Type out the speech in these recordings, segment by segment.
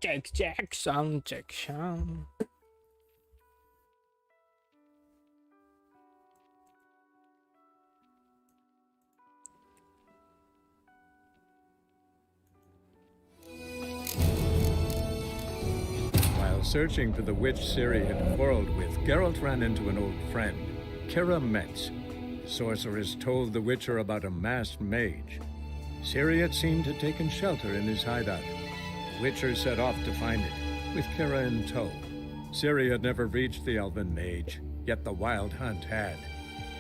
Cek sound, cek sound. While searching for the witch Ciri had quarreled with, Geralt ran into an old friend, Kira Metz. The sorceress told the Witcher about a masked mage. Ciri had seemed to have taken shelter in his hideout. The Witcher set off to find it, with Kira in tow. Ciri had never reached the elven mage, yet the wild hunt had.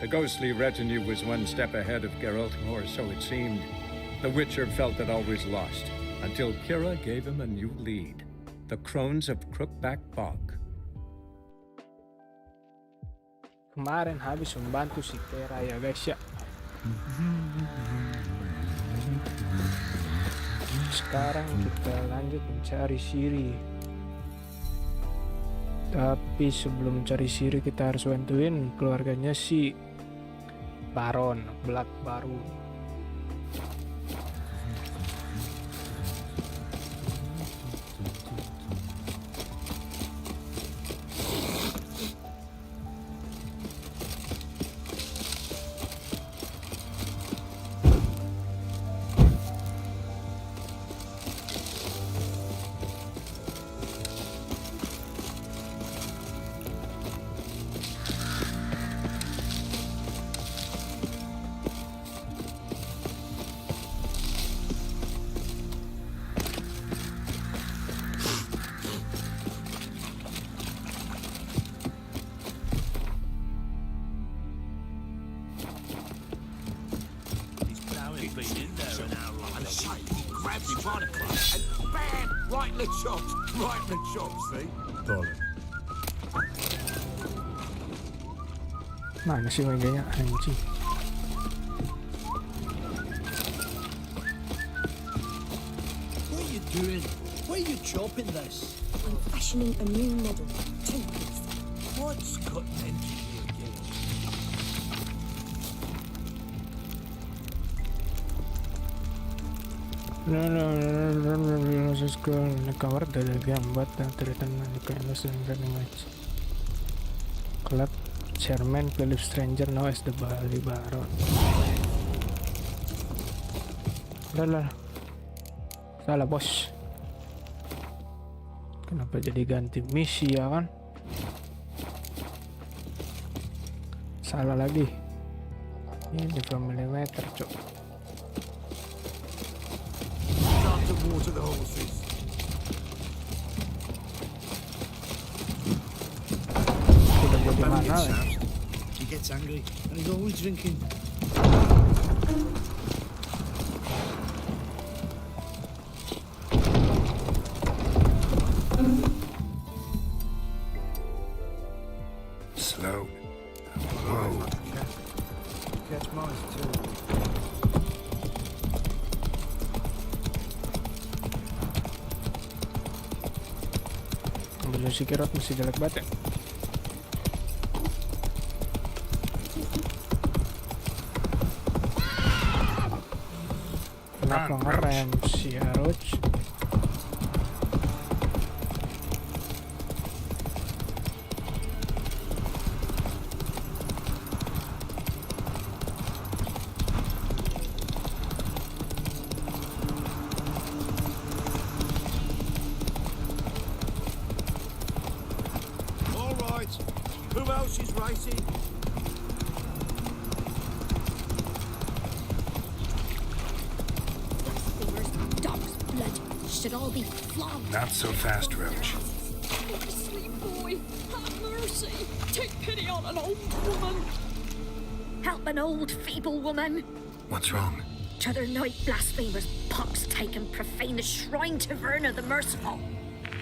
The ghostly retinue was one step ahead of Geralt, or so it seemed. The Witcher felt that all was lost, until Kira gave him a new lead. The Crones of Crookback Bog. Kemarin habis membantu si Kera ya guys ya. Sekarang kita lanjut mencari Ciri. Tapi sebelum mencari Ciri kita harus bantuin keluarganya si Baron, Black Baron. Mana sih meganya anjing? What are you doing? Why are you chopping this? I'm fashioning a new model. Templates. What's cutting into you again? Let's go. Cover dari gambar dan cerita nanti yang image. Club Chairman Philip Stranger now as the Bali Baron. Lah. Salah bos. Kenapa jadi ganti misi ya kan? Salah lagi. Ini milimeter cok. Water the horses. Udah bagaimana? He gets angry and he's always drinking. Slow. Whoa. Catch mice too. Si Kirot masih jelek banget ya. Kenapa ngerem si Aroch? Who else is racing? Blasphemers, dog's blood should all be flogged. Not so fast, Roach. My sweet boy, have mercy. Take pity on an old woman. Help an old feeble woman. What's wrong? T'other night blasphemers pox take and profane the shrine to Verna the Merciful.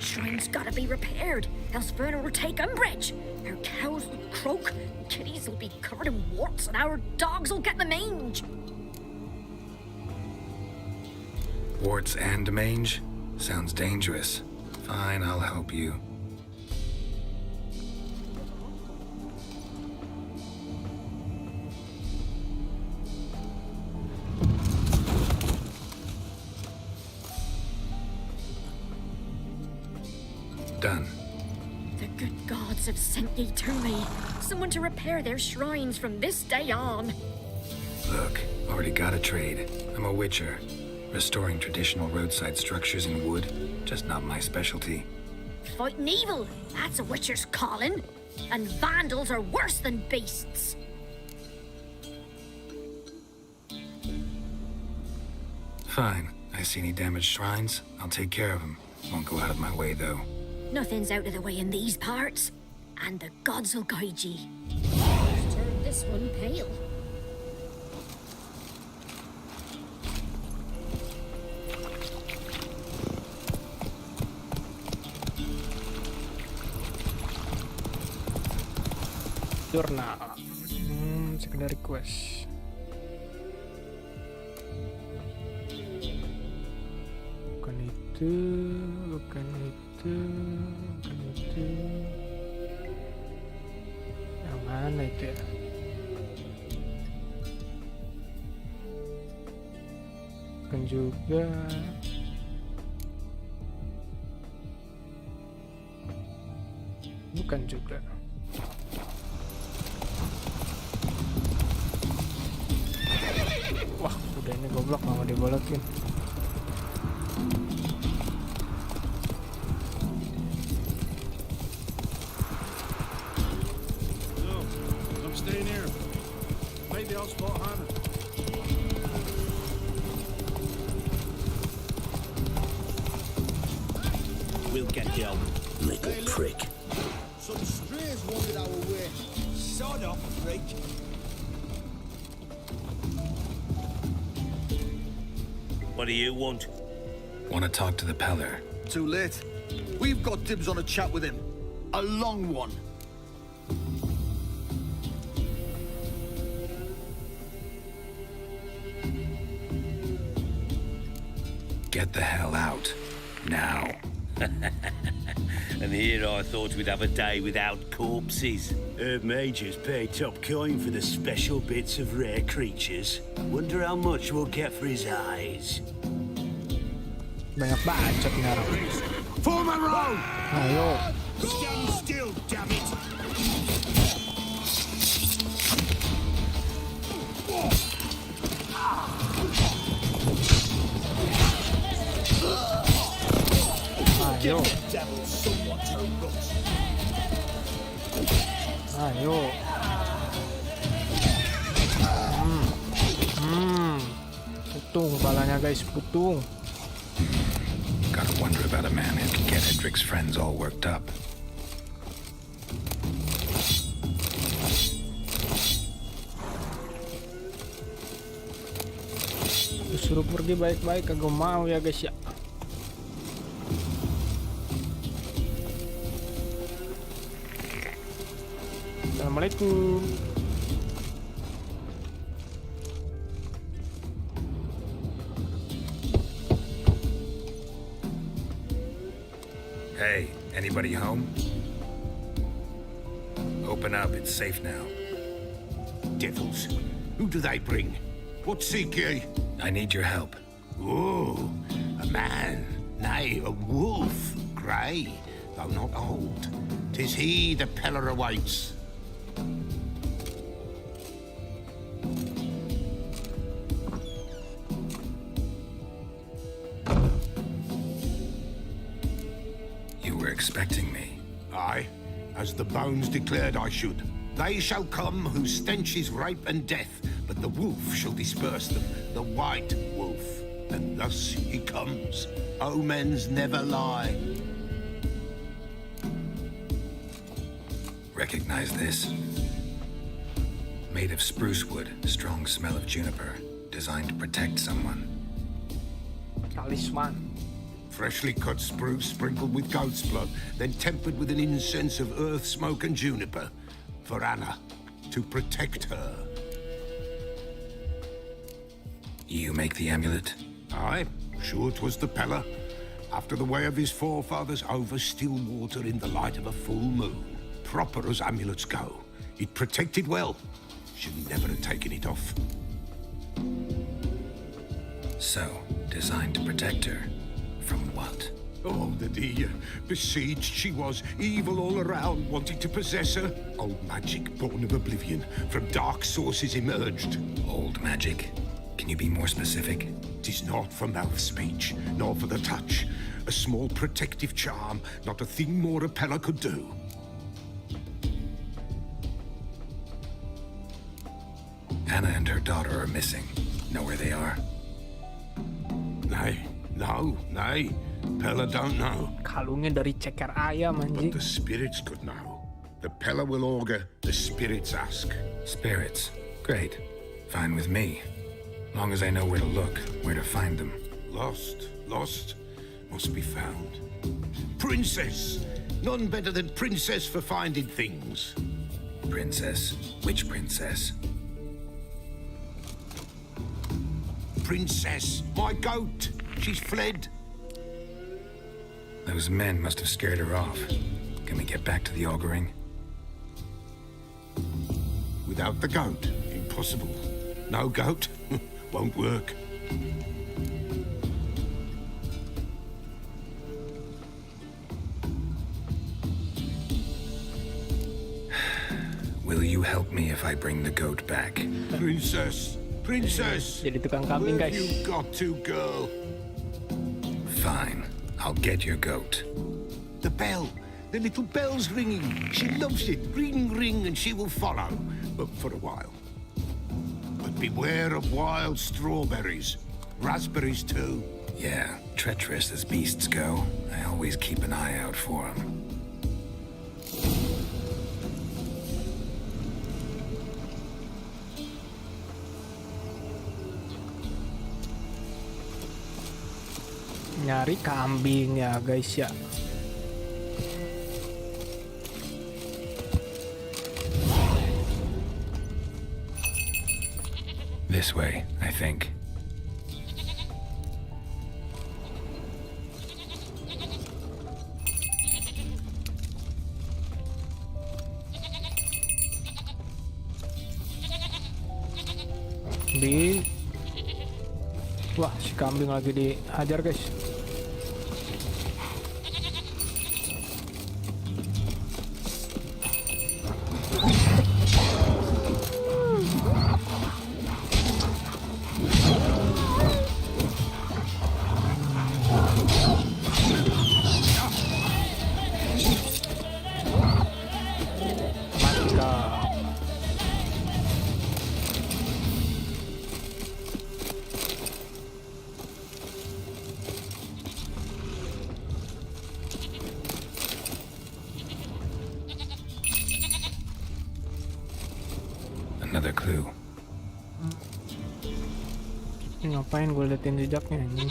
Shrine's gotta be repaired, else Verna will take umbrage. Our cows will croak, kitties will be covered in warts, and our dogs will get the mange. Warts and mange? Sounds dangerous. Fine, I'll help you. gods have sent ye to me. Someone to repair their shrines from this day on. Look, already got a trade. I'm a witcher. Restoring traditional roadside structures in wood, just not my specialty. Fighting evil, that's a witcher's calling. And vandals are worse than beasts. Fine. I see any damaged shrines, I'll take care of them. Won't go out of my way, though. Nothing's out of the way in these parts. And the gods will guide ye. Let's turn this one pale. Jurnal. Secondary quest. Bukan itu, bukan itu, bukan itu. Yang mana itu ya? Bukan juga. Bukan juga. Wah, udah ini goblok, nggak mau dibolokin. No, I'm staying here. Maybe I'll spot Hannah. We'll get the old little prick. Some strays wandered our way. Sod off, freak. What do you want? Want to talk to the Peller. Too late. We've got dibs on a chat with him. A long one. Get the hell out. Now. And here I thought we'd have a day without corpses. Herb Major's paid top coin for the special bits of rare creatures. Wonder how much we'll get for his eyes. Banyak bacot nih orang. Form a row! Ayo. Stand still, damn it! Ayo. Devil somewhat to rot. Ayo. Putung kepalanya guys, putung. Gotta wonder about a man who can get Hendrik's friends all worked up. Disuruh pergi baik-baik, kagak mau ya guys ya. Assalamualaikum. Hey, anybody home? Open up, it's safe now. Devils. Who do they bring? What seek ye? I need your help. Oh, a man. Nay, a wolf. Grey, though not old. 'Tis he the Peller awaits. You were expecting me. Aye, as the bones declared I should. They shall come whose stench is rape and death, but the wolf shall disperse them, the white wolf. And thus he comes. Omens never lie. Recognize this? Made of spruce wood, strong smell of juniper, designed to protect someone. Talisman. Freshly cut spruce sprinkled with goat's blood, then tempered with an incense of earth, smoke, and juniper. For Anna, to protect her. You make the amulet? Aye, sure 'twas the Peller. After the way of his forefathers, over still water in the light of a full moon. Proper as amulets go. It protected well. Should never have taken it off. So, designed to protect her. From what? Oh, the besieged she was, evil all around, wanting to possess her. Old magic, born of oblivion, from dark sources emerged. Old magic? Can you be more specific? 'Tis not for mouth speech, nor for the touch. A small protective charm, not a thing more a Pella could do. Anna and her daughter are missing. Know where they are? Nay, Pella don't know. Kalungnya dari ceker ayam But anjing. the spirits could know. The Pella will augur, the spirits ask. Spirits. Great. Fine with me. Long as I know where to look, where to find them. Lost, must be found. Princess! None better than Princess for finding things. Princess? Which princess? Princess, my goat! She's fled. Those men must have scared her off. Can we get back to the auguring? Without the goat, impossible. No goat, won't work. Will you help me if I bring the goat back? Princess! Jadi tukang kambing, Where guys. have you got to, girl? Fine. I'll get your goat. The bell. The little bell's ringing. She loves it. Ring, ring, and she will follow. But for a while. But beware of wild strawberries. Raspberries, too. Yeah, treacherous as beasts go. I always keep an eye out for them. Nyari kambing ya guys ya. This way, I think. Wah, si kambing lagi dihajar guys. Another clue. Ini ngapain gue liatin jejaknya ini?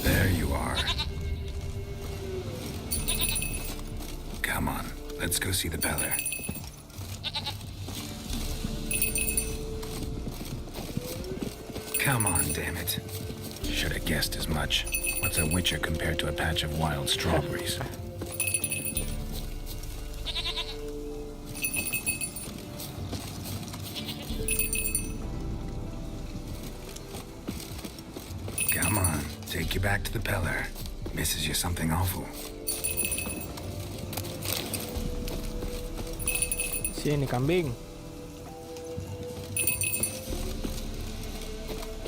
There you are. Come on, let's go see the Beller. Come on, damn it. Should have guessed as much. What's a witcher compared to a patch of wild strawberries? Come on, take you back to the Peller. Misses you something awful. Sini kambing.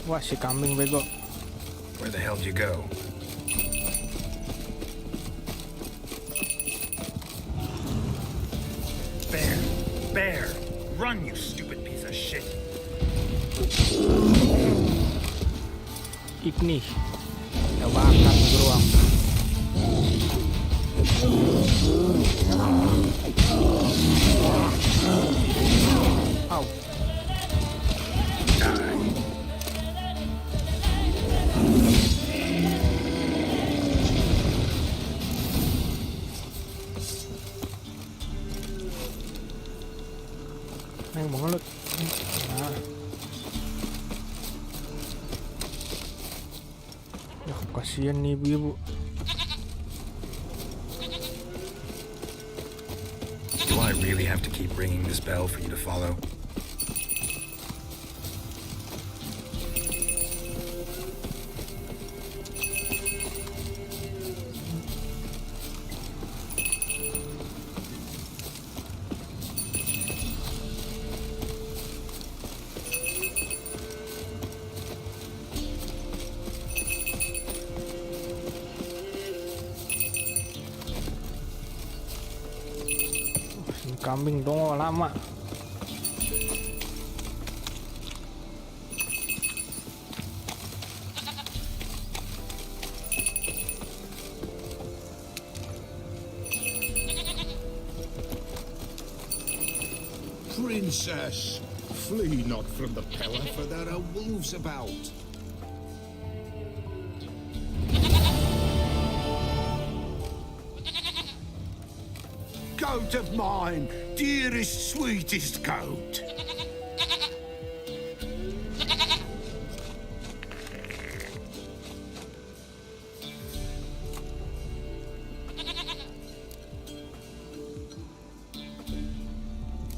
Wah, si kambing bego. Where the hell did you go? Bear! Run, you stupid piece of shit! Ipnih. Ya bakar beruang. Au. Ayo mengelut. Nah. Ya kasihan nih ibu-ibu. Do I really have to keep ringing this bell for you to follow? Kambing dong lama. Princess, flee not from the pillar, for there are wolves about. Goat of mine, dearest, sweetest goat.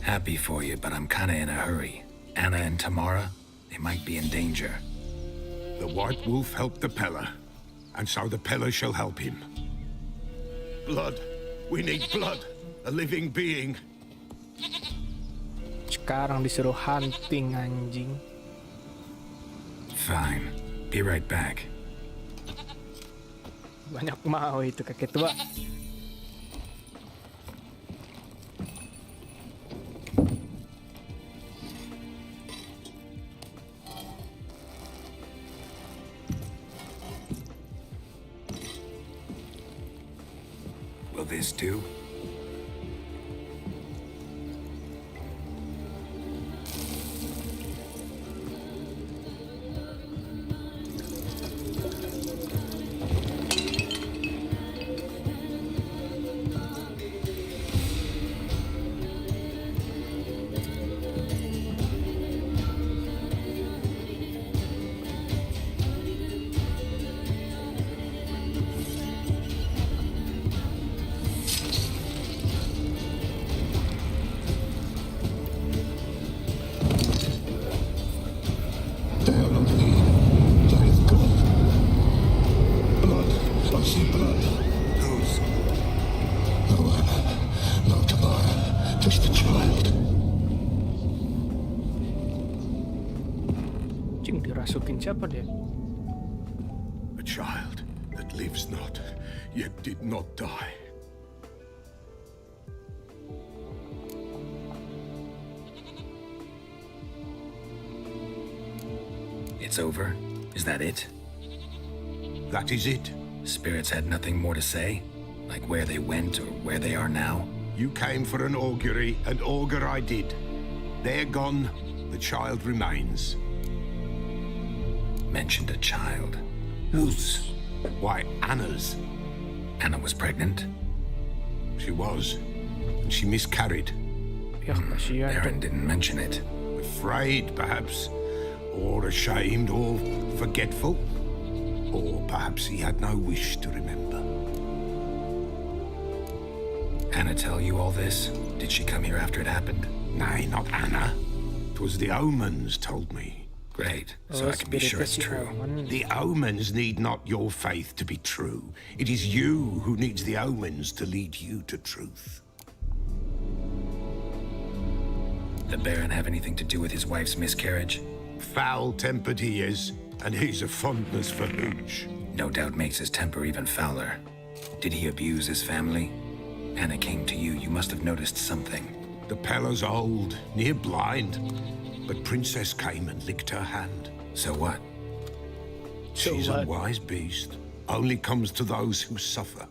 Happy for you, but I'm kinda in a hurry. Anna and Tamara, they might be in danger. The white wolf helped the Peller, and so the Peller shall help him. Blood. We need blood. A living being. Sekarang disuruh hunting anjing. Fine. Be right back. Banyak mau itu kakek tua. Will this do? Cing dirasukin siapa dia? A child that lives not, yet did not die. It's over? Is that it? That is it. Spirits had nothing more to say? Like where they went or where they are now? You came for an augury, and augur I did. They're gone, the child remains. Mentioned a child. Whose? Why, Anna's. Anna was pregnant? She was, and she miscarried. Ya kasihan tuh. Aaron didn't mention it. Afraid, perhaps, or ashamed, or forgetful. Or perhaps he had no wish to remember. Anna tell you all this? Did she come here after it happened? Nay, not Anna. 'Twas the omens told me. Great, so I can be sure it's true. The omens need not your faith to be true. It is you who needs the omens to lead you to truth. The Baron have anything to do with his wife's miscarriage? Foul-tempered he is, and he's a fondness for hooch. No doubt makes his temper even fouler. Did he abuse his family? Anna came to you, you must have noticed something. The Peller's old, near blind, but Princess came and licked her hand. So what? She's a wise beast, only comes to those who suffer.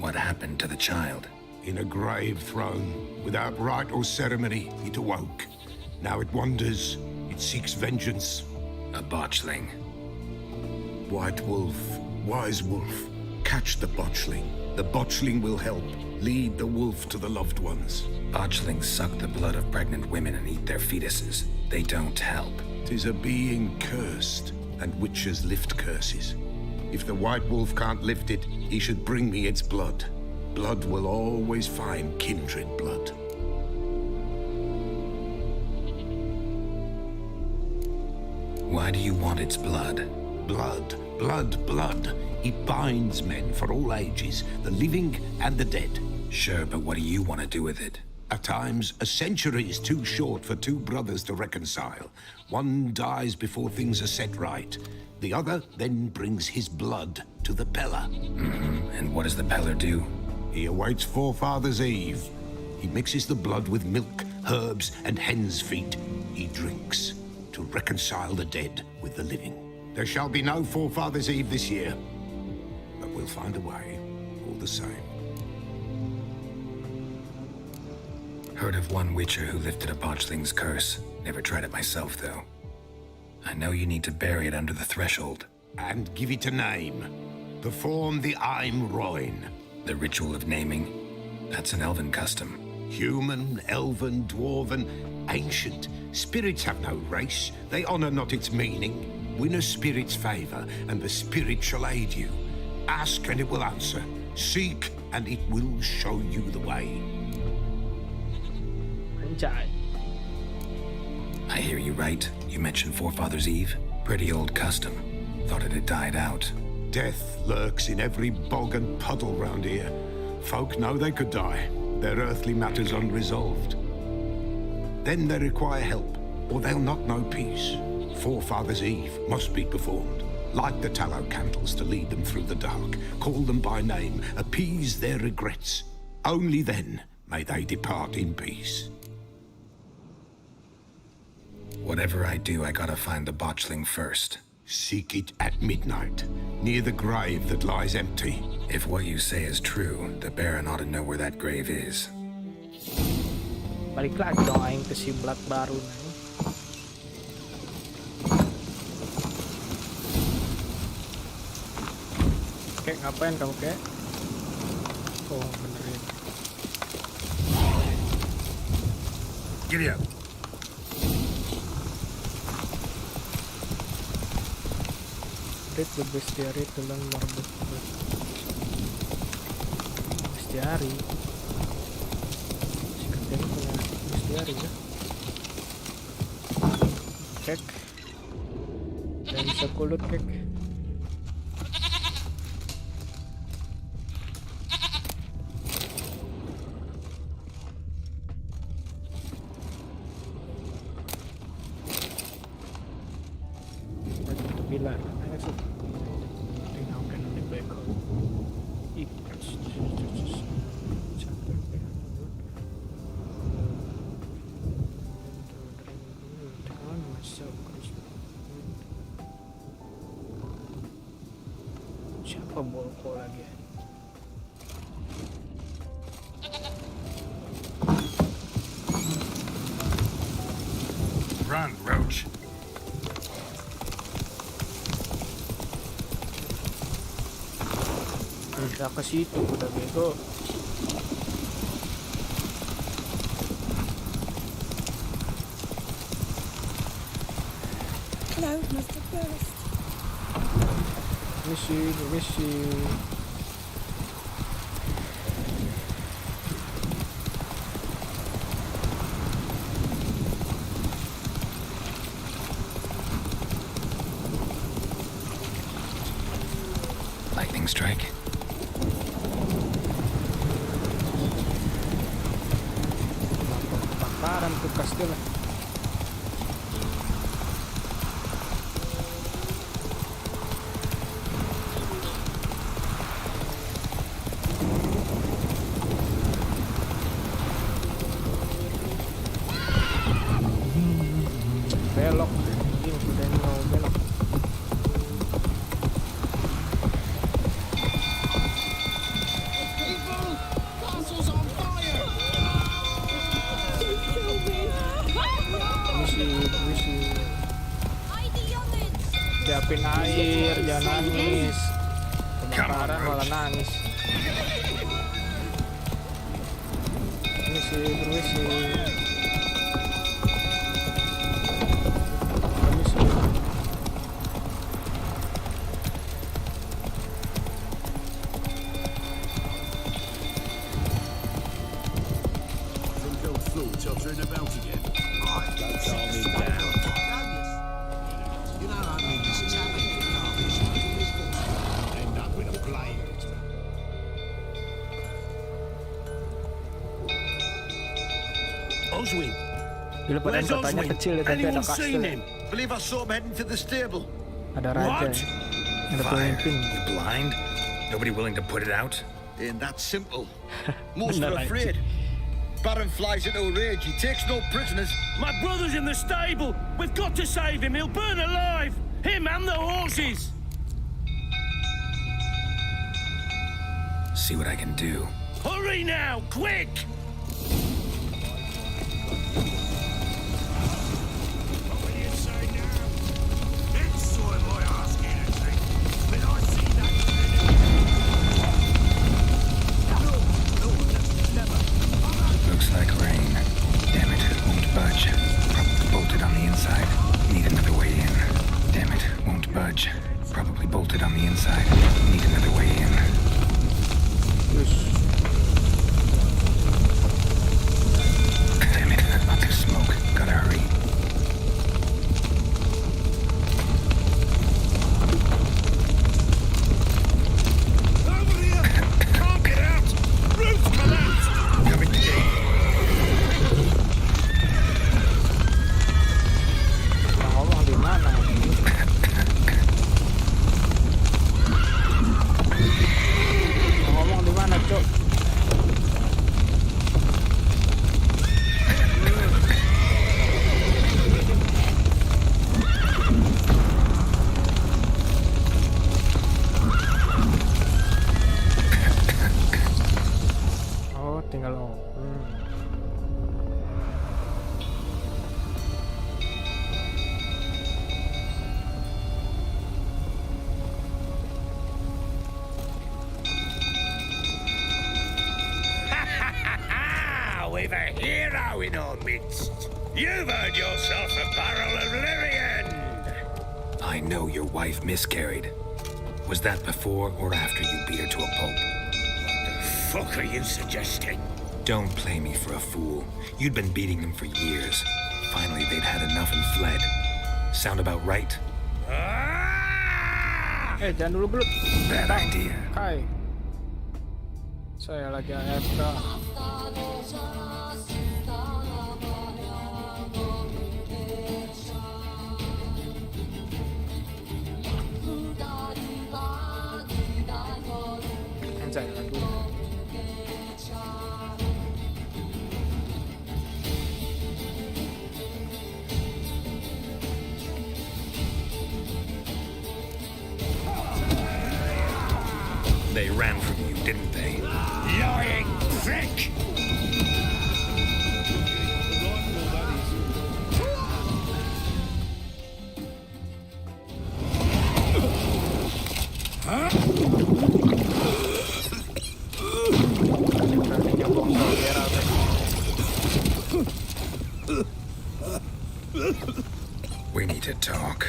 What happened to the child? In a grave thrown, without rite or ceremony, it awoke. Now it wanders, it seeks vengeance. A botchling. White wolf, wise wolf, catch the botchling. The botchling will help, lead the wolf to the loved ones. Botchlings suck the blood of pregnant women and eat their fetuses. They don't help. 'Tis a being cursed, and witches lift curses. If the white wolf can't lift it, he should bring me its blood. Blood will always find kindred blood. Why do you want its blood? Blood, blood, blood. It binds men for all ages, the living and the dead. Sure, but what do you want to do with it? At times, a century is too short for two brothers to reconcile. One dies before things are set right. The other then brings his blood to the Peller. And what does the Peller do? He awaits Forefathers' Eve. He mixes the blood with milk, herbs, and hen's feet. He drinks to reconcile the dead with the living. There shall be no Forefathers' Eve this year, but we'll find a way, all the same. Heard of one witcher who lifted a botchling's curse. Never tried it myself, though. I know you need to bury it under the threshold. And give it a name. Perform the Aim Roin. The ritual of naming? That's an elven custom. Human, elven, dwarven, ancient. Spirits have no race. They honor not its meaning. Win a spirit's favor, and the spirit shall aid you. Ask, and it will answer. Seek, and it will show you the way. Anjay. I hear you right. You mentioned Forefathers' Eve? Pretty old custom. Thought it had died out. Death lurks in every bog and puddle round here. Folk know they could die, their earthly matters unresolved. Then they require help, or they'll not know peace. Forefathers' Eve must be performed. Light the tallow candles to lead them through the dark. Call them by name, appease their regrets. Only then may they depart in peace. Whatever I do, I gotta find the botchling first. Seek it at midnight, near the grave that lies empty. If what you say is true, the Baron ought to know where that grave is. Balik lagi dong aing ke si Black baru. Kek, ngapain kamu, Kek? Oh, benerin. Giddy up. Read the bestiary to learn more about bestiary. Si Kapten punya bestiary ya. Kek. Dan sekulut kek. Bilar. Siapa bolko lagi ya? Run, Roach. Udah ke situ, udah bego. Hello, Mr. First. Misi. Lightning strike? Bakaran tuh kastil. Belok, ini udah mau belok. Castle's on fire! Don't kill me! Misi. Siapin air, jangan nangis. Kebakaran malah nangis. Misi. wandering about again. Don't calm him down. You know I mean this challenge End up with a blade. Oswin, Dulu padahal where's kotanya Oswin? kecil tapi ada Anyone kastil. seen him? Believe I saw him heading to the stable. Ada raja. What? Ada Fire. pemimpin. You blind? Nobody willing to put it out? Ain't that simple. Most Bener are aja. afraid. Baron flies into a rage. He takes no prisoners. My brother's in the stable. We've got to save him. He'll burn alive. Him and the horses. See what I can do. Hurry now, quick! What will you say now? It's soil my ass anything. When I see that Looks like rain. Damn it, won't budge. Probably bolted on the inside. Need another way in. Damn it, won't budge. Probably bolted on the inside. Need another way in. Damn it, lots of smoke. Gotta hurry. over here! Can't get out! Roof collapsed! Coming to aid. Ngomong di mana? Ngomong di mana, Cok? Oh, tinggal Ah, we've a hero in our midst. You've earned yourself a barrel of Lyrian. I know your wife miscarried. Was that before or after you beat her to a pulp? Fuck are you suggesting? Don't play me for a fool. You'd been beating them for years. Finally, they'd had enough and fled. Sound about right? Ah! jangan dulu belut. Bad idea. Kai. Saya lagi AFK. Anjay, Lagu. They ran from you, didn't they? Lying prick! Beraninya buang saudara. We need to talk.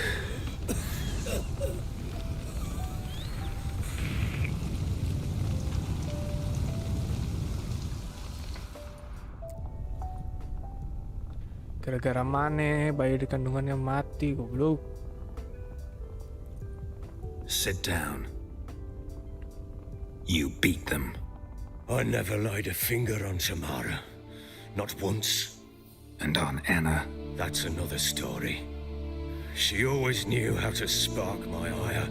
Gara-gara Mane, bayi di kandungannya mati, goblok. Sit down. You beat them. I never laid a finger on Samara. Not once. And on Anna. That's another story. She always knew how to spark my ire.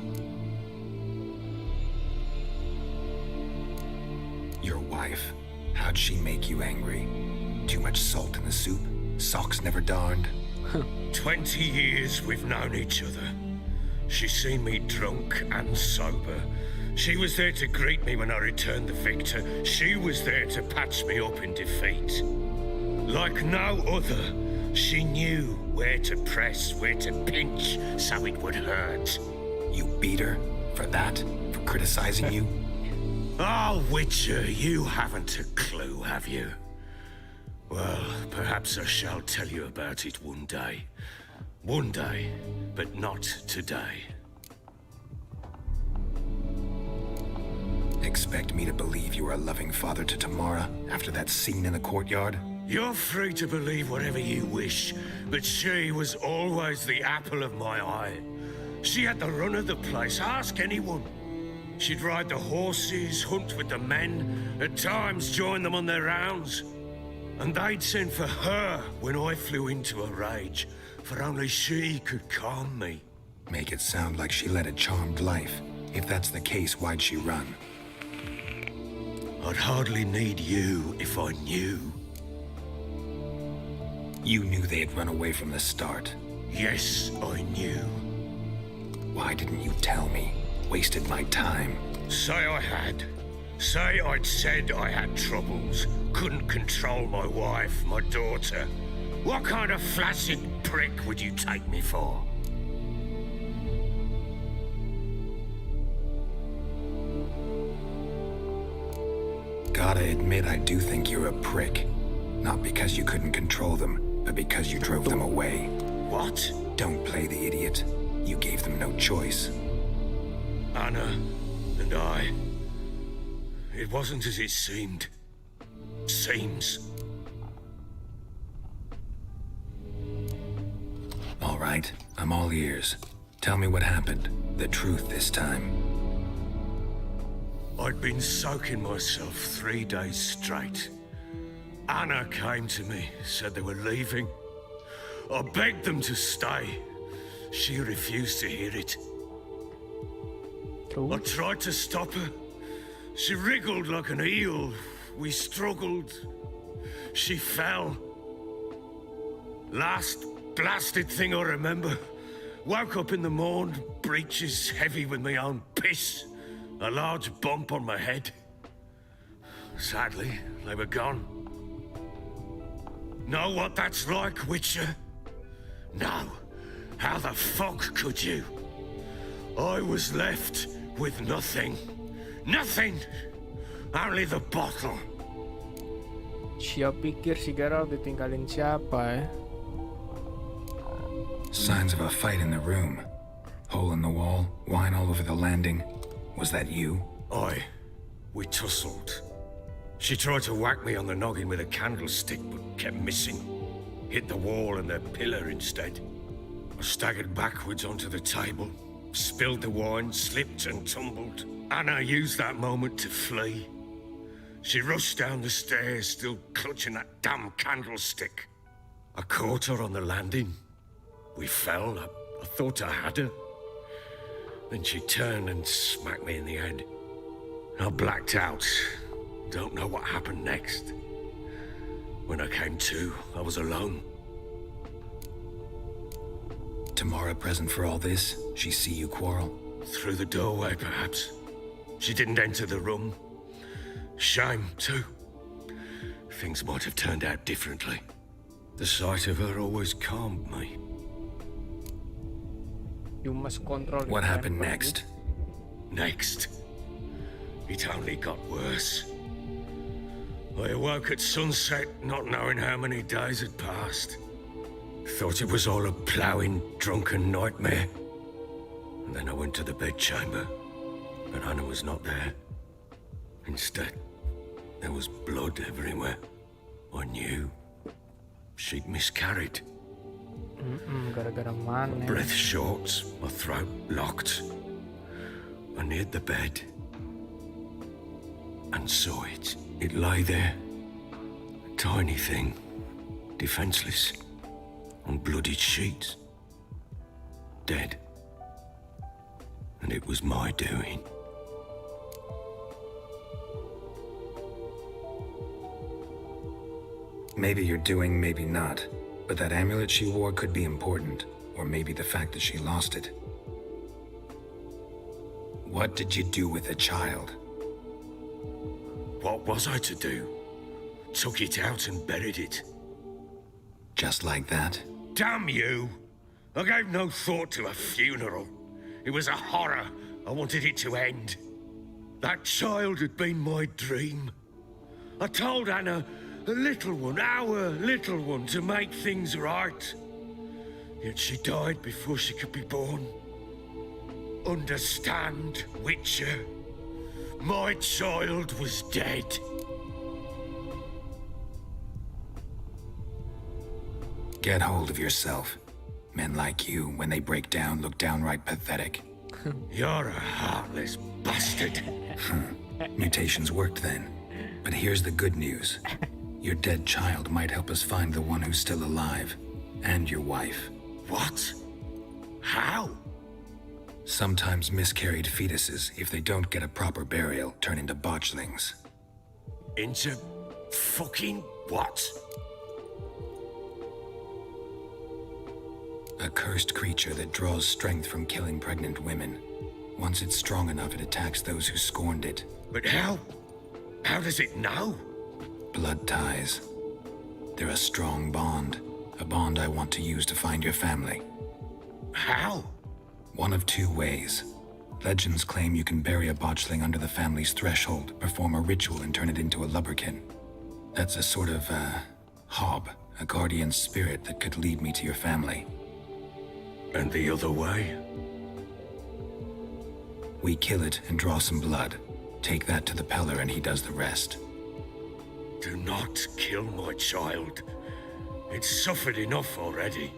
Your wife. How'd she make you angry? Too much salt in the soup? Socks never darned? 20 years we've known each other. She's seen me drunk and sober. She was there to greet me when I returned the victor. She was there to patch me up in defeat. Like no other, she knew where to press, where to pinch, so it would hurt. You beat her? For that? For criticizing you? Oh, Witcher, you haven't a clue, have you? Well, perhaps I shall tell you about it one day. One day, but not today. Expect me to believe you were a loving father to Tamara after that scene in the courtyard? You're free to believe whatever you wish, but she was always the apple of my eye. She had the run of the place, ask anyone. She'd ride the horses, hunt with the men, at times join them on their rounds. And they'd send for her when I flew into a rage, for only she could calm me. Make it sound like she led a charmed life. If that's the case, why'd she run? I'd hardly need you if I knew. You knew they had run away from the start. Yes, I knew. Why didn't you tell me? Wasted my time. Say I had. Say I'd said I had troubles. Couldn't control my wife, my daughter. What kind of flaccid prick would you take me for? Gotta admit, I do think you're a prick. Not because you couldn't control them, but because you drove them away. What? Don't play the idiot. You gave them no choice. Anna and I... It wasn't as it seemed. Seems. All right, I'm all ears. Tell me what happened. The truth this time. I'd been soaking myself 3 days straight. Anna came to me, said they were leaving. I begged them to stay. She refused to hear it. I tried to stop her. She wriggled like an eel. We struggled. She fell. Last blasted thing I remember. Woke up in the morn, breeches heavy with my own piss. A large bump on my head. Sadly, they were gone. Know what that's like, Witcher? No. How the fuck could you? I was left with nothing. Nothing! Only the bottle. Siapa pikir si Geralt ditinggalin siapa ya? Signs of a fight in the room. Hole in the wall, wine all over the landing. Was that you? We tussled. She tried to whack me on the noggin with a candlestick, but kept missing. Hit the wall and the pillar instead. I staggered backwards onto the table, spilled the wine, slipped and tumbled. Anna used that moment to flee. She rushed down the stairs, still clutching that damn candlestick. I caught her on the landing. We fell. I thought I had her. Then she turned and smacked me in the head. I blacked out. Don't know what happened next. When I came to, I was alone. Tamara present for all this? She see you quarrel? Through the doorway, perhaps. She didn't enter the room. Shame, too. Things might have turned out differently. The sight of her always calmed me. You must control. What happened next? Next? It only got worse. I awoke at sunset, not knowing how many days had passed. Thought it was all a ploughing, drunken nightmare. And then I went to the bedchamber, but Anna was not there. Instead, there was blood everywhere. I knew she'd miscarried. Gara-gara mana? Breath short, my throat locked. I neared the bed and saw it. It lay there, a tiny thing, defenseless, on bloodied sheets, dead. And it was my doing. Maybe you're doing, maybe not. But that amulet she wore could be important. Or maybe the fact that she lost it. What did you do with the child? What was I to do? Took it out and buried it. Just like that? Damn you! I gave no thought to a funeral. It was a horror. I wanted it to end. That child had been my dream. I told Anna, a little one, our little one, to make things right. Yet she died before she could be born. Understand, Witcher? My child was dead. Get hold of yourself. Men like you, when they break down, look downright pathetic. You're a heartless bastard. Mutations worked then. But here's the good news. Your dead child might help us find the one who's still alive. And your wife. What? How? Sometimes miscarried fetuses, if they don't get a proper burial, turn into botchlings. Into fucking what? A cursed creature that draws strength from killing pregnant women. Once it's strong enough, it attacks those who scorned it. But how? How does it know? Blood ties. They're a strong bond. A bond I want to use to find your family. How? One of two ways. Legends claim you can bury a botchling under the family's threshold, perform a ritual, and turn it into a lubberkin. That's a sort of, hob, a guardian spirit that could lead me to your family. And the other way? We kill it and draw some blood. Take that to the Peller and he does the rest. Do not kill my child. It's suffered enough already.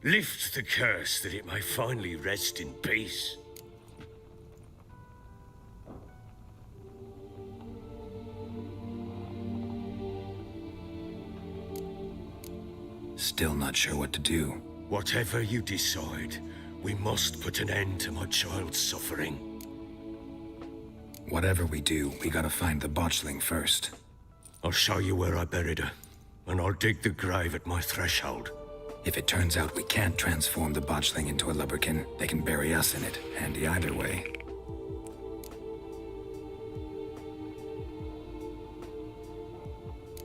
Lift the curse that it may finally rest in peace. Still not sure what to do. Whatever you decide, we must put an end to my child's suffering. Whatever we do, we gotta find the botchling first. I'll show you where I buried her, and I'll dig the grave at my threshold. If it turns out we can't transform the botchling into a lubberkin, they can bury us in it. Handy either way.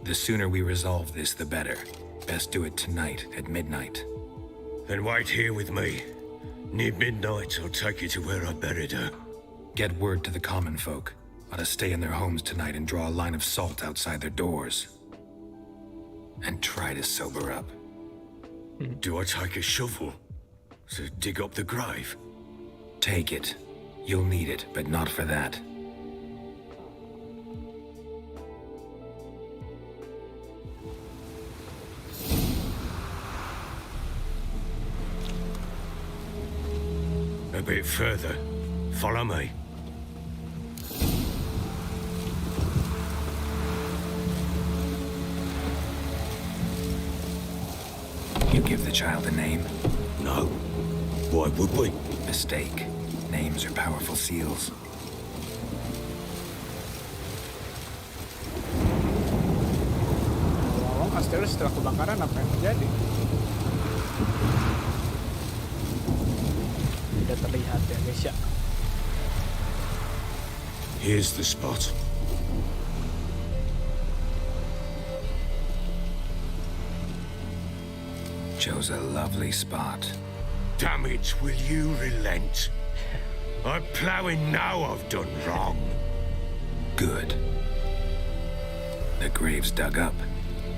The sooner we resolve this, the better. Best do it tonight at midnight. Then wait here with me. Near midnight, I'll take you to where I buried her. Get word to the common folk. Ought to stay in their homes tonight and draw a line of salt outside their doors. And try to sober up. Do I take a shovel to dig up the grave? Take it. You'll need it, but not for that. A bit further. Follow me. You give the child a name? No. Why would we? Mistake. Names are powerful seals. Ngomong Asteroid setelah kebakaran apa yang terjadi? Tidak terlihat ya guys ya. Here's the spot. Chose a lovely spot. Damn it, will you relent? I'm ploughing now I've done wrong. Good. The grave's dug up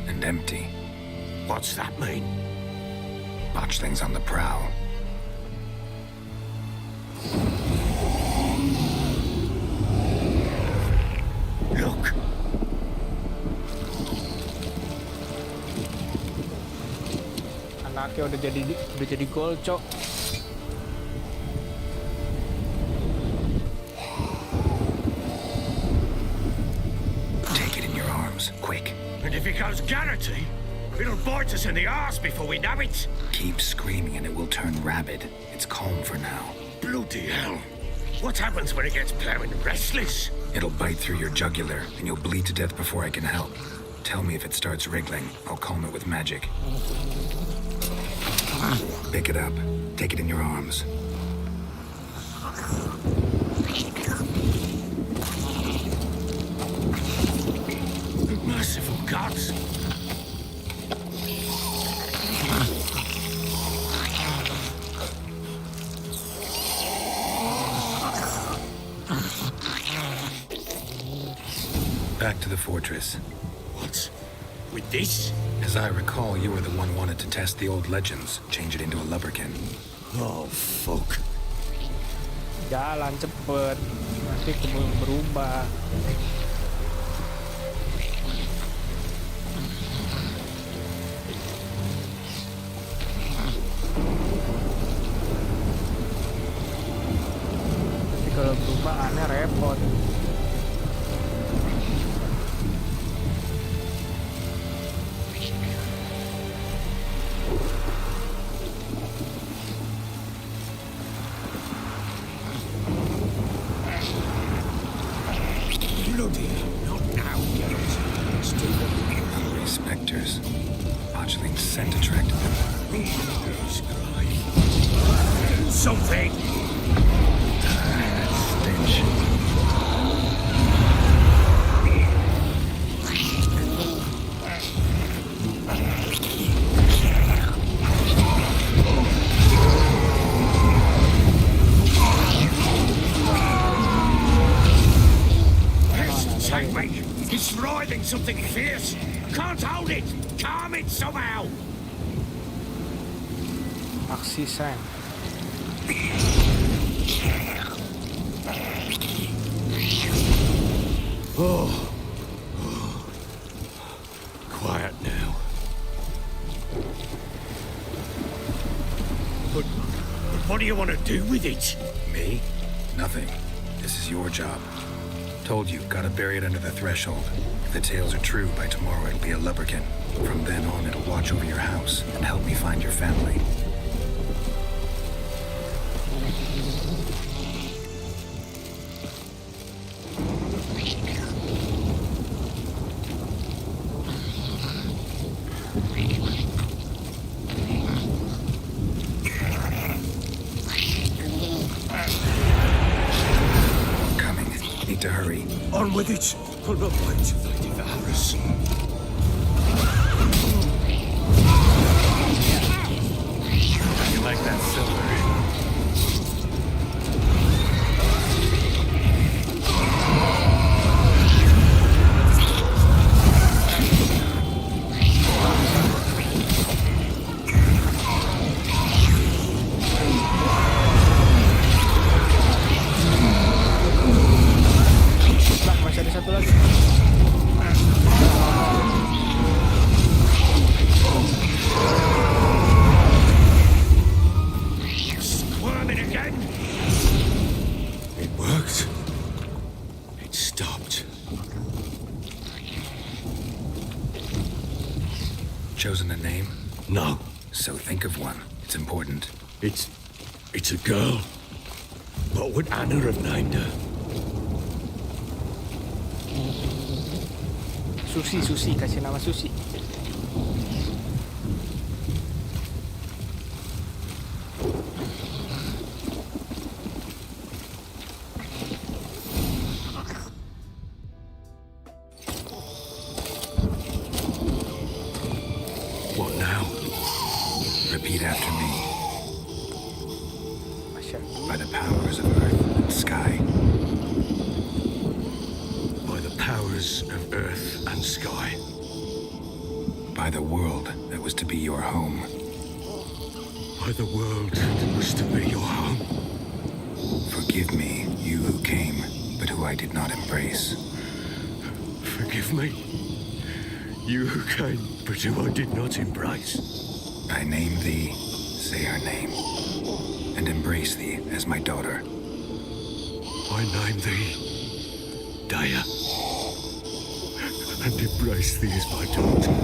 and empty. What's that mean? Botchling's on the prowl. Look. Anaknya udah jadi gol, Cok. Take it in your arms, quick. And if it goes Garrity, it'll bite us in the arse before we know it. Keep screaming and it will turn rabid. It's calm for now. Bloody hell. What happens when it gets ploughing restless? It'll bite through your jugular and you'll bleed to death before I can help. Tell me if it starts wriggling. I'll calm it with magic. Pick it up. Take it in your arms. Merciful gods. Back to the fortress. What? With this? As I recall, you were the one wanted to test the old legends, change it into a lubberkin. Oh, fuck. Jalan cepet, nanti keburu berubah. hunters. Botchling's scent attracted them. Something! That stench. Take me! It's writhing something fierce! I can't hold it! Calm it somehow! Aksi sign. Oh. Quiet now. But what do you want to do with it? Me? Nothing. This is your job. Told you, gotta bury it under the threshold. If the tales are true, by tomorrow it'll be a lubberkin. From then on, it'll watch over your house and help me find your family. Need to hurry. On with it! I'll not wait till they devour us. You like that silver? Masih ada satu lagi. Squirming again! It worked. It stopped. Chosen a name? No. So think of one. It's important. It's a girl. What would Anna have named her? Susi, kasih nama Susi. What now? Repeat after me. Masya Allah. By the powers of earth and sky. By the powers of earth and sky. By the world that was to be your home. By the world that was to be your home. Forgive me, you who came, but who I did not embrace. Forgive me. You who came, but who I did not embrace. I name thee, say her name, and embrace thee as my daughter. I name thee Daya, and embrace thee as my daughter.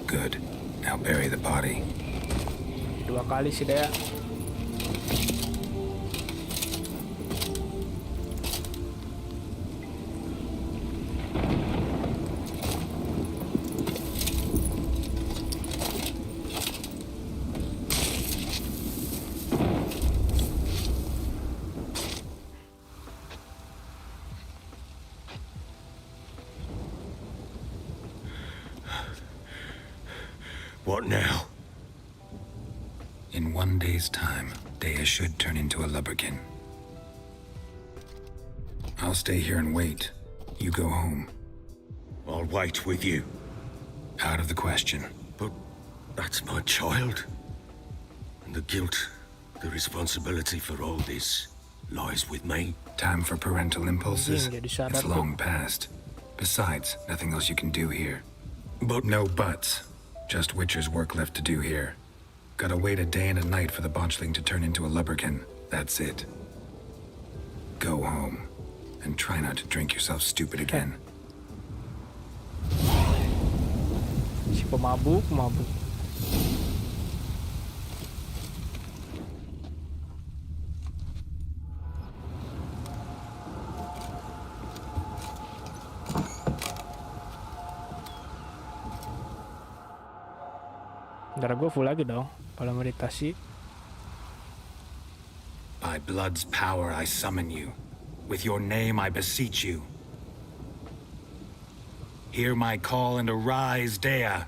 Good. Now bury the body. 2 kali sih Daya. What now? In 1 day's time, Daya should turn into a lubberkin. I'll stay here and wait. You go home. I'll wait with you. Out of the question. But that's my child. And the guilt, the responsibility for all this lies with me. Time for parental impulses? Jadi sadar It's tuh. long past. Besides, nothing else you can do here. But No buts. Just Witcher's work left to do here. Gotta wait a day and a night for the botchling to turn into a lubberkin. That's it. Go home. And try not to drink yourself stupid again. Si pemabuk. Darah gue full lagi dong kalau meditasi. By blood's power I summon you. With your name I beseech you. Hear my call and arise, Dea.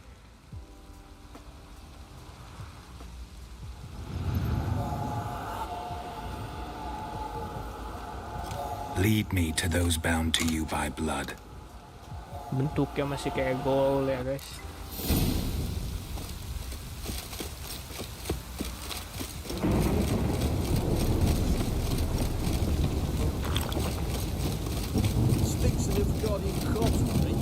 Lead me to those bound to you by blood. Bentuknya masih kayak gol ya guys. Stinks of little guardian crops with me.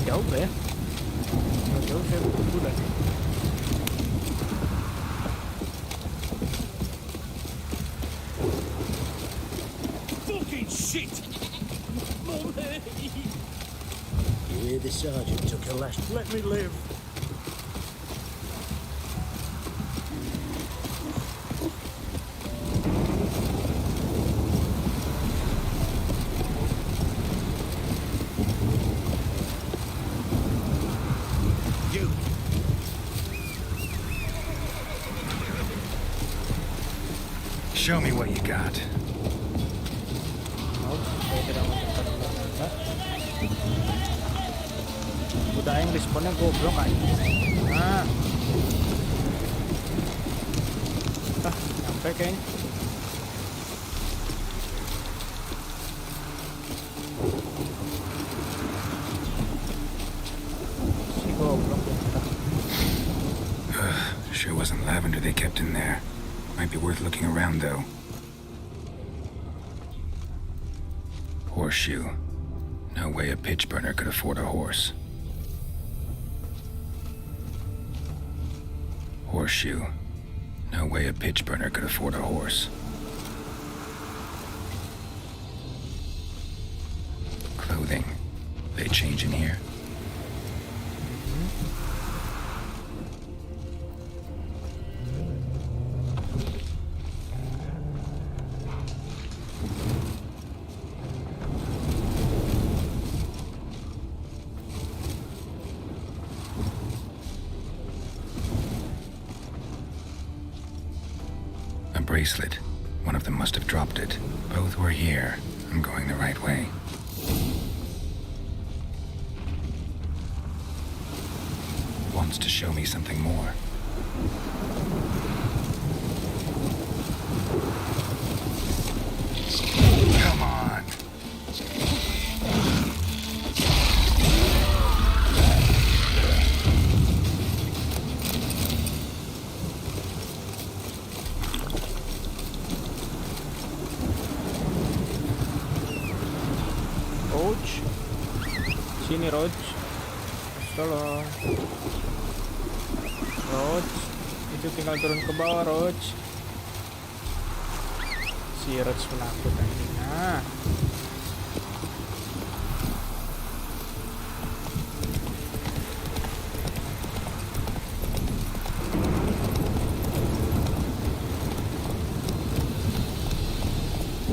Jauh ya? Jauh saya bulan. Fucking shit! Mummy! You hear the sergeant took a lash. Let me live. You. Show me what you got. Saya tidak menentukan apa. Udah yang responnya goblok aja. Nah. Sampai kayaknya. Si goblok ya. Sure wasn't lavender they kept in there. Might be worth looking around though. Horseshoe. No way a pitch burner could afford a horse. Horseshoe. No way a pitch burner could afford a horse. Clothing. They change in here? Bracelet. One of them must have dropped it. Both were here. I'm going the right way. Wants to show me something more. Come on. Sini Roach, tolong Roach, itu tinggal turun ke bawah Roach. Si Roach penakut anjing. Nah,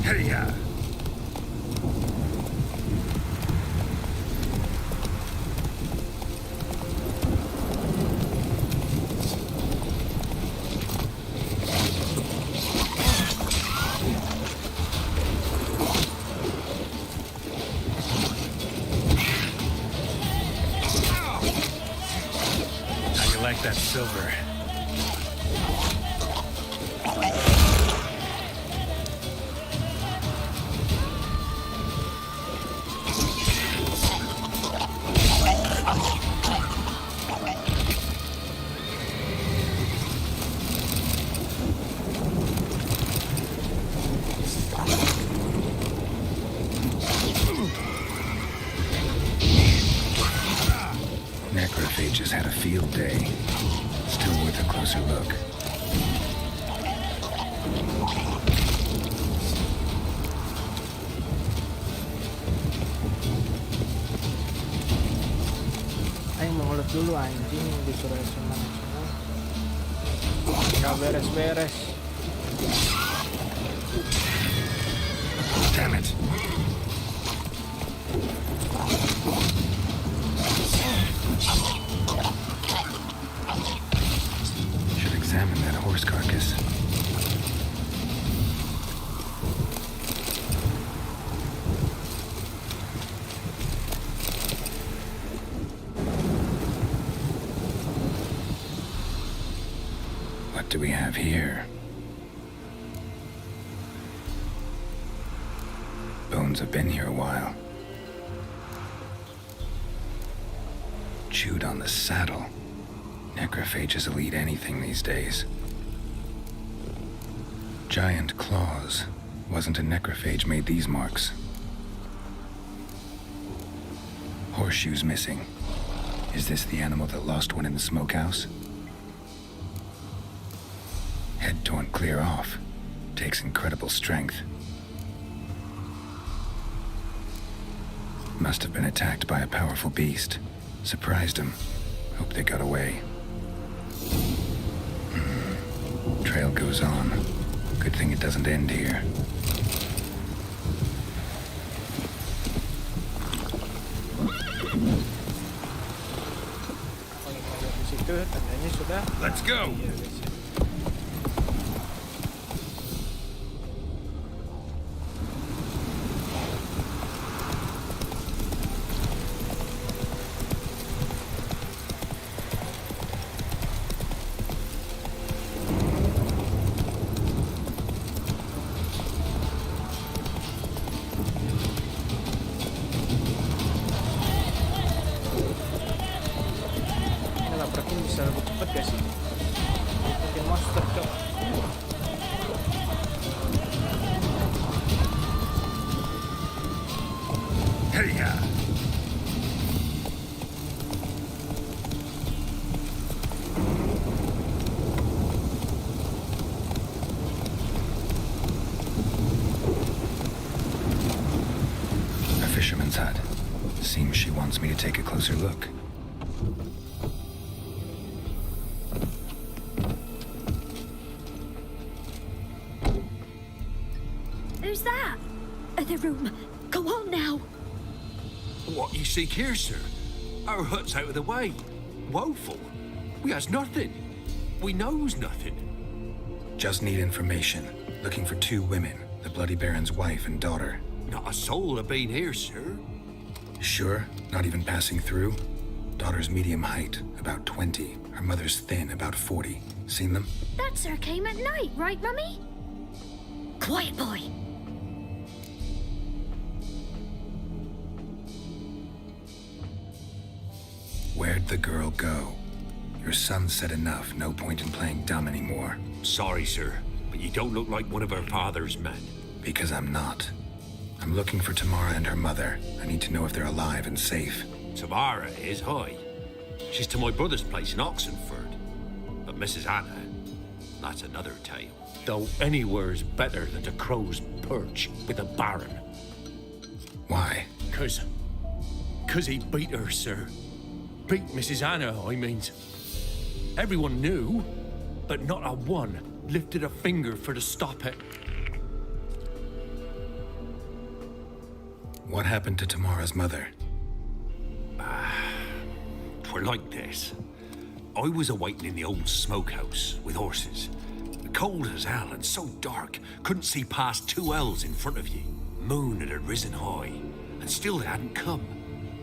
Hey ya. That silver. Necrophages had a field day. Still worth a closer look. ayo mengulut dulu anjing disuruh semua. Nggak beres-beres. Damn it. Should examine that horse carcass. What do we have here? Bones have been here a while. Chewed on the saddle. Necrophages will eat anything these days. Giant claws. Wasn't a necrophage made these marks. Horseshoes missing. Is this the animal that lost one in the smokehouse? Head torn clear off. Takes incredible strength. Must have been attacked by a powerful beast. Surprised him. Hope they got away. Trail goes on. Good thing it doesn't end here. Di situ tandanya sudah. Let's go! Iya, guys. Ini labraknya bisa lebih cepet gak sih? Bikin monster cok. Hey ya! A fisherman's hut. Seems she wants me to take a closer look. Who's that? The room. Go on now. What you seek here, sir? Our hut's out of the way. Woeful. We has nothing. We knows nothing. Just need information. Looking for 2 women. The Bloody Baron's wife and daughter. Not a soul have been here, sir. Sure? Not even passing through? Daughter's medium height, about 20. Her mother's thin, about 40. Seen them? That sir came at night, right, Mummy? Quiet, boy. Where'd the girl go? Your son said enough. No point in playing dumb anymore. Sorry, sir, but you don't look like one of our father's men. Because I'm not. I'm looking for Tamara and her mother. I need to know if they're alive and safe. Tamara is high. She's to my brother's place in Oxenford. But Mrs. Anna, that's another tale. Though anywhere's better than to Crow's Perch with a baron. Why? Cause he beat her, sir. Beat Mrs. Anna, I means. Everyone knew, but not a one lifted a finger for to stop it. What happened to Tamara's mother? Twere like this. I was awaiting in the old smokehouse with horses. Cold as hell and so dark, couldn't see past 2 ells in front of you. Moon had risen high, and still they hadn't come.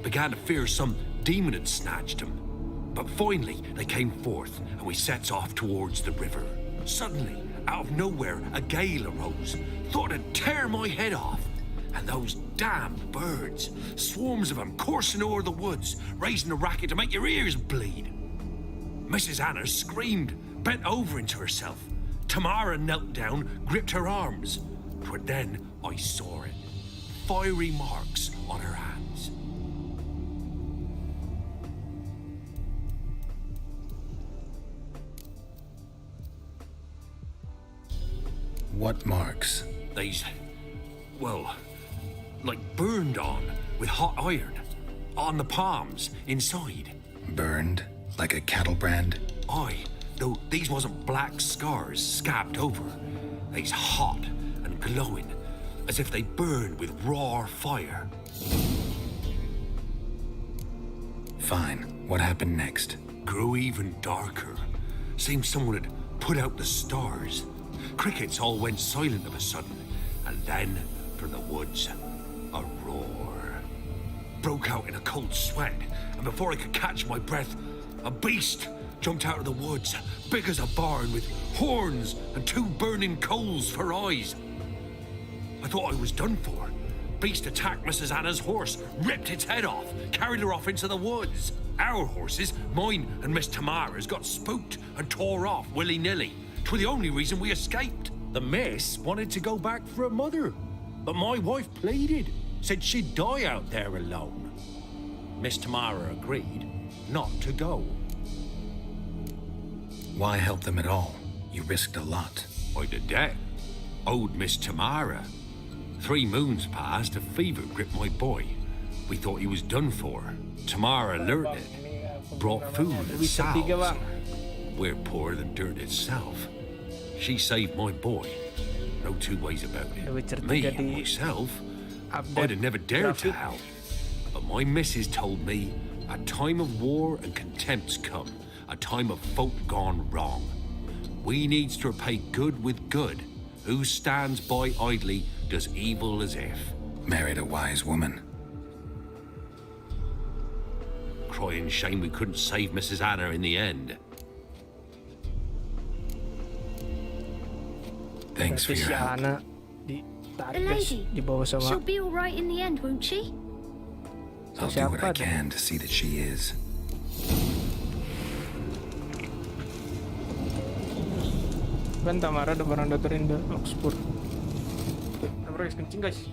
Began to fear some demon had snatched them. But finally, they came forth, and we sets off towards the river. Suddenly, out of nowhere, a gale arose. Thought it'd tear my head off. And those damned birds, swarms of them coursing o'er the woods, raising a racket to make your ears bleed. Mrs. Anna screamed, bent over into herself. Tamara knelt down, gripped her arms. But then I saw it. Fiery marks on her hands. What marks? They's, well, like burned on with hot iron. On the palms, inside. Burned? Like a cattle brand? Aye, though these wasn't black scars scabbed over. They's hot and glowing, as if they burned with raw fire. Fine. What happened next? Grew even darker. Seemed someone had put out the stars. Crickets all went silent of a sudden, and then, from the woods, a roar. Broke out in a cold sweat, and before I could catch my breath, a beast jumped out of the woods, big as a barn, with horns and 2 burning coals for eyes. I thought I was done for. Beast attacked Mrs. Anna's horse, ripped its head off, carried her off into the woods. Our horses, mine and Miss Tamara's, got spooked and tore off willy-nilly. 'Twere the only reason we escaped. The miss wanted to go back for her mother, but my wife pleaded, said she'd die out there alone. Miss Tamara agreed not to go. Why help them at all? You risked a lot. I'd a debt. Owed Miss Tamara. 3 moons passed, a fever gripped my boy. We thought he was done for. Tamara alerted, brought food and salves. We're poorer than dirt itself. She saved my boy. No 2 ways about it. Me, myself, I'd have never dared to help. But my missus told me a time of war and contempt's come. A time of folk gone wrong. We needs to repay good with good. Who stands by idly does evil as if. Married a wise woman. Crying shame we couldn't save Mrs. Anna in the end. Thanks for your help. Anna ditarik guys, Elegi, dibawa sama she'll be all right in the end, won't she? I'll do what I can to see that she is. kan Tamara udah pernah daftarin di Oxford. Tamara guys, kencing guys.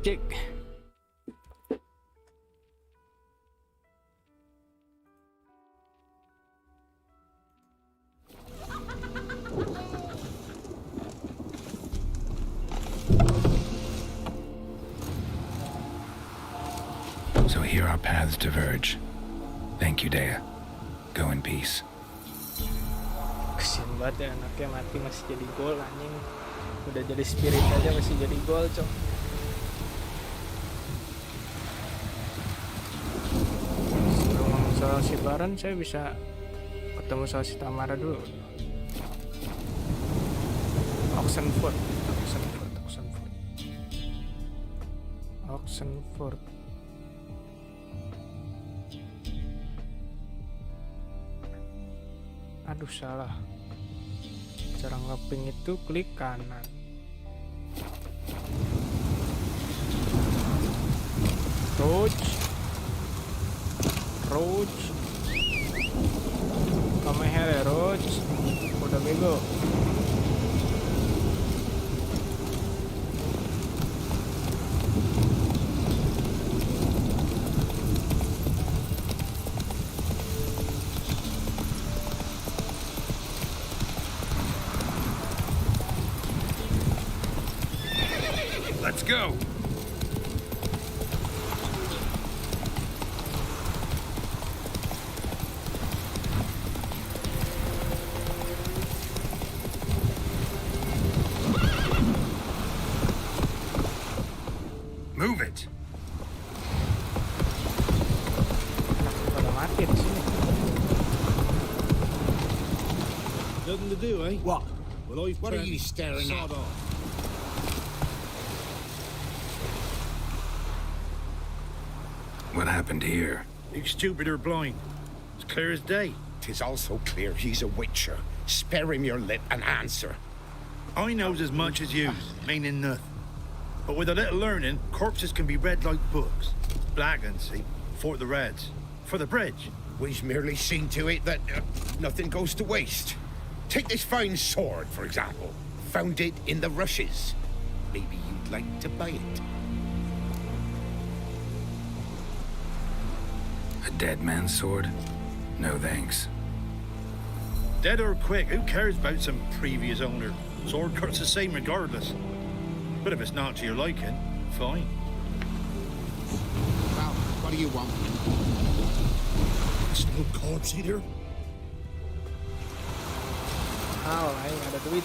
Cek. So here our paths diverge. Thank you, Dea. Go in peace. Kesian banget ya, anaknya mati masih jadi gol anjing. Udah jadi spirit aja masih jadi gol, cok. Memang kalau si Baron saya bisa ketemu sama si Tamara dulu. Oxenford. Aduh, salah. Cara ngeping itu klik kanan. Roach. Come here, Roach. Udah bego. Let's go. Move it. Pada mati di sini. Nothing to do, eh? What? Well, I've What are turned you staring at? sod off. What happened here? You stupid or blind? It's clear as day. 'Tis also clear he's a witcher. Spare him your lip and answer. I knows as much as you, meaning nothing. But with a little learning, corpses can be read like books. Black and see, for the reds, for the bridge. We've merely seen to it that nothing goes to waste. Take this fine sword, for example. Found it in the rushes. Maybe you'd like to buy it. A dead man's sword? No thanks. Dead or quick, who cares about some previous owner? Sword cuts the same regardless. But if it's not to your liking, fine. Well, what do you want? There's no corpse either. Oh, aing ada duit.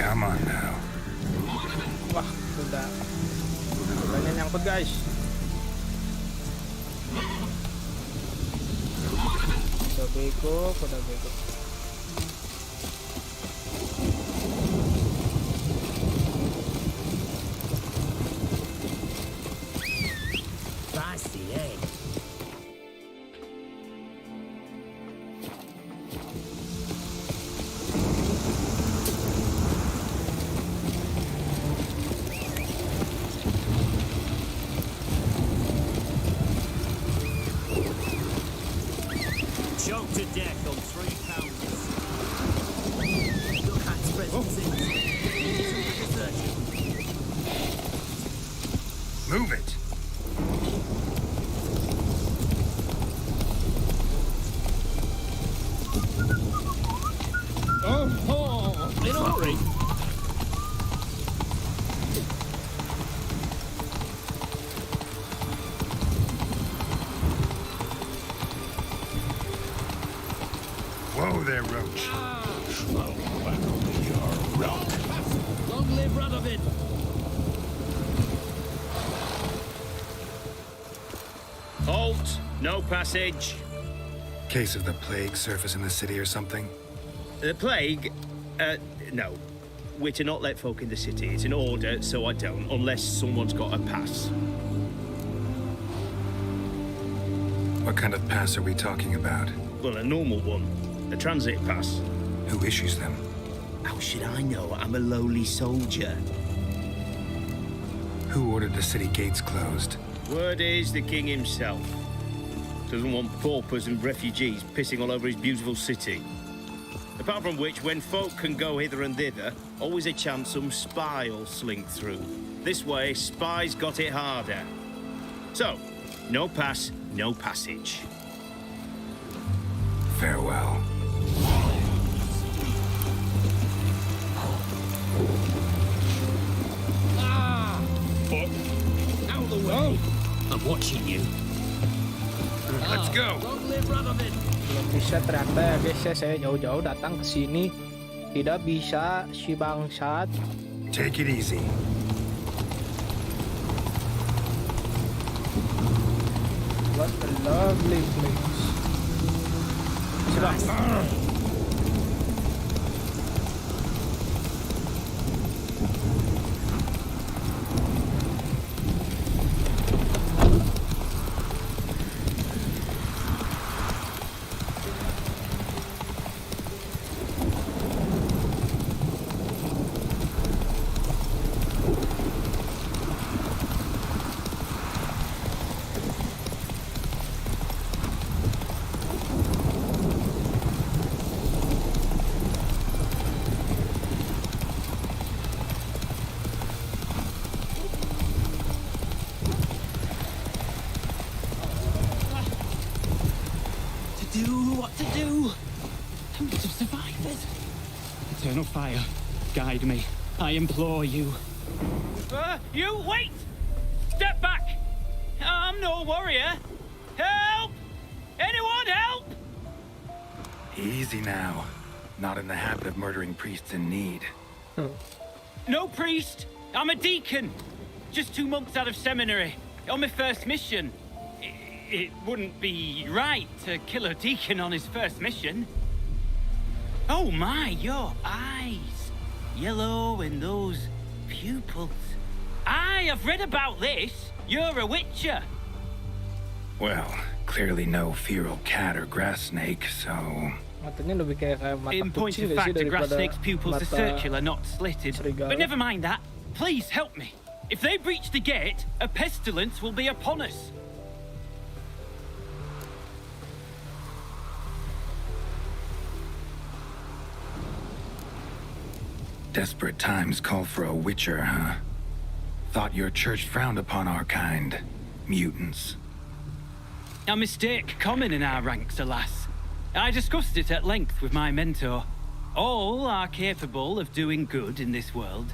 Come on now. Wah, udahnya nyangkut guys. Udah bego. Spicy, eh? Choked to death on 3 pounds. Look at presents in. Move it. Oh, in a hurry. Whoa there, Roach. Long live Radovid! Halt! No passage. Case of the plague surface in the city or something? The plague? No. We're to not let folk in the city. It's an order, so I don't, unless someone's got a pass. What kind of pass are we talking about? Well, a normal one. A transit pass. Who issues them? How should I know? I'm a lowly soldier. Who ordered the city gates closed? Word is the king himself. Doesn't want paupers and refugees pissing all over his beautiful city. Apart from which, when folk can go hither and thither, always a chance some spy will slink through. This way, spies got it harder. So, no pass, no passage. Farewell. Out of the way! I'm watching you. Let's go. Long live Radovid! Belum bisa ternyata ya guys ya, saya jauh-jauh datang ke sini. Tidak bisa si bangsat. Take it easy. What a lovely place. Si bang. What to do? I'm to survive this. Eternal fire, guide me. I implore you. You wait! Step back! I'm no warrior. Help! Anyone help! Easy now. Not in the habit of murdering priests in need. No priest. I'm a deacon. Just 2 months out of seminary. On my first mission. It wouldn't be right to kill a deacon on his first mission. Oh my, your eyes. Yellow and those pupils. I've read about this. You're a witcher. Well, clearly no feral cat or grass snake, so... Matanya lebih kayak mata In point kucing of gak sih fact, a grass daripada snake's pupils are mata circular, not slitted. serigala. But never mind that. Please help me. If they breach the gate, a pestilence will be upon us. Desperate times call for a witcher, huh? Thought your church frowned upon our kind. Mutants. A mistake common in our ranks, alas. I discussed it at length with my mentor. All are capable of doing good in this world.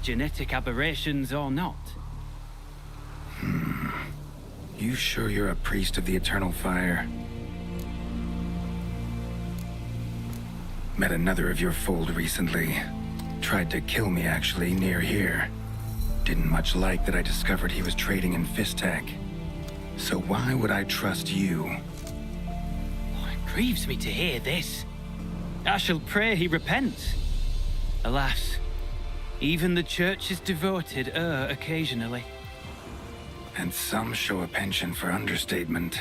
Genetic aberrations or not. You sure you're a priest of the Eternal Fire? Met another of your fold recently. Tried to kill me, actually, near here. Didn't much like that I discovered he was trading in Fistech. So why would I trust you? It grieves me to hear this. I shall pray he repents. Alas, even the Church's devoted err occasionally. And some show a penchant for understatement.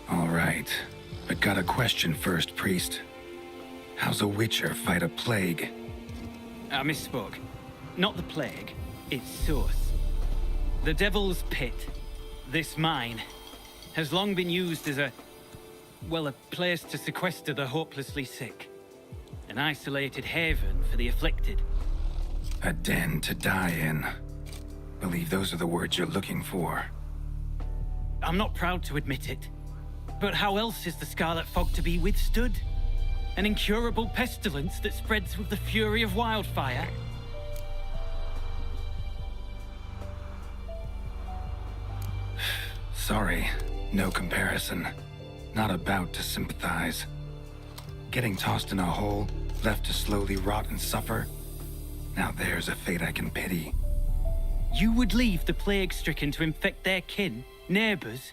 All right, but got a question first, priest. How's a witcher fight a plague? I misspoke. Not the plague, its source. The Devil's Pit, this mine, has long been used as a place to sequester the hopelessly sick. An isolated haven for the afflicted. A den to die in. Believe those are the words you're looking for. I'm not proud to admit it, but how else is the Scarlet Fog to be withstood? An incurable pestilence that spreads with the fury of wildfire? Sorry, No comparison. Not about to sympathize. Getting tossed in a hole, left to slowly rot and suffer. Now there's a fate I can pity. You would leave the plague-stricken to infect their kin, neighbours?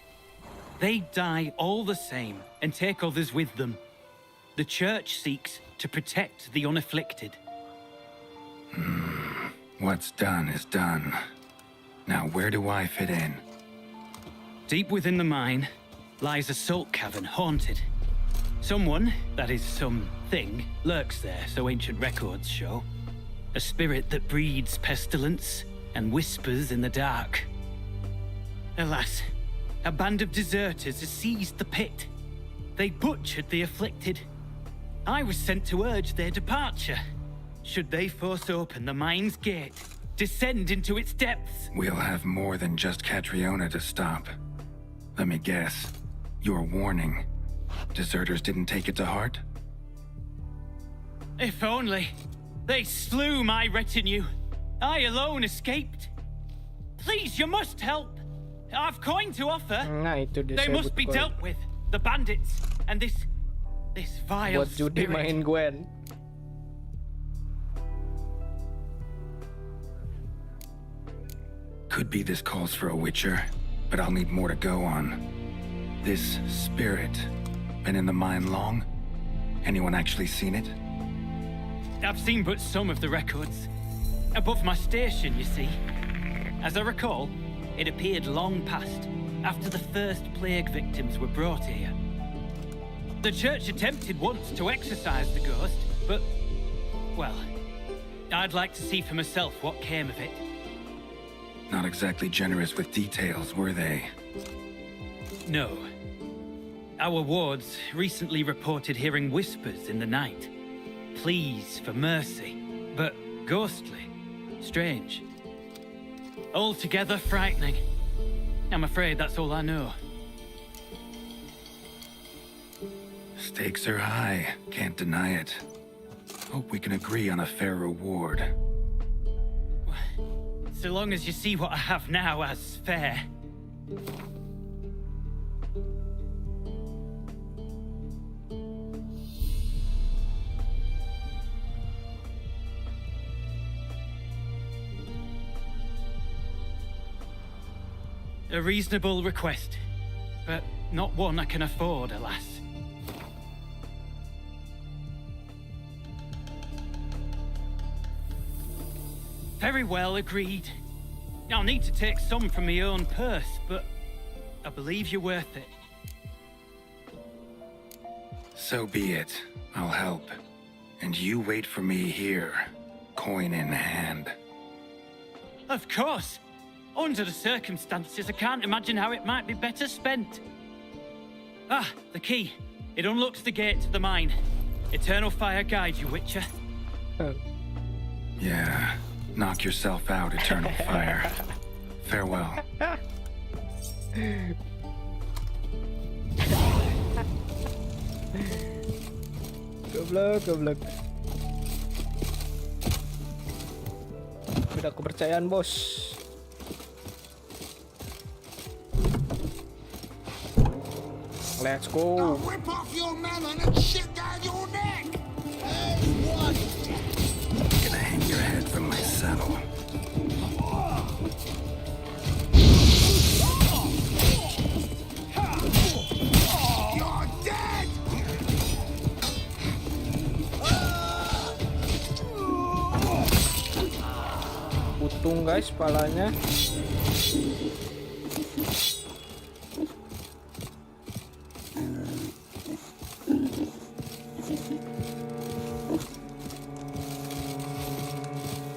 They die all the same and take others with them. The Church seeks to protect the unafflicted. What's done is done. Now where do I fit in? Deep within the mine lies a salt cavern haunted. Someone, that is something, lurks there, so ancient records show. A spirit that breeds pestilence and whispers in the dark. Alas, a band of deserters has seized the pit. They butchered the afflicted. I was sent to urge their departure. Should they force open the mine's gate, descend into its depths? We'll have more than just Catriona to stop. Let me guess. Your warning. Deserters didn't take it to heart? If only. They slew my retinue. I alone escaped. Please, you must help. I've coin to offer. Nah, itu dia They must sebut be coin. dealt with. The bandits and this vile Buat judi spirit. main Gwen. Could be this calls for a witcher, but I'll need more to go on. This spirit, been in the mine long? Anyone actually seen it? I've seen but some of the records. Above my station, you see. As I recall, it appeared long past, after the first plague victims were brought here. The church attempted once to exorcise the ghost, but, well, I'd like to see for myself what came of it. Not exactly generous with details, were they? No. Our wards recently reported hearing whispers in the night. Pleas for mercy, but ghostly, strange. Altogether frightening. I'm afraid that's all I know. Stakes are high, can't deny it. Hope we can agree on a fair reward. So long as you see what I have now as fair. A reasonable request, but not one I can afford, alas. Very well, agreed. I'll need to take some from my own purse, but I believe you're worth it. So be it. I'll help. And you wait for me here, coin in hand. Of course. Under the circumstances, I can't imagine how it might be better spent. Ah, the key. It unlocks the gate to the mine. Eternal fire guide you, Witcher. Yeah. Knock yourself out, eternal fire. Farewell. Goblok. Udah kepercayaan, bos. Let's go. I'll rip off your melon and shit down your neck! Hey, what? Gonna hang your head from my saddle. You're dead! Putung guys, palanya.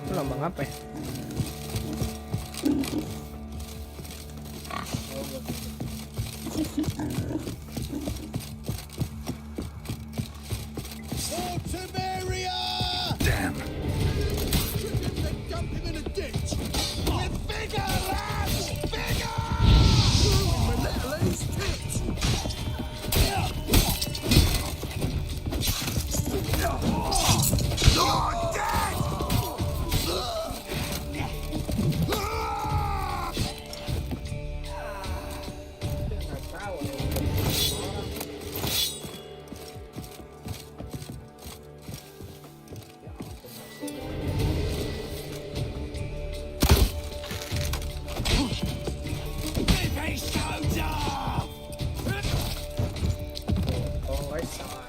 Itu lambang apa ya? Damn. They dump him in a ditch! With bigger, lads! Bigger! My little ace tits! You're dead!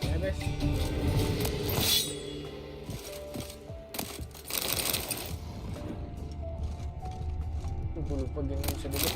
Ya guys. Gue lupa gini bisa dulu.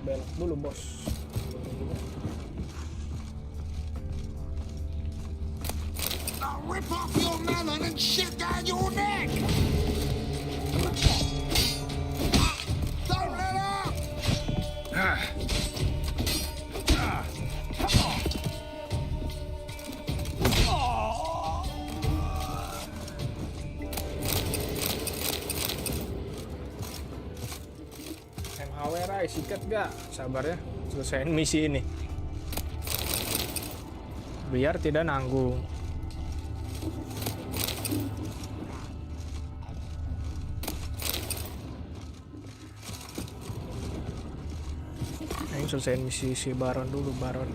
Belok dulu bos. I'll rip off your melon and shit down your neck! Don't let up! MHW Rai, sikat gak? Sabar ya, selesaiin misi ini. Biar tidak nanggung. Ayo selesaiin misi si Baron dulu, Baron.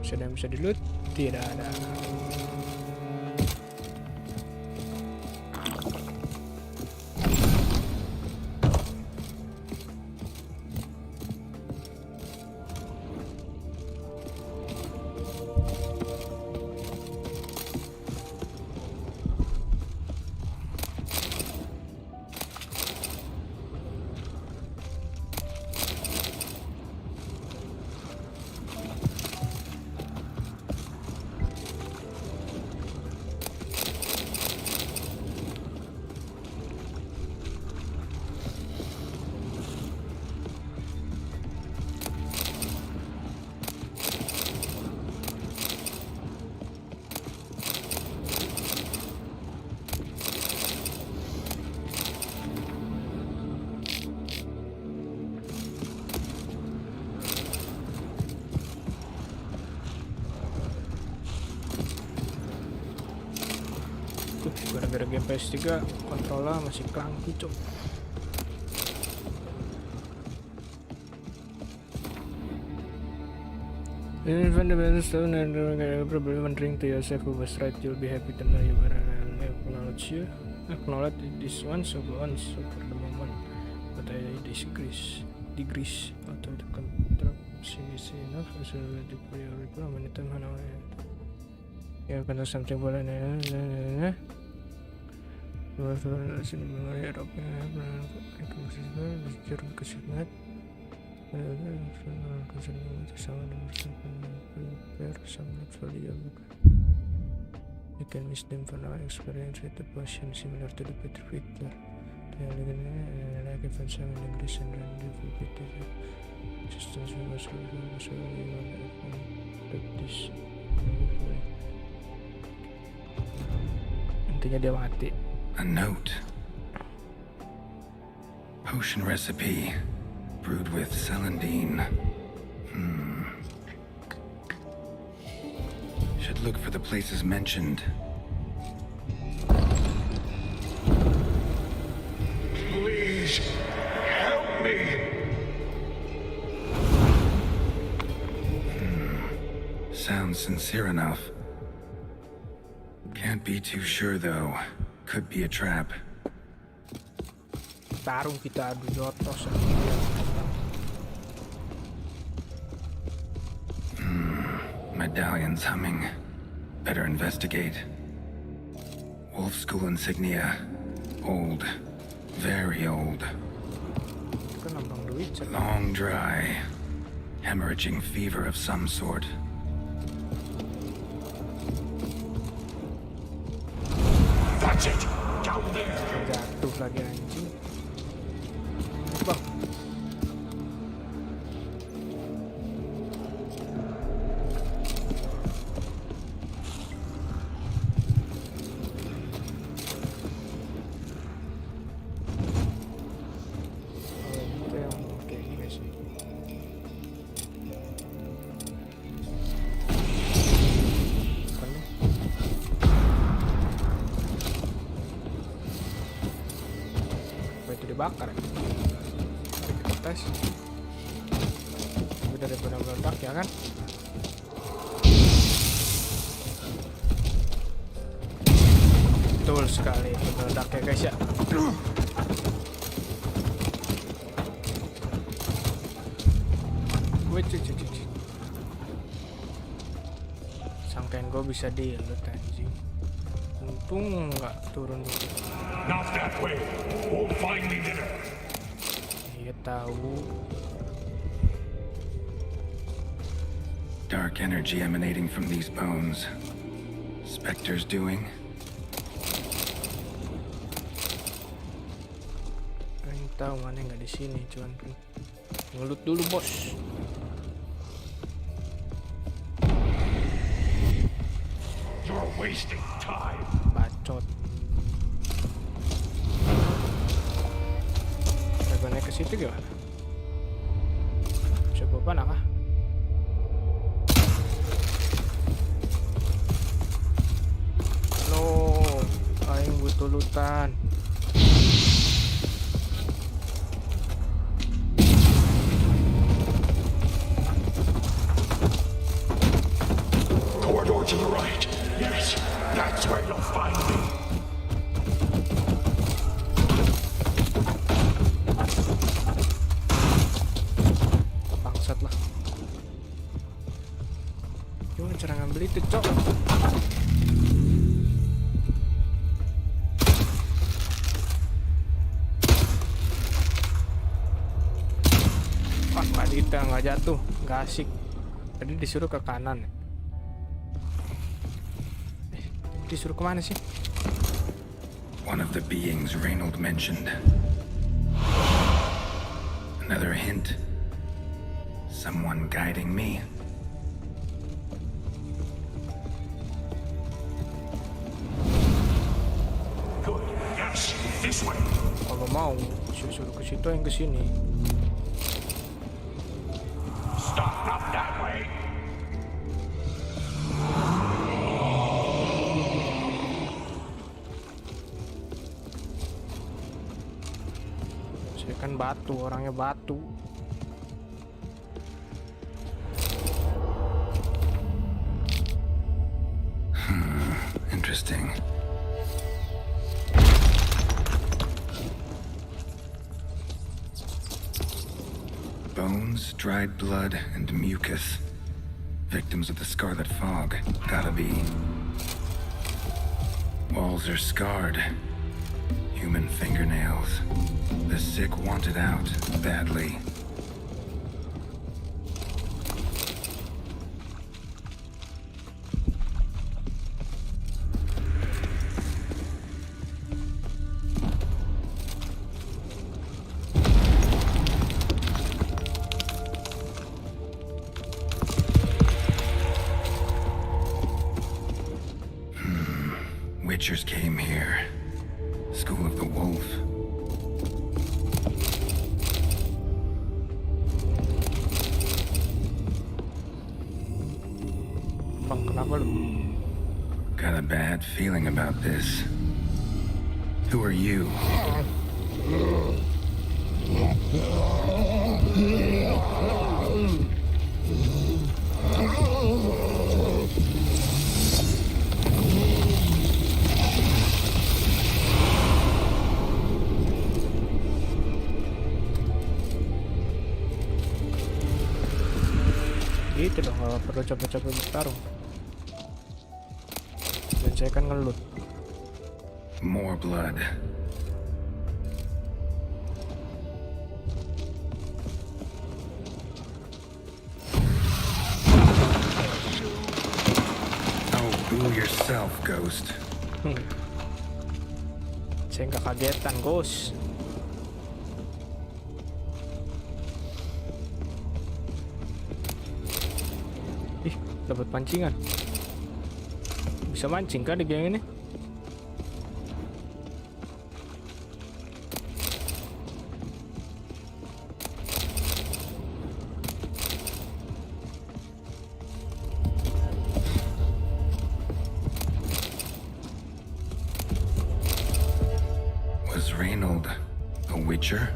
Sudah bisa di-loot? Tidak ada. Gara-gara game PS3 kontrolnya masih clunky cok. In fundamental stone and probably wondering to yourself who was right, you'll be happy to know you were acknowledge this one so go on so for the moment, but I disagree auto the contract is enough so the priority many time ya karena something boleh nih You can miss them for now. Experience with the passion similar to the Peter Victor. They are like a fan song in English and repeated. Just as we must this. Intinya dia mati. A note. Potion recipe. Brewed with celandine. Should look for the places mentioned. Please, help me. Sounds sincere enough. Can't be too sure though. Could be a trap. Tarung kita adu jotos. Medallion's humming. Better investigate. Wolf School insignia. Old. Very old. Long dry. Hemorrhaging fever of some sort. That's it. Down there. Jatuh lagi anjing. Bang. Bakar ya. Kita tes. Tapi daripada meledak ya kan. Betul sekali itu meledak ya guys ya. Sangkain gue bisa di-loot anjing. Untung nggak turun dulu. Not that way. We'll find me there. Iya tahu. Dark energy emanating from these bones. Spectres doing? Pengen tahu mana nggak di sini, cuman kan ngelut dulu bos. You're wasting time. Bacot. Naik ke situ gimana? Coba apa nak? No, aing butuh lutan. Corridor to the right. Yes, that's where you'll find me. Cara ngambil itu cok. Wah nggak dita, nggak jatuh, nggak asik. Tadi disuruh ke kanan. Disuruh kemana sih? One of the beings Reynold mentioned. Another hint. Someone guiding me. Kalau mau suruh ke situ yang ke sini. Stop, not that way. Saya kan batu, orangnya batu. Interesting. Bones, dried blood, and mucus. Victims of the scarlet fog. Gotta be. Walls are scarred. Human fingernails. The sick want it out badly. Witchers came here. School of the Wolf. Bang, kenapa lu? Got a bad feeling about this. Who are you? Gitu dong, nggak perlu capek-capek bertarung. Dan saya kan ngelut. More blood. Oh, boo yourself, Ghost. Saya nggak kagetan, Ghost. Ih, dapat pancingan. Bisa mancing kan di geng ini? Was Reynold a witcher?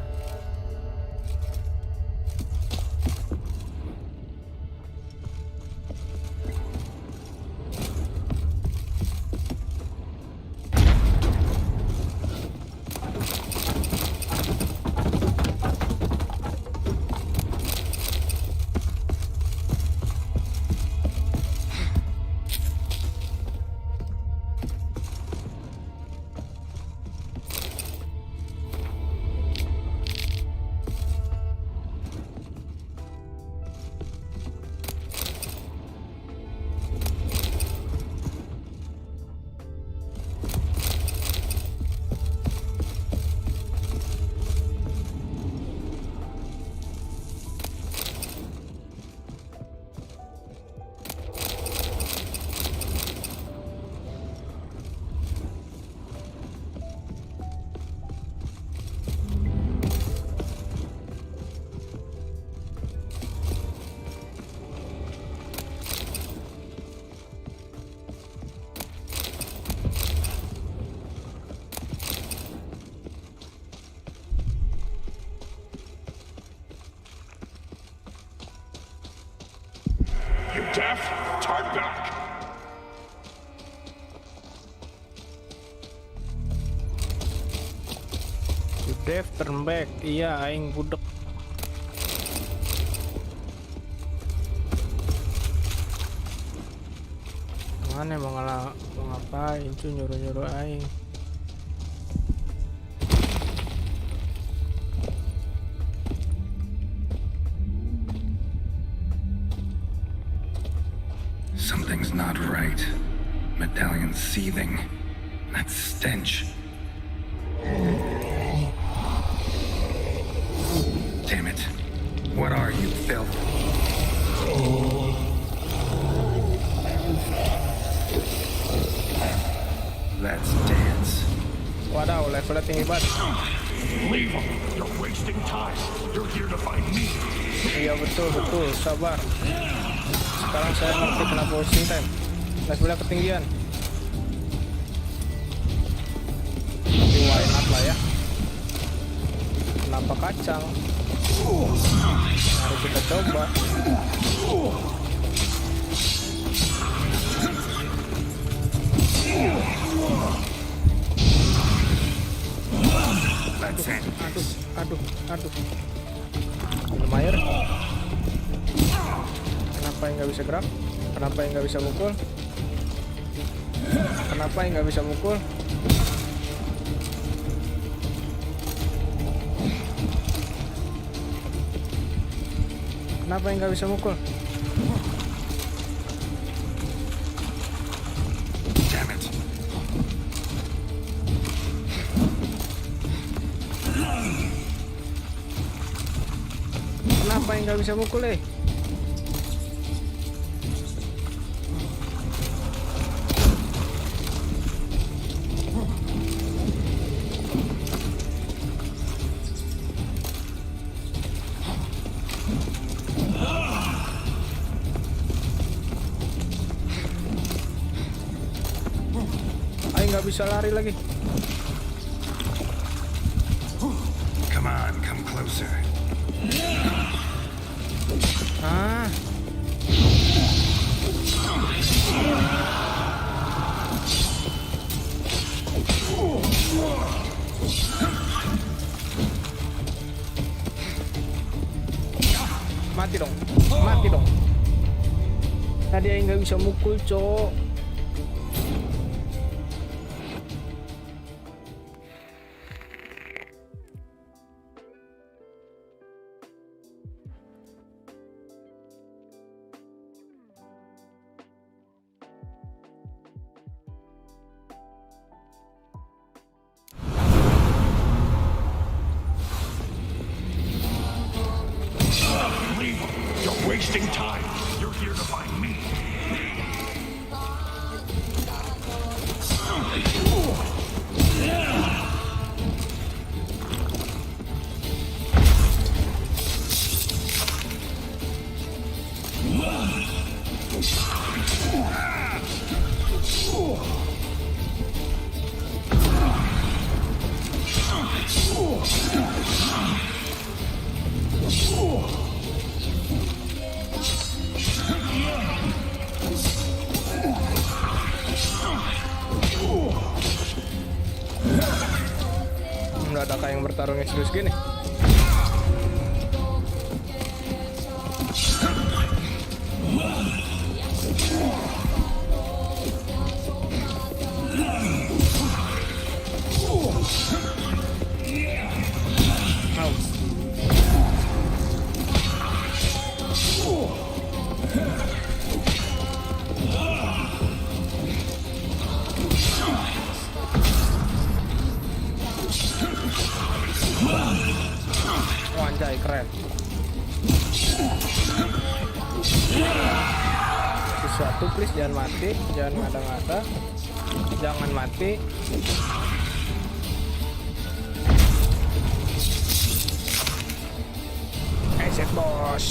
Deaf? Turn back! You deaf, turn back. Iya, aing budek. Mana mau ngapain cuy, nyuruh-nyuruh aing. Something's not right. Medallion seething. That stench. Damn it. What are you, filth? Let's dance. Wadaw, levelnya tinggi banget. Leave him! You're wasting time! You're here to find me! Iya betul, sabar. Sekarang saya ngerti kenapa wasting time. Levelnya ketinggian. Tapi why not lah ya. Kenapa kacang? Mari kita coba. Aduh. Minum air. Kenapa yang nggak bisa gerak? Kenapa yang nggak bisa mukul? Kenapa yang nggak bisa mukul? Kenapa yang nggak bisa mukul? Damn it. Kenapa yang nggak bisa mukul nggak bisa lari lagi. Come on, come closer. Ah. Mati dong, mati dong. Tadi Aing nggak bisa mukul, cok. You're wasting time. You're here to find me. Nggak ada kayak yang bertarungnya serius gini. Anjay, keren. Sesuatu please, jangan mati, jangan ngada-ngada, jangan mati. Set bos.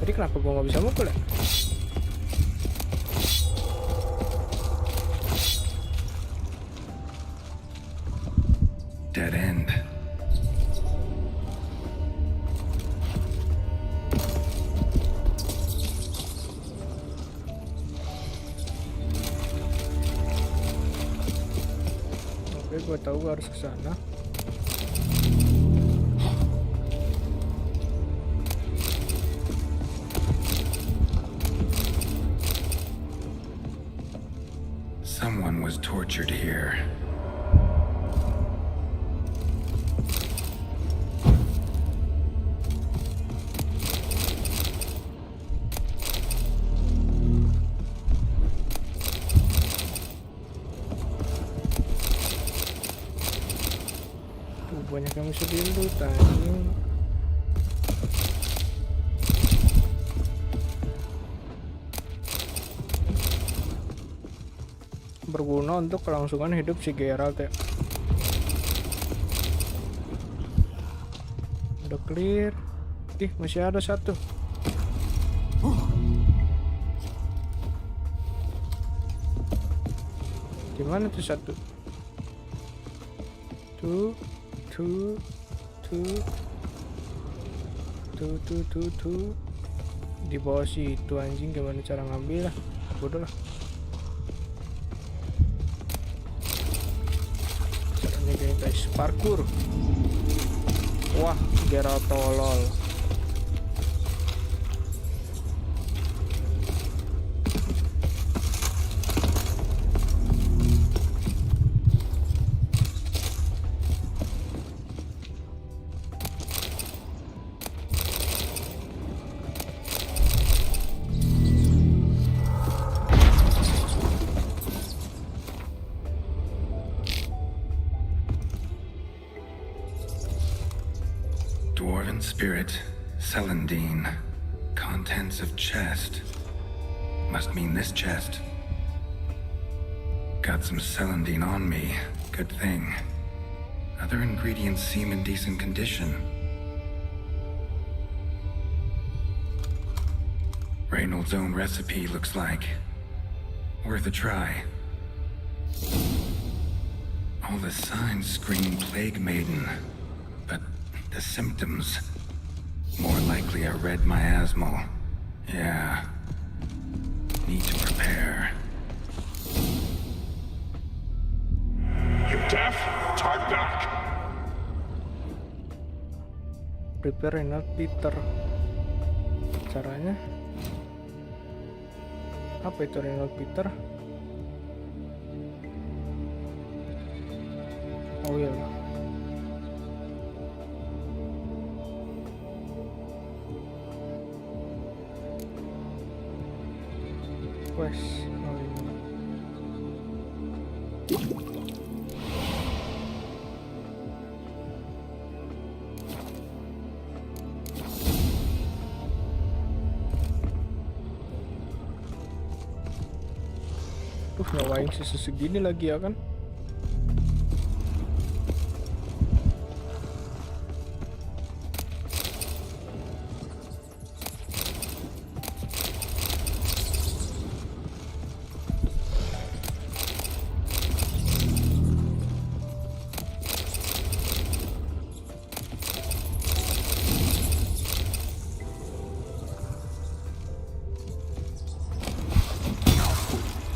Tadi kenapa gua nggak bisa mukul ya? Dead end. Oke, gue tahu gue harus ke sana. Someone was tortured here. Banyak yang bisa dilut anjing. Berguna untuk kelangsungan hidup si Geralt ya. Udah clear. Ih, masih ada satu. Gimana tuh satu? Tuh di bawah situ anjing. Gimana cara ngambil lah, bodoh lah. Caranya gini guys, parkour. Wah, Geralt tolol. Dwarven spirit, Celandine. Contents of chest. Must mean this chest. Got some Celandine on me. Good thing. Other ingredients seem in decent condition. Reynolds' own recipe looks like. Worth a try. All the signs scream plague maiden, but the symptoms more likely a red miasmal. Yeah. Need to prepare. You deaf? Time back. Prepare renal Peter. Caranya apa itu renal Peter? Oh iya. Quest. Oh iya. Nyawain sisa segini lagi ya kan?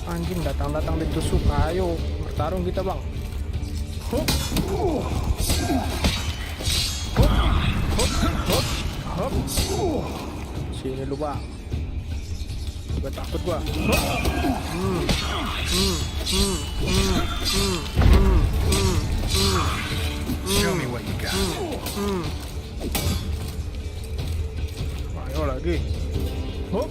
Anjing datang-datang ditusuk, ayo bertarung kita bang. Hop. Hop. Hop. Hop. Sini lu bang. Gua takut gua. Show me what you got. Ayo lagi. Hop.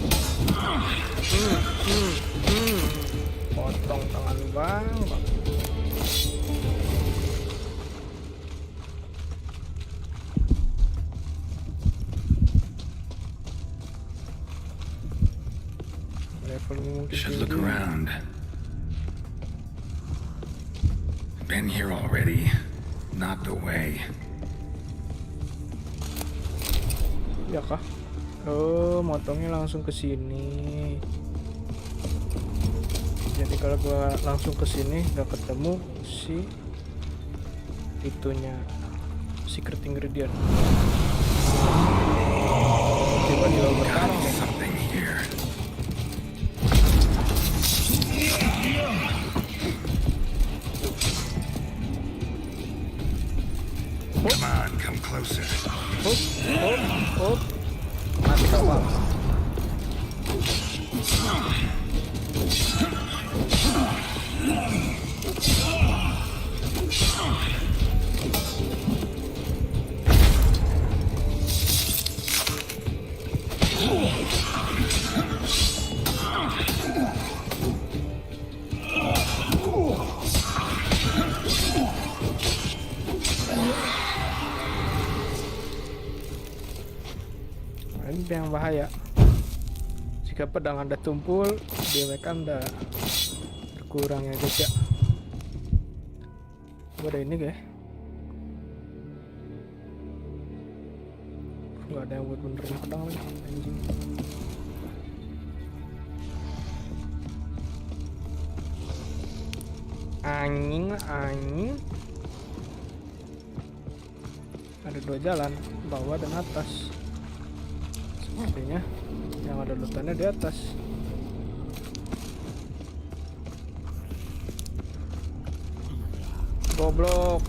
Potong tangan lu bang. Level mungkin Should look around. Been here already. Not the way. Ya kah? Oh, motongnya langsung ke sini. Jadi kalau gua langsung ke sini nggak ketemu si itunya secret ingredient. Tiba-tiba bertarung deh. Something here. Come on, come closer. Hop, hop, hop. Mati kau bang. Ini yang bahaya. Jika pedang Anda tumpul, damage Anda berkurang ya guys ya. Gua ada ini guys. Gak ada yang buat benerin pedang lagi, anjing. Anjing. Ada dua jalan, bawah dan atas. Sepertinya yang ada lutannya di atas. Goblok.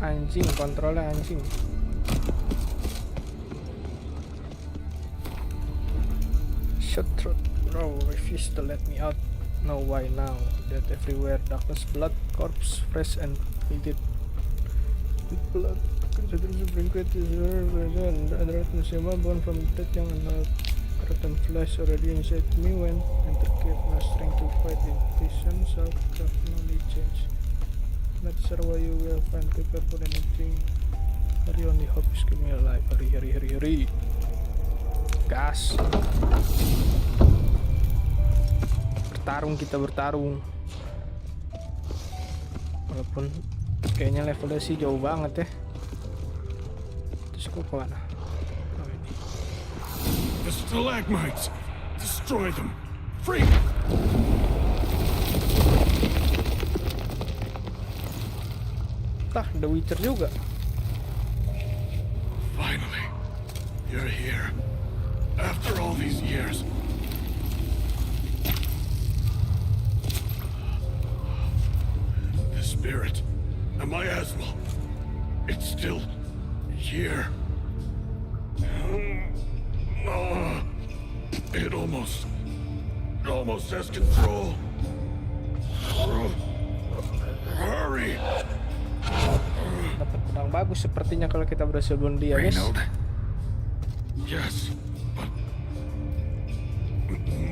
Anjing, kontrolnya anjing. Shut throat, bro. Refuse to let me out. No, why now? Death everywhere. Darkness, blood, corpse, fresh and faded. With blood, consider the brinket is and other semua born from death yang rotten flesh already inside me when entered cave. No strength to fight in vision, self definitely change. Not sure why you will find prepare for anything. Hurry, only hope is keep me alive. Hurry. Gas. Bertarung. Walaupun kayaknya levelnya sih jauh banget ya. Terus gue kemana? Oh, ini. The stalagmites! Destroy them! Free! Tah, The Witcher juga. Finally, you're here. After all these years. The spirit, a miasma, it's still here. It almost has control. Hurry! Dapat pedang bagus sepertinya kalau kita berhasil bunuh dia, guys. Reynold, Yes, but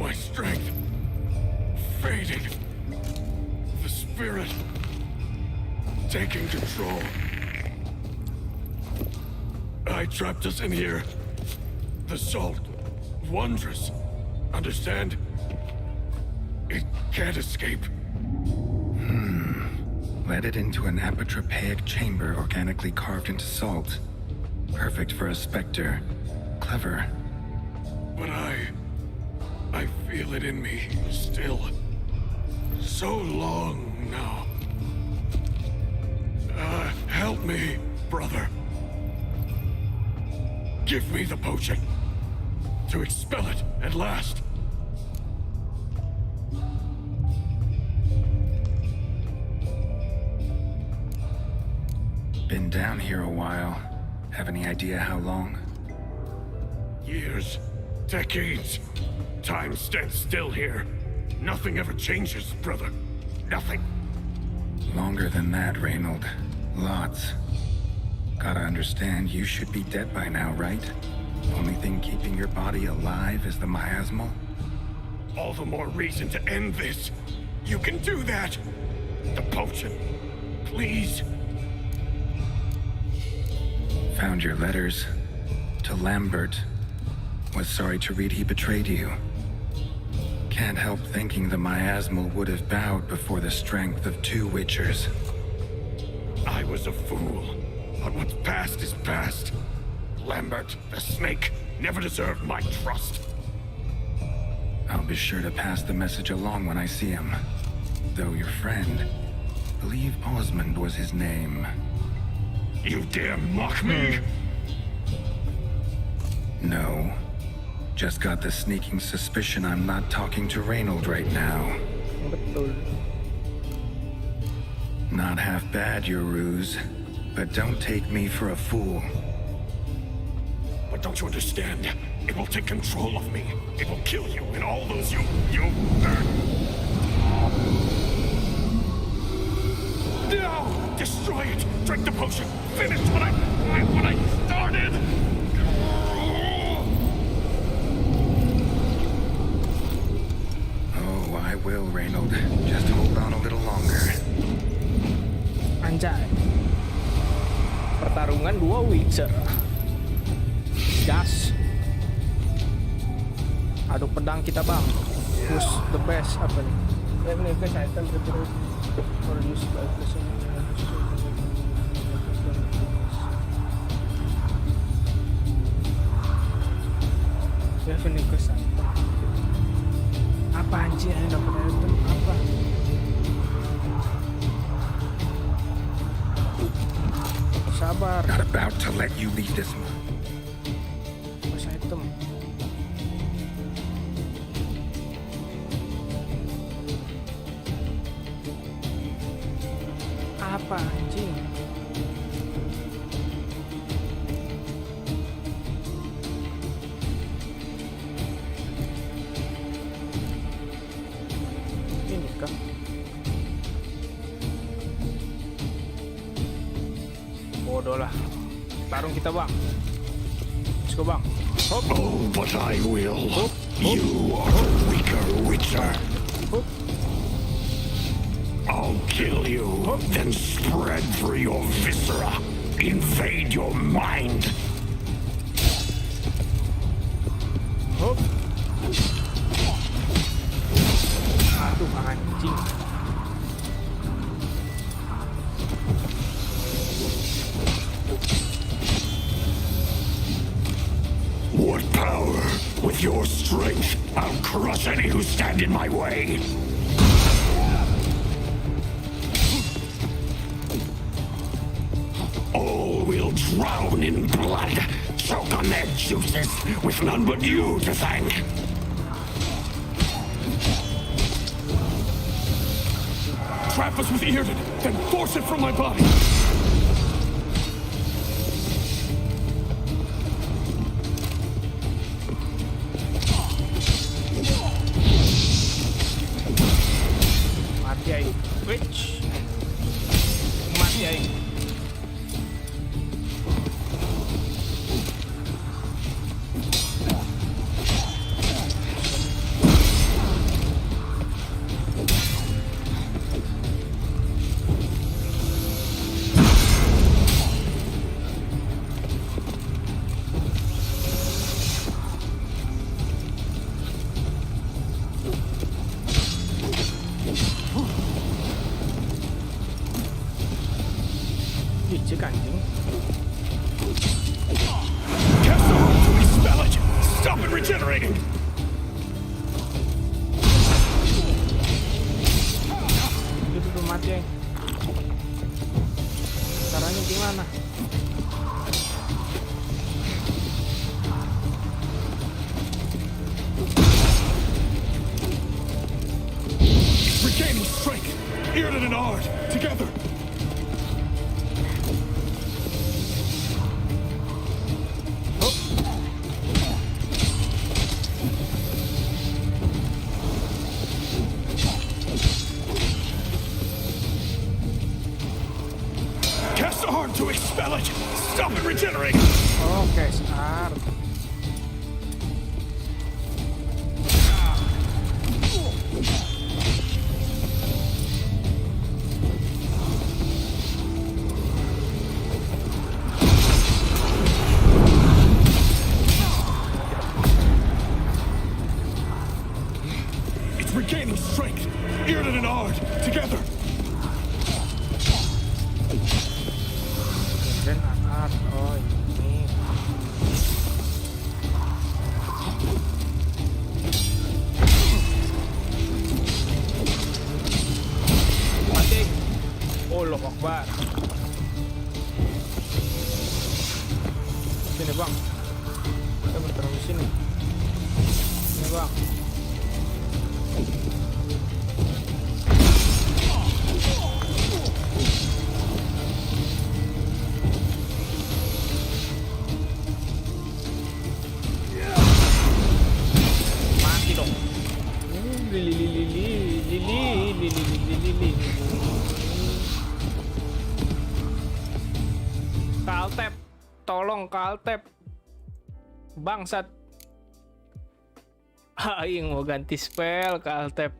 my strength fading. The spirit taking control. I trapped us in here. The salt, wondrous. Understand? It can't escape. led it into an apotropaic chamber organically carved into salt. Perfect for a specter. Clever. But I feel it in me still. So long now. Help me, brother. Give me the potion. To expel it at last. Been down here a while. Have any idea how long? Years. Decades. Time stands still here. Nothing ever changes, brother. Nothing. Longer than that, Reynold. Lots. Gotta understand, you should be dead by now, right? Only thing keeping your body alive is the miasmal? All the more reason to end this. You can do that. The potion. Please. Found your letters. To Lambert. Was sorry to read he betrayed you. Can't help thinking the miasmal would have bowed before the strength of two witchers. I was a fool. But what's past is past. Lambert, the snake, never deserved my trust. I'll be sure to pass the message along when I see him. Though your friend, believe Osmond was his name. You dare mock me? No. Just got the sneaking suspicion I'm not talking to Reynold right now. Betul. Not half bad, your ruse. But don't take me for a fool. But don't you understand? It will take control of me. It will kill you and all those you... No! Destroy it! Drink the potion! Finish what I started! Oh, I will, Reynold. Just hold on a little longer. Anjay. Pertarungan dua Witcher. Gas. Adu pedang kita, bang. Who's the best? Apa nih? Ini guys, item for use by person. Ini guys, apa anjir yang dapat item? Apa? Sabar. Not about to let you lead this. Mas item. Apa anjing? Ini kah? Bodoh lah. Tarung kita, bang. Let's go, bang. Hop. Oh, but I will. Hop. You are a weaker witcher. Hop. I'll kill you, then spread through your viscera. Invade your mind. Hop. Aduh, anjing. your power, with your strength, I'll crush any who stand in my way. All will drown in blood, choke on their juices, with none but you to thank. Trap us with Earden, then force it from my body. Mati aing. Witch. Mati aing. Cek anjing. Cast the room to expel it. Stop it regenerating. Itu tuh mati aing. Caranya gimana? Regaining strength. Earden and Ard, together. Cast the Ard to expel it. Stop it regenerating. Oke, start. It's regaining strength. Earden and Ard, together. Dan atas. Oh ini. Mati. Allah Akbar. Sini bang. Kita bertarung di sini. Sini bang. Mati dong. Lili. Kaltep, tolong kaltep. Bangsat. Aing mau ganti spell kaltep.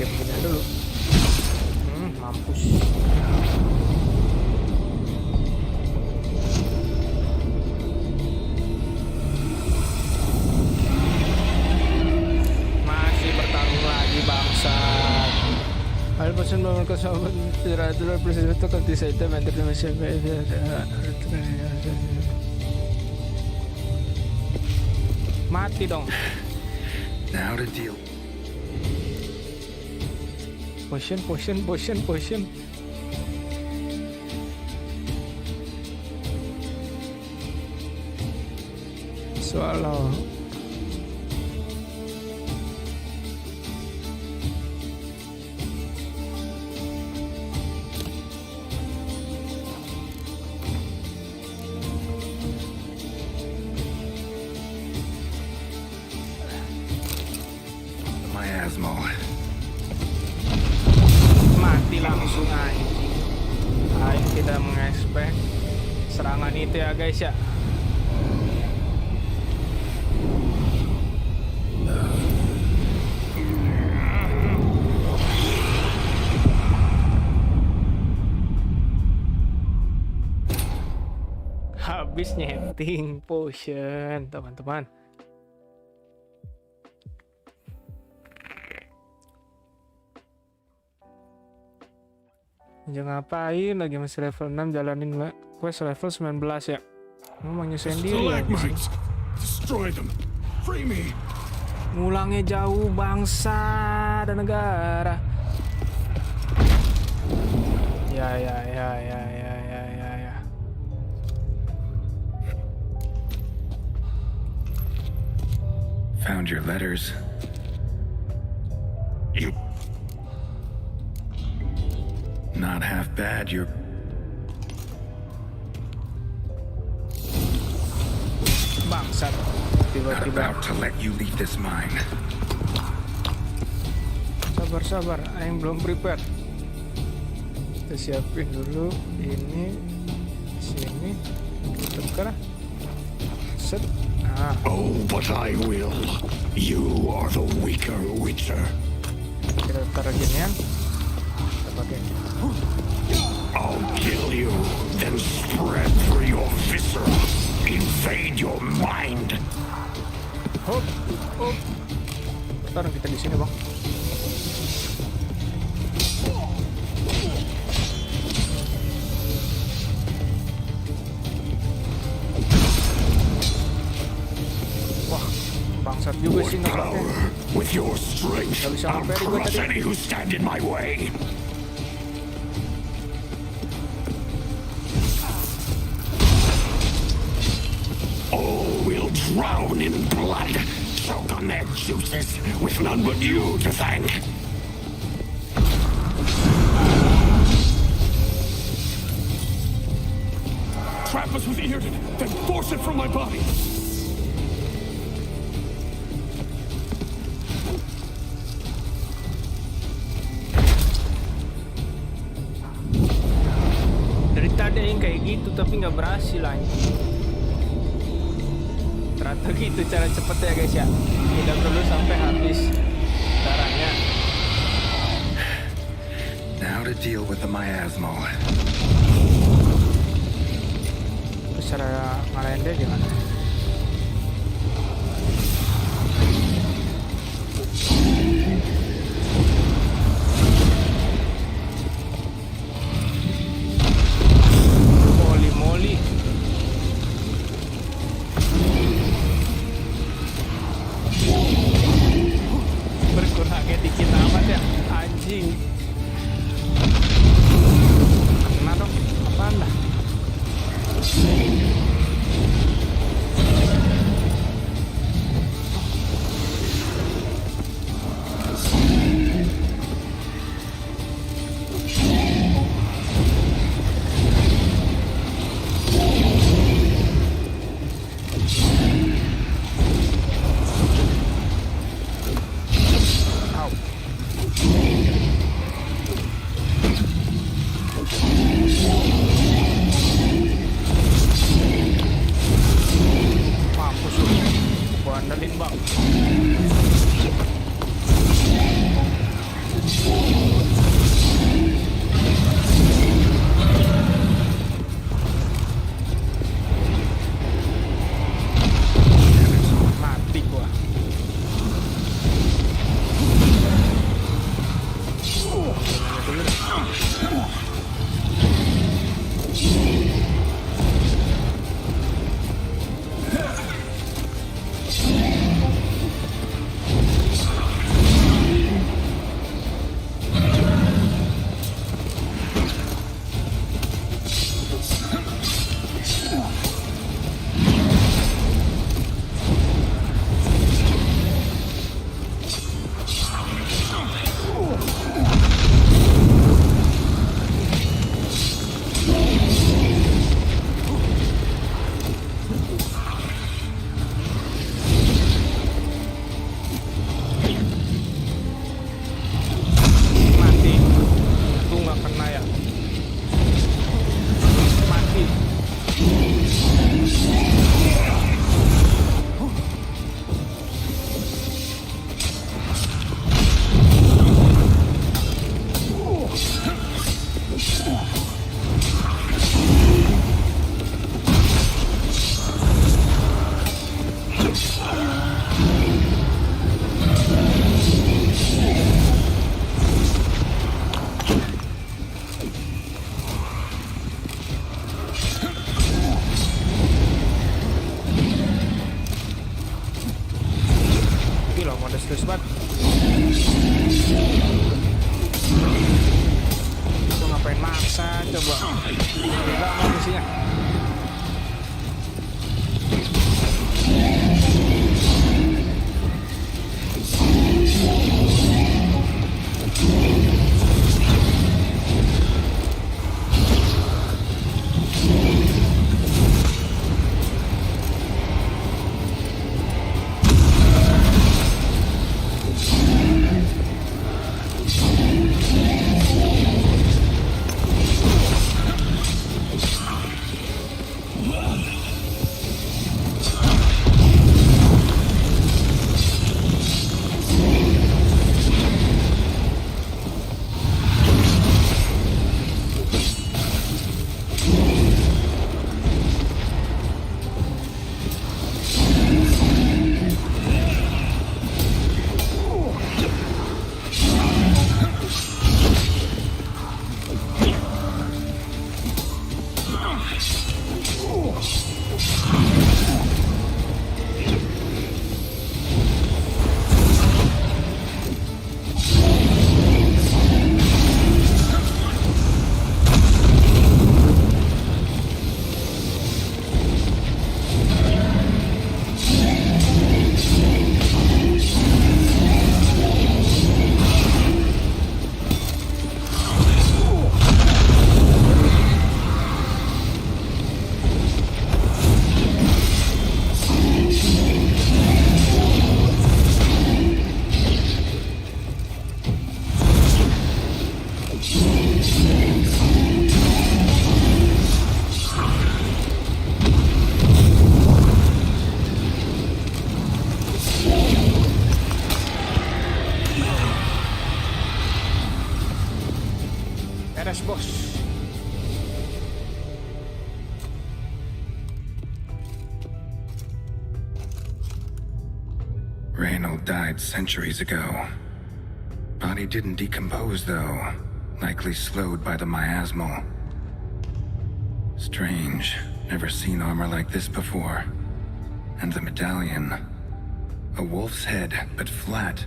Oke, begini dulu. Mampus. Masih bertarung lagi bangsa. Hal pesan memiliki sahabat tidak ada proses itu kalau saya itu mentor masih mati dong. Now to deal. Potion. Swallow. Miasmal. Mati langsung anjing. Aing tidak mengexpect serangan itu ya guys ya. habis nyeting potion, teman-teman. Jangan ngapain lagi, masih level 6 jalanin quest level 19 ya. Ngomong nyusahin diri ya. Destroy them. Free me. Ngulangnya jauh bangsa dan negara. Ya. Found your letters. You. Not half bad, you're... Bangsat. Not Tiba-tiba. about to let you leave this mine. Sabar, Aing belum prepare. Kita siapin dulu ini, sini, tukar. Set. Ah. Oh, but I will. You are the weaker witcher. Kita taruh ginian. Kita pakai. I'll kill you, then spread through your viscera. Invade your mind. Hop. Taruh kita di sini, Bang. Wah, bangsat juga sih ngebaknya. With your strength, Gak bisa I'll nge-parry gue crush tadi. any who stand in my way. All will drown in blood, choke on their juices, with none but you to thank. Trap us with Earded, then force it from my body. Dari tadi yang kayak gitu tapi nggak berhasil anjing. Ternyata gitu cara cepetnya guys ya. Tidak perlu sampai habis darahnya. Now to deal with the miasmo. Terus cara ngalahin dia gimana? Moli. Berkurangnya dikit amat ya, anjing. Kena dong, apaan dah? Mampus lu, gua andalin bang. Mati gua. Dulu deh. loh, modest banget. Gue ngapain maksa coba? Gila manusia. Beres bos. Reynold died centuries ago. Body didn't decompose though, likely slowed by the miasmal. Strange, never seen armor like this before. And the medallion. A wolf's head, but flat.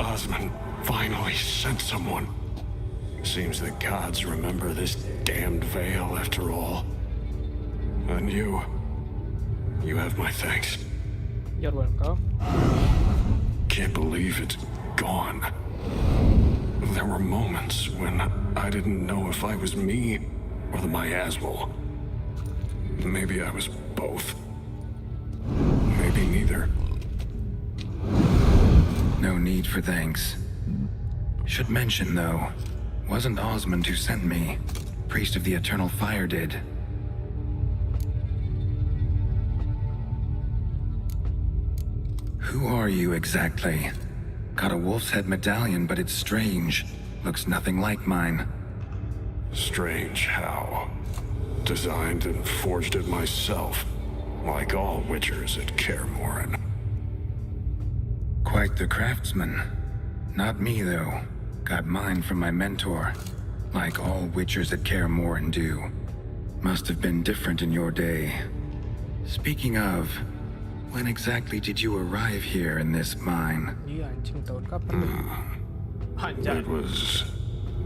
Osmond finally sent someone. Seems the gods remember this damned veil after all. And you have my thanks. You're welcome. Can't believe it's gone. There were moments when I didn't know if I was me or the miasmal. Maybe I was both. Maybe neither. No need for thanks. Should mention, though, wasn't Osmond who sent me. Priest of the Eternal Fire did. Who are you exactly? Got a wolf's head medallion, but it's strange. Looks nothing like mine. Strange how? Designed and forged it myself, like all witchers at Kaer Morhen. Quite the craftsman. Not me, though. Got mine from my mentor, like all witchers at Kaer Morhen do. Must have been different in your day. Speaking of, when exactly did you arrive here in this mine? Iya anjing, tahun kapan? It was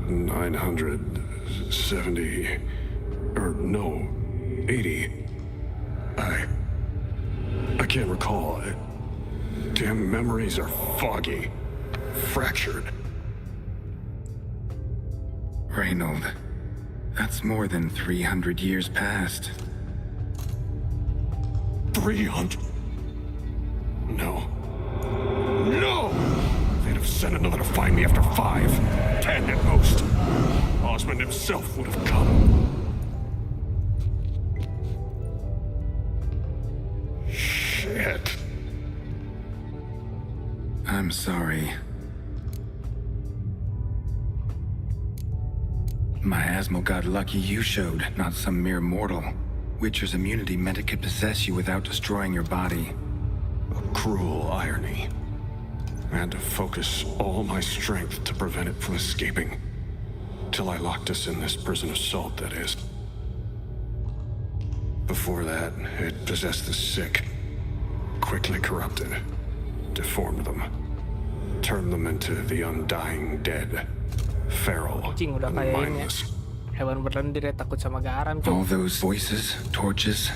970, or no, 80. I can't recall. Damn memories are foggy, fractured. Reynold, that's more than 300 years past. 300? No. No! They'd have sent another to find me after 5, 10 at most. Osmond himself would have come. Shit. I'm sorry. Miasmal got lucky you showed, not some mere mortal. Witcher's immunity meant it could possess you without destroying your body. A cruel irony. I had to focus all my strength to prevent it from escaping. Till I locked us in this prison of salt, that is. Before that, it possessed the sick. quickly corrupted, deformed them, turned them into the undying dead, feral Cing, udah and kayak ini ya. mindless. Hewan berlendir ya, takut sama garam, All Cuk. those voices, torches,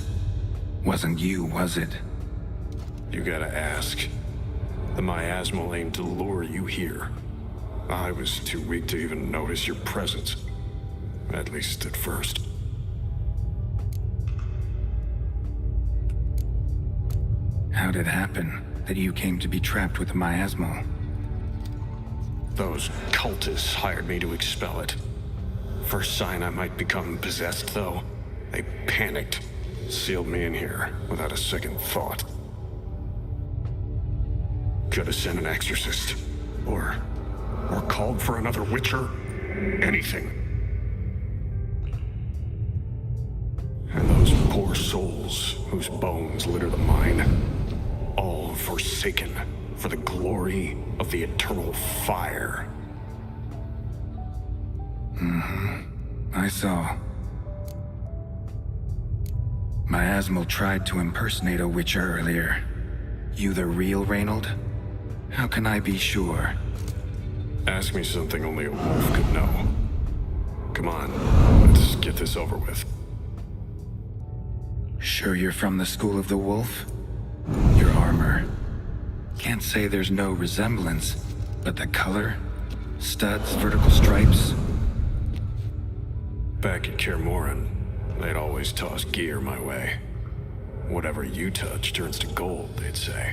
wasn't you, was it? You gotta ask. The miasmal aimed to lure you here. I was too weak to even notice your presence. At least at first. How'd it happen that you came to be trapped with the miasmal? Those cultists hired me to expel it. First sign I might become possessed, though, they panicked, sealed me in here without a second thought. Could have sent an exorcist, or called for another witcher, anything. And those poor souls whose bones litter the mine, all forsaken for the glory of the eternal fire. I saw. Miasmal tried to impersonate a witcher earlier. You the real Reynold? How can I be sure? Ask me something only a wolf could know. Come on, let's get this over with. Sure you're from the School of the Wolf? Your armor. Can't say there's no resemblance, but the color? Studs, vertical stripes? Back at Kermoran, they'd always toss gear my way. Whatever you touch turns to gold, they'd say.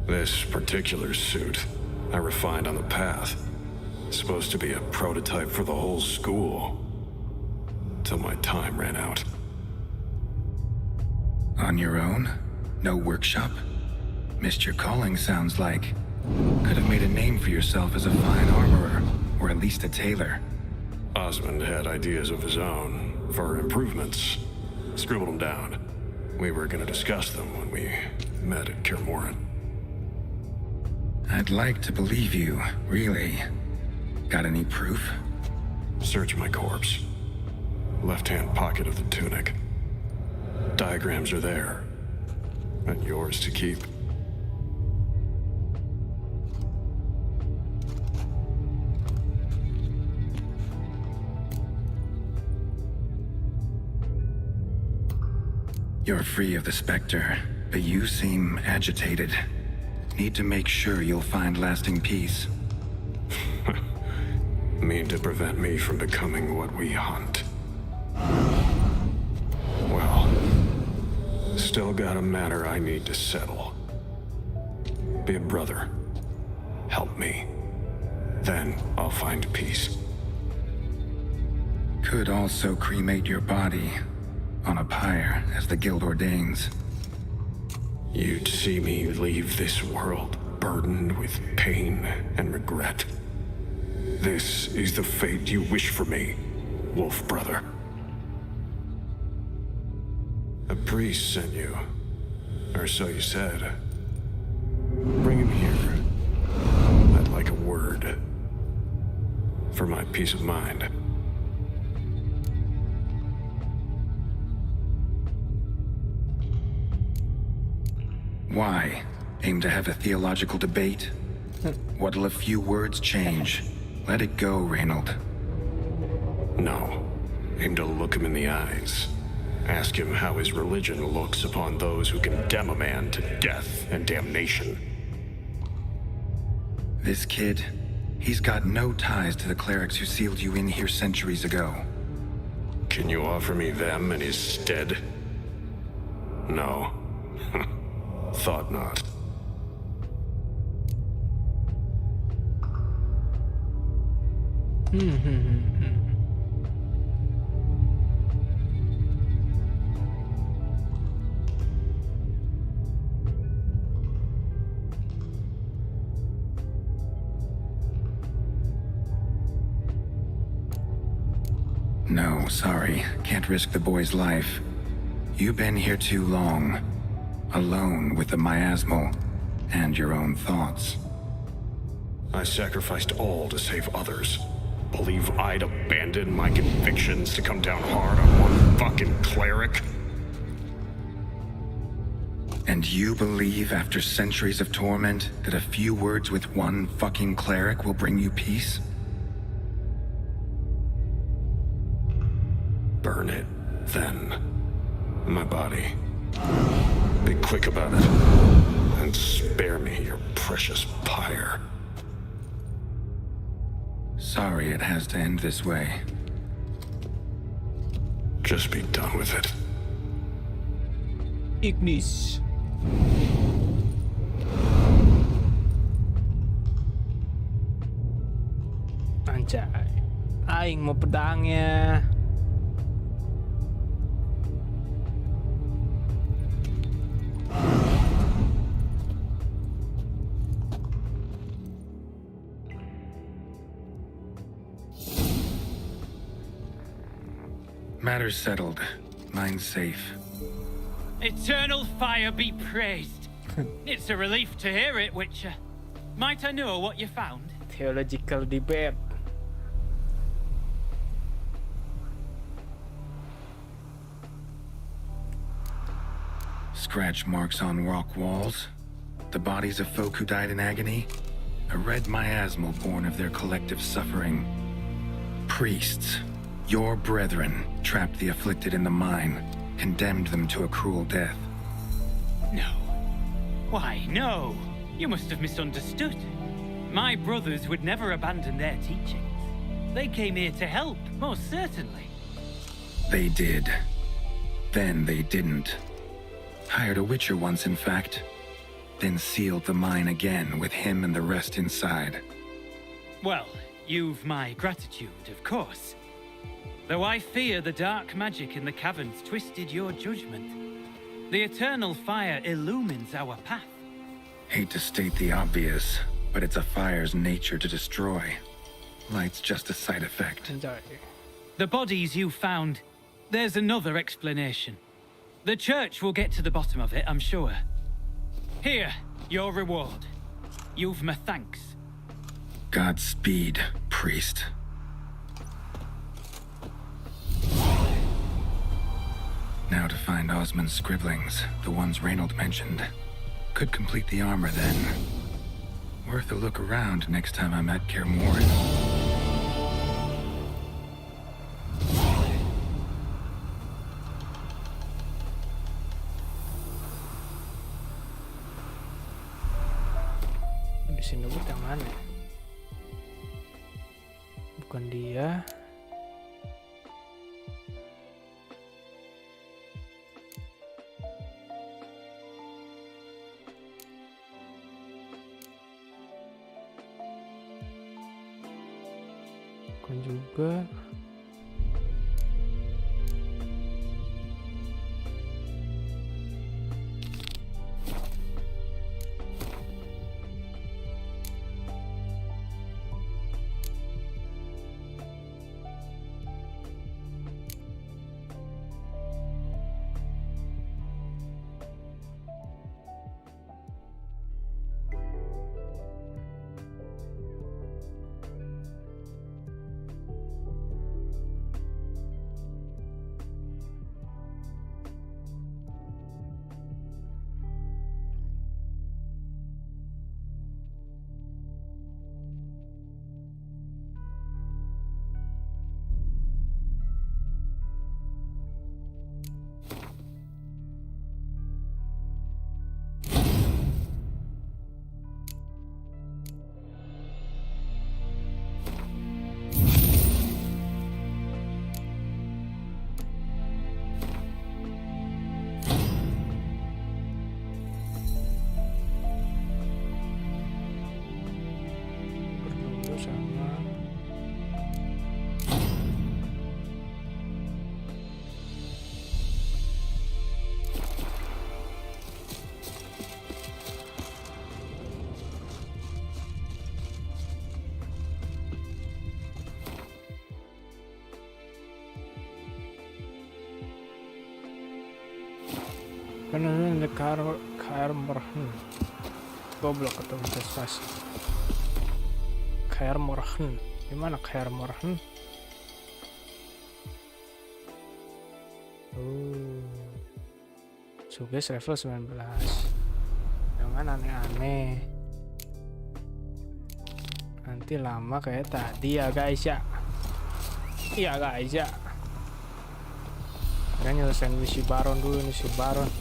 This particular suit, I refined on the path. Supposed to be a prototype for the whole school. Till my time ran out. On your own? No workshop? Missed your calling, sounds like. Could have made a name for yourself as a fine armorer, or at least a tailor. Osmond had ideas of his own for improvements. Scribbled them down. We were gonna discuss them when we met at Kermoran. I'd like to believe you, really. Got any proof? Search my corpse. Left-hand pocket of the tunic. Diagrams are there. And yours to keep. You're free of the Spectre, but you seem agitated. Need to make sure you'll find lasting peace. Mean to prevent me from becoming what we hunt. Well, still got a matter I need to settle. Be a brother. Help me. Then I'll find peace. Could also cremate your body on a pyre, as the guild ordains. You'd see me leave this world burdened with pain and regret. This is the fate you wish for me, Wolf Brother. A priest sent you, or so you said. Bring him here. I'd like a word. For my peace of mind. Why? Aim to have a theological debate? What'll a few words change? Let it go, Reynold. No. Aim to look him in the eyes. Ask him how his religion looks upon those who condemn a man to death and damnation. This kid, he's got no ties to the clerics who sealed you in here centuries ago. Can you offer me them in his stead? No. Thought not. No, sorry. Can't risk the boy's life. You've been here too long. Alone with the miasmal and your own thoughts. I sacrificed all to save others. Believe I'd abandon my convictions to come down hard on one fucking cleric? And you believe after centuries of torment that a few words with one fucking cleric will bring you peace? Burn it, then. My body. Be quick about it. And spare me your precious pyre. Sorry it has to end this way. Just be done with it. Ignis. Anjay. Aing mau pedangnya. Matters settled. Mine's safe. Eternal fire be praised. It's a relief to hear it, Witcher. Might I know what you found? Theological debate. Scratch marks on rock walls. The bodies of folk who died in agony. A red miasmal born of their collective suffering. Priests, your brethren, trapped the afflicted in the mine, condemned them to a cruel death. No. Why, no. You must have misunderstood. My brothers would never abandon their teachings. They came here to help, most certainly. They did. Then they didn't. Hired a witcher once, in fact. Then sealed the mine again with him and the rest inside. Well, you've my gratitude, of course. Though I fear the dark magic in the caverns twisted your judgment. The eternal fire illumines our path. Hate to state the obvious, but it's a fire's nature to destroy. Light's just a side effect. The bodies you found, there's another explanation. The church will get to the bottom of it, I'm sure. Here, your reward. You've my thanks. Godspeed, priest. Now to find Osmond's scribblings, the ones Reynold mentioned. Could complete the armor then. Worth a look around next time I'm at Kaer Morhen. Di sini yang mana? Bukan dia. Bukan juga. Karena ada Kaer Morhen. Goblok atau investasi. Kaer Morhen. Di mana Kaer Morhen? Oh. Suges level 19. Jangan aneh-aneh. Nanti lama kayak tadi ya guys ya. Iya guys ya. Kita nyelesain misi Baron dulu, misi Baron.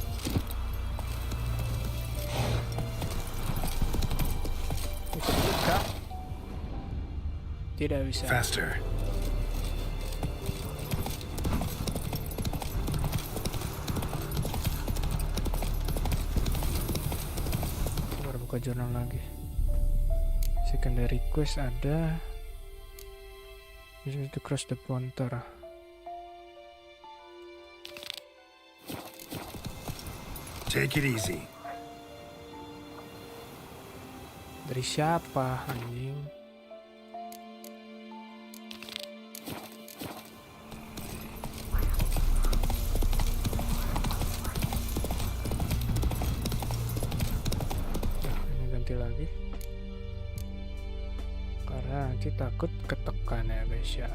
Bisa? Tidak bisa. Faster. Baru buka jurnal lagi. Secondary quest ada. Bisa to cross the frontier. Take it easy. Dari siapa anjing? Nah, ini ganti lagi. Karena nanti takut ketekan ya guys ya.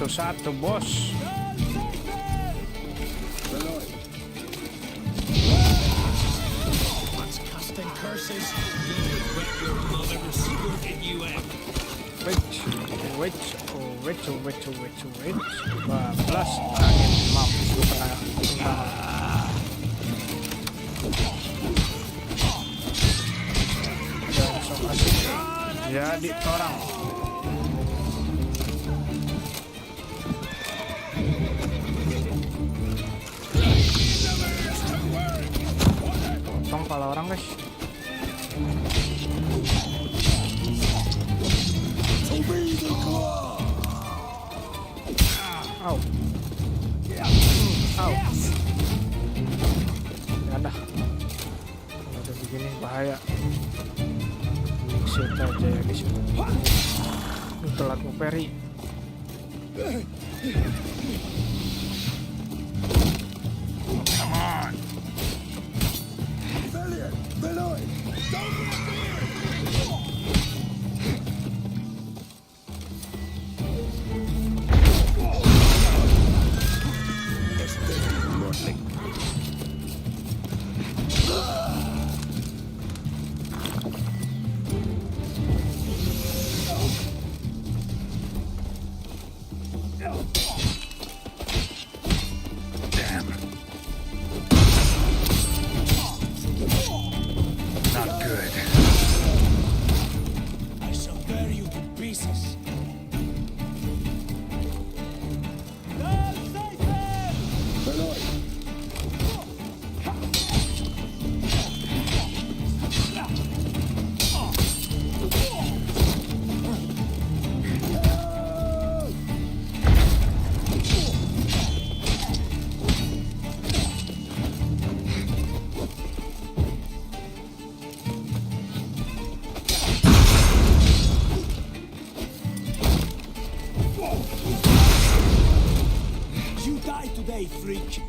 Satu bos. Wait. 12 angin mampu kena. Langsung asik. Jadi orang. Potong kepala orang guys. Au. Ya dah. Kalau udah begini bahaya. Shoot aja ya guys. Telat mau peri. Come on. Damn. Not good. I shall tear you to pieces. You die today, freak.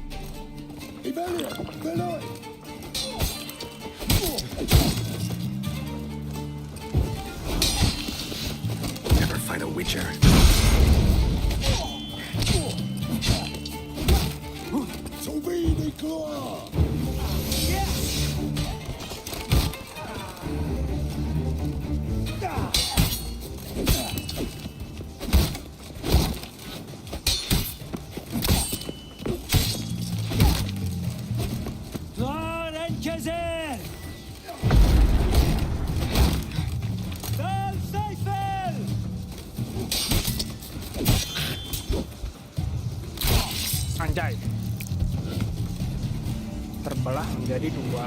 Never fight a witcher. Anjay. Terbelah menjadi 2.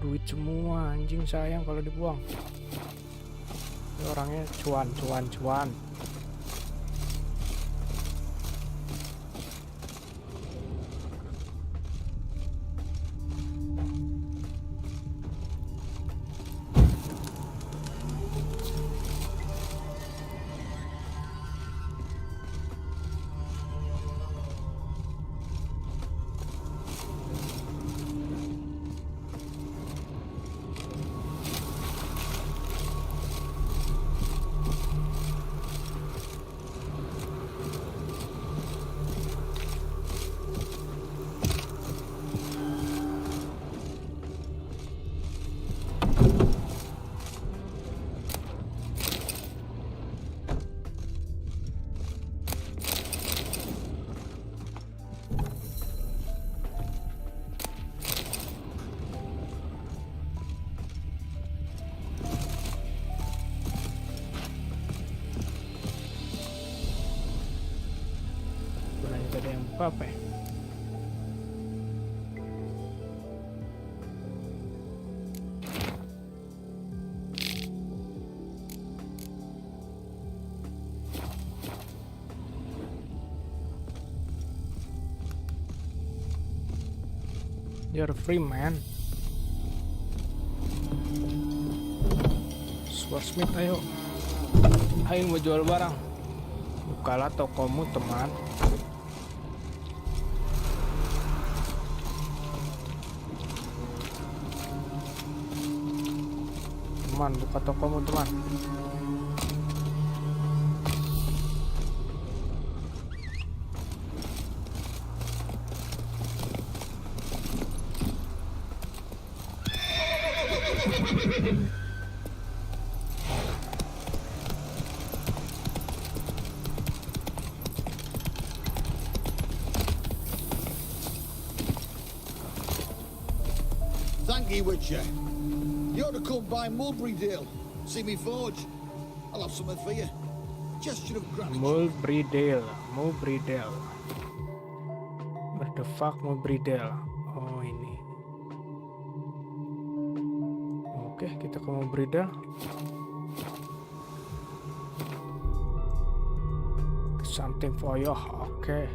Duit semua, anjing, sayang kalau dibuang. Ini orangnya cuan. Ada yang buka apa ya? You're free, man. Swarsmith, ayo. Ayo mau jual barang. Bukalah tokomu, teman. Teman, buka tokomu, teman. Thank you, Witcher. You ought to come by Mulberrydale. See me forge. I'll have something for you. Gesture of gratitude. Mulberrydale. What the fuck, Mulberrydale? Oh, ini. Oke, kita ke Mulberrydale. Something for you. Oke.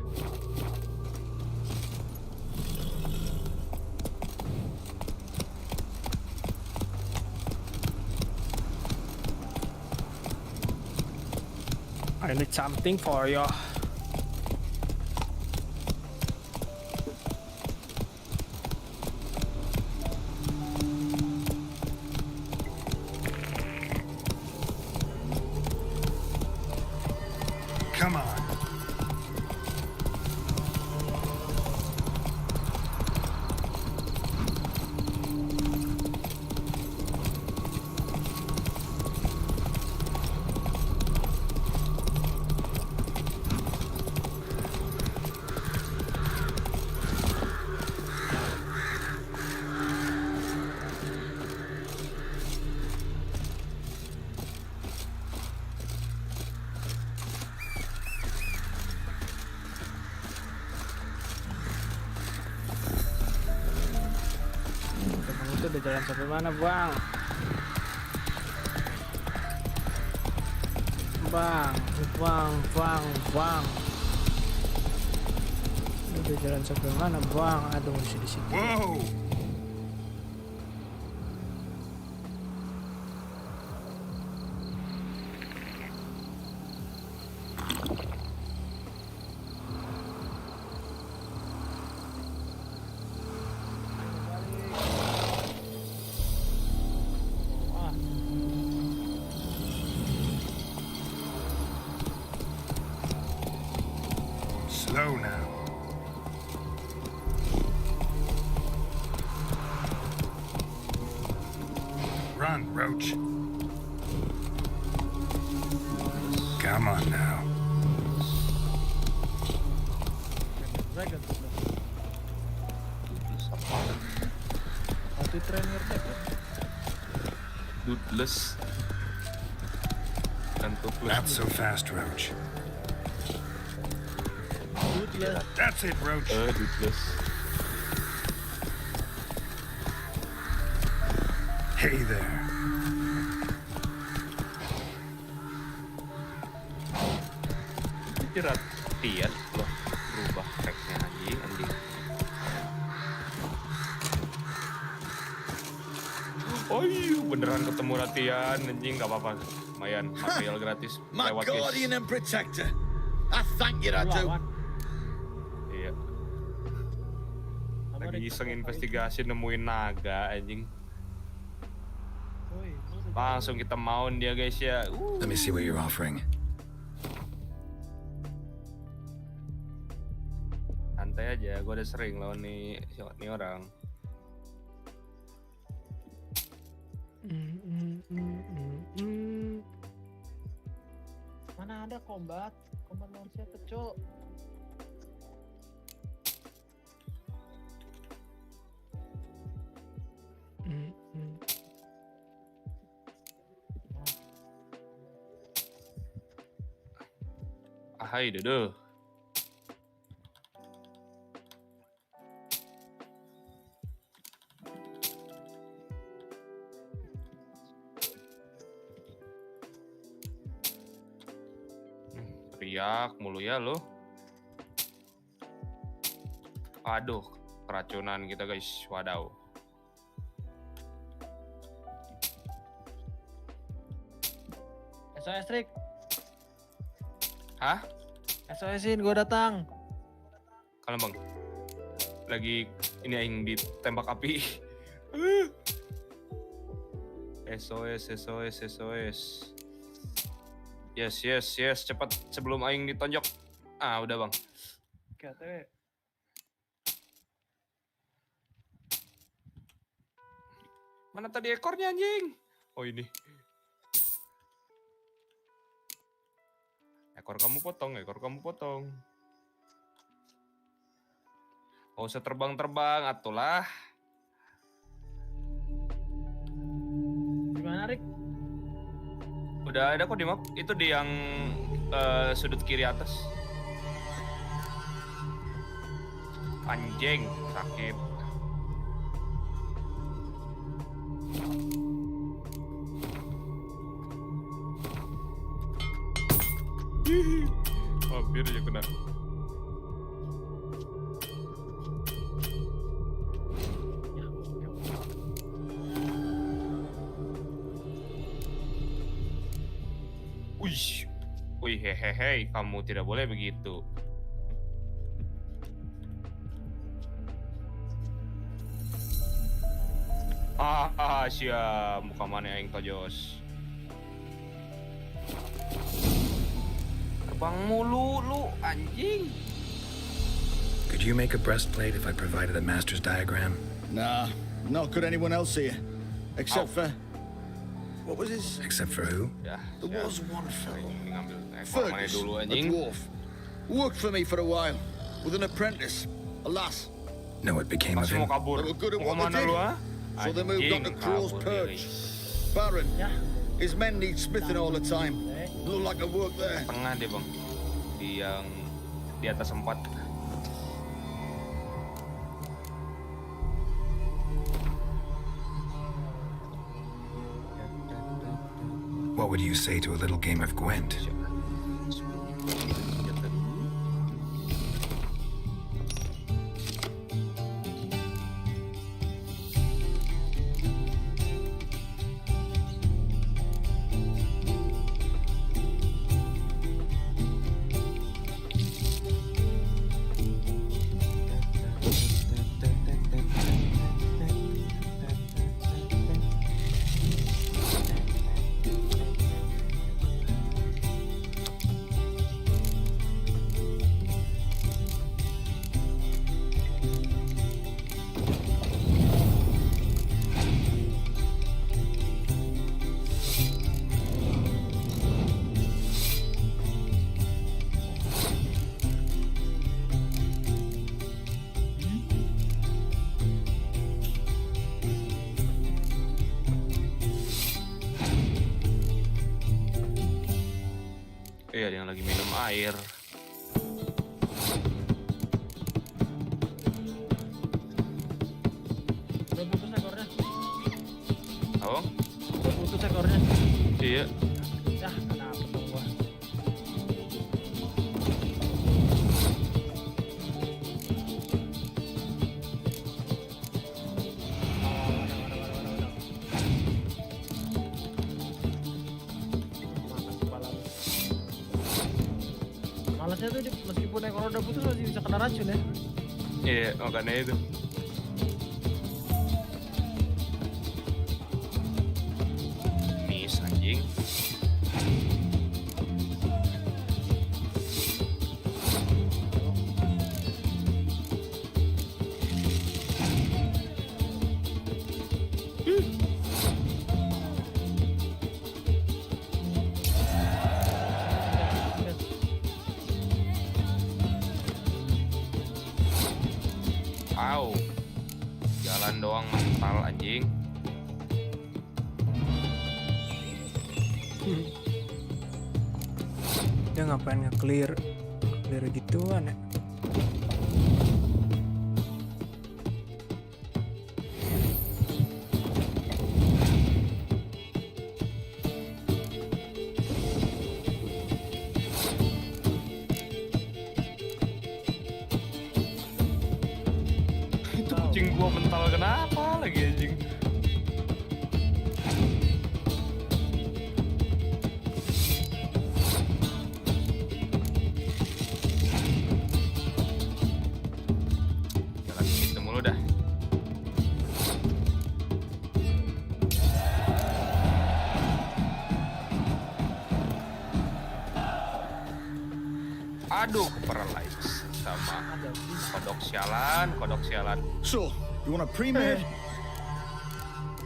I need something for you. Come on. Udah jalan sampai mana, Bang? bang. Udah jalan sampai mana bang? Aduh masih di situ. Whoa! Slow now. Run, Roach. Come on now. Dragon. Multi trainer dragon. Doodless. Not so fast, Roach. That's it, Roach. Doodless. Hey there. Jerat Tian loh, berubah teksnya anjing. Oh iya, beneran ketemu latihan anjing, nggak apa-apa, lumayan material gratis. My Lewat guardian and protector. I thank you, I do. Iya. Lagi iseng investigasi nemuin naga anjing. Langsung kita mount dia guys ya. Let me see what you're offering. Santai aja, gue udah sering lawan nih orang. Mana ada combat launcher kecil. Hai dede. Teriak mulu ya lo. Aduh, keracunan kita guys, wadaw. SOS Rick. Hah? SOS-in gue datang. Kalau bang, lagi ini yang ditembak api. SOS. Yes, cepat sebelum aing ditonjok. Ah, udah bang. Oke. Mana tadi ekornya anjing? Oh ini. Ekor kamu potong. Gak usah terbang-terbang, atulah. Gimana Rick? Udah ada kok di map. Itu di yang sudut kiri atas. Anjing, sakit. Hampir aja kena. Wih, hehehe, kamu tidak boleh begitu. Siap, muka mana yang tojos. Terbang mulu lu, anjing. Could you make a breastplate if I provided a master's diagram? Nah, not could anyone else here. Except for... What was his? Except for who? Ya, There was one fellow. Fergus, dulu, a anjing. dwarf. Worked for me for a while. With an apprentice. Alas. Know what became of Langsung him? mau kabur. They were good at Mau what kemana they lu, did. ha? So they moved on to Crawl's Perch. Baron. His men need smithing all the time. Look like I work there. Tengah deh bang. Di yang di atas 4. What would you say to a little game of Gwent? Senjata dulu. Ada yang lagi minum air. Udah putus ekornya. Oh? Udah putus ekornya. Iya. Yah, kenapa dong gua? Malasnya tuh meskipun ekor udah putus masih bisa kena racun ya. Iya, makanya itu. Miss anjing. Au. Jalan doang mental anjing. Dia ngapain nge-clear gituan ya? Itu kucing gua mental kenapa lagi anjing? Jalan gitu mulu dah. Aduh, paralyzed sama kodok sialan. So, you want a pre-med?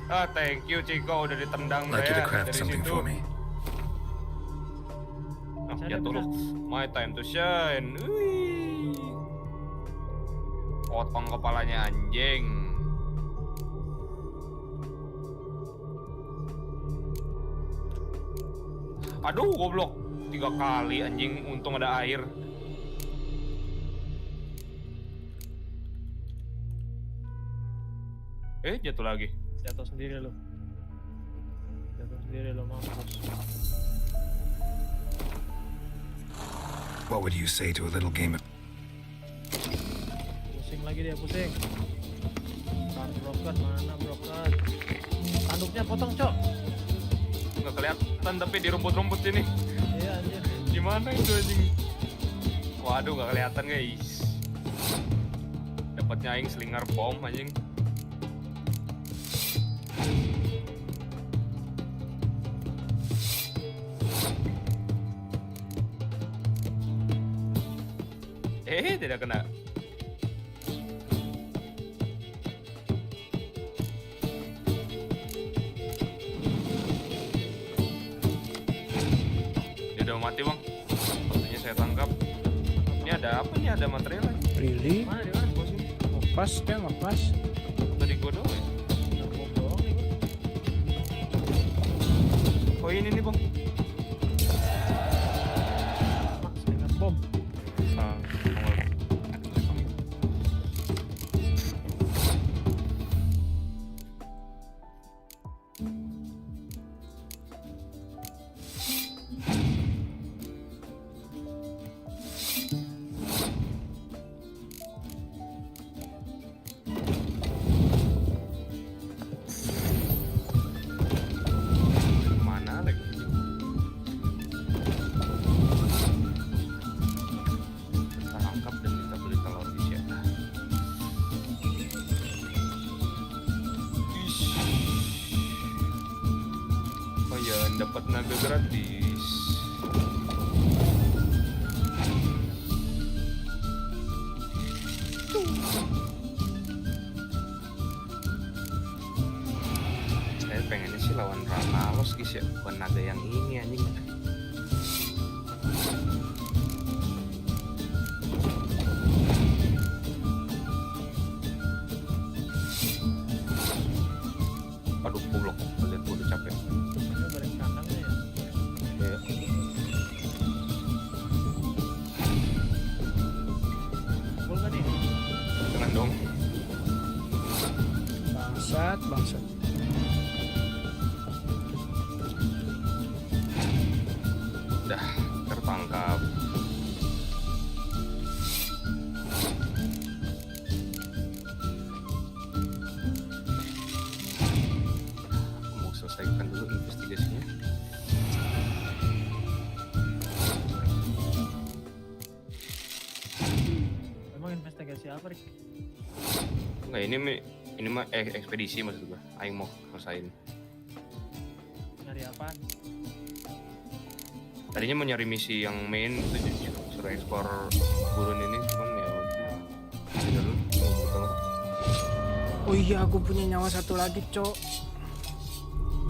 Ah, thank you Chico udah ditendang Like you to Brian craft dari something situ. for me. Ah, jatuh lu. My time to shine. Wih. Potong kepalanya anjing. Aduh, goblok. 3 kali anjing, untung ada air. Jatuh lagi. Jatuh sendiri lo. Mampus. What would you say to a little game of... Pusing lagi dia, pusing. Broken, mana broken? Tanduknya potong, Cok. Nggak kelihatan tapi di rumput-rumput sini. Iya, anjir. Gimana itu anjing? Waduh, nggak kelihatan guys. Dapatnya aing selingar bom anjing. Tidak kena. Dia udah mati bang. Waktunya saya tangkap. Ini ada apa nih? Ada material lagi. Really? Mana dia? Bos ini. Lepas dia lepas. Tadi gua doang ya. Oh ini nih bang. Bom. dapat naga gratis. Saya pengennya sih lawan Ranalos guys ya, bukan naga yang ini anjing. Aduh, goblok, lihat gue udah capek. Balik kanan ya. Ya. Gol kan nih? Jangan dong. Bangsat. Dah tertangkap. Mau selesaikan dulu investigasinya. Emang investigasi apa, Rik? Enggak, ini mah ekspedisi maksud gua. Aing mau selesain. Nyari apaan? Tadinya mau nyari misi yang main itu suruh ekspor gurun ini, cuman ya udah. Ini dulu. Oh iya, aku punya nyawa satu lagi, Cok.